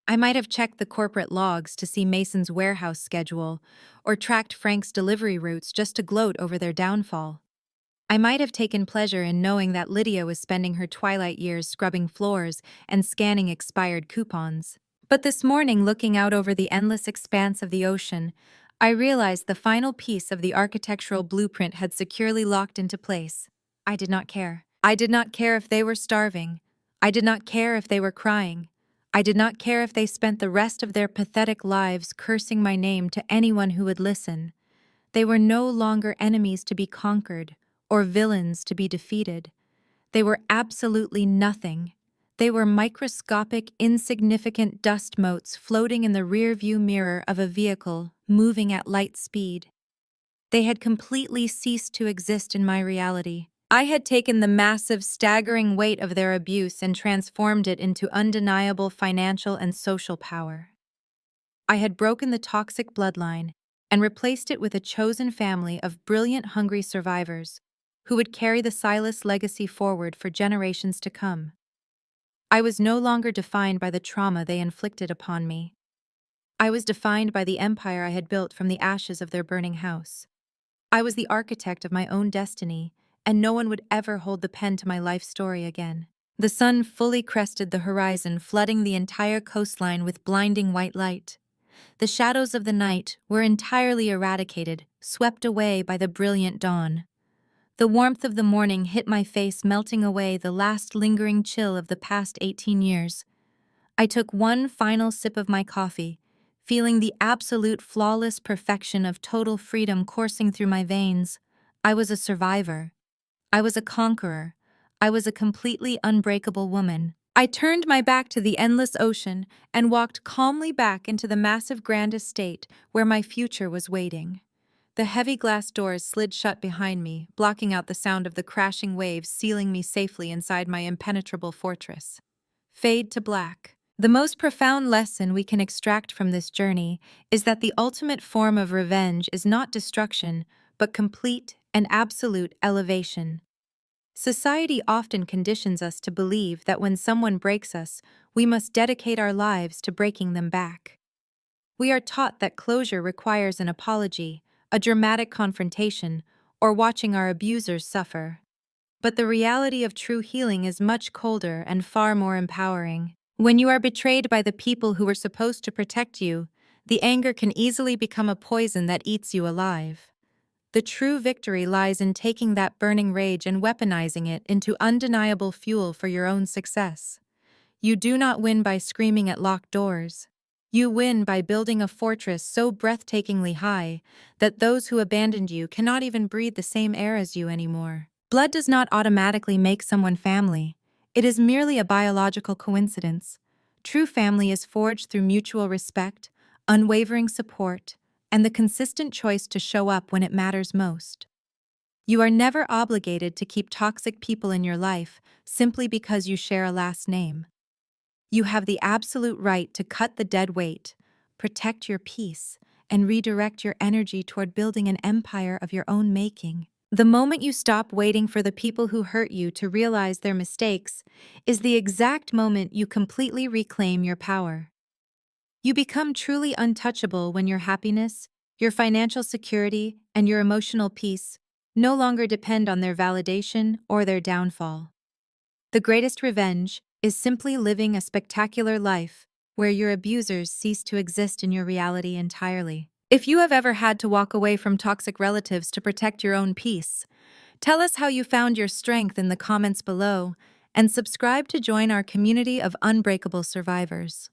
I might have checked the corporate logs to see Mason's warehouse schedule, or tracked Frank's delivery routes just to gloat over their downfall. I might have taken pleasure in knowing that Lydia was spending her twilight years scrubbing floors and scanning expired coupons. But this morning, looking out over the endless expanse of the ocean, I realized the final piece of the architectural blueprint had securely locked into place. I did not care. I did not care if they were starving. I did not care if they were crying. I did not care if they spent the rest of their pathetic lives cursing my name to anyone who would listen. They were no longer enemies to be conquered or villains to be defeated. They were absolutely nothing. They were microscopic, insignificant dust motes floating in the rear-view mirror of a vehicle moving at light speed. They had completely ceased to exist in my reality. I had taken the massive, staggering weight of their abuse and transformed it into undeniable financial and social power. I had broken the toxic bloodline and replaced it with a chosen family of brilliant, hungry survivors who would carry the Silas legacy forward for generations to come. I was no longer defined by the trauma they inflicted upon me. I was defined by the empire I had built from the ashes of their burning house. I was the architect of my own destiny, and no one would ever hold the pen to my life story again. The sun fully crested the horizon, flooding the entire coastline with blinding white light. The shadows of the night were entirely eradicated, swept away by the brilliant dawn. The warmth of the morning hit my face, melting away the last lingering chill of the past 18 years. I took one final sip of my coffee, feeling the absolute flawless perfection of total freedom coursing through my veins. I was a survivor. I was a conqueror. I was a completely unbreakable woman. I turned my back to the endless ocean and walked calmly back into the massive grand estate where my future was waiting. The heavy glass doors slid shut behind me, blocking out the sound of the crashing waves, sealing me safely inside my impenetrable fortress. Fade to black. The most profound lesson we can extract from this journey is that the ultimate form of revenge is not destruction, but complete and absolute elevation. Society often conditions us to believe that when someone breaks us, we must dedicate our lives to breaking them back. We are taught that closure requires an apology, a dramatic confrontation, or watching our abusers suffer. But the reality of true healing is much colder and far more empowering. When you are betrayed by the people who were supposed to protect you, the anger can easily become a poison that eats you alive. The true victory lies in taking that burning rage and weaponizing it into undeniable fuel for your own success. You do not win by screaming at locked doors. You win by building a fortress so breathtakingly high that those who abandoned you cannot even breathe the same air as you anymore. Blood does not automatically make someone family. It is merely a biological coincidence. True family is forged through mutual respect, unwavering support, and the consistent choice to show up when it matters most. You are never obligated to keep toxic people in your life simply because you share a last name. You have the absolute right to cut the dead weight, protect your peace, and redirect your energy toward building an empire of your own making. The moment you stop waiting for the people who hurt you to realize their mistakes is the exact moment you completely reclaim your power. You become truly untouchable when your happiness, your financial security, and your emotional peace no longer depend on their validation or their downfall. The greatest revenge is simply living a spectacular life where your abusers cease to exist in your reality entirely. If you have ever had to walk away from toxic relatives to protect your own peace, tell us how you found your strength in the comments below and subscribe to join our community of unbreakable survivors.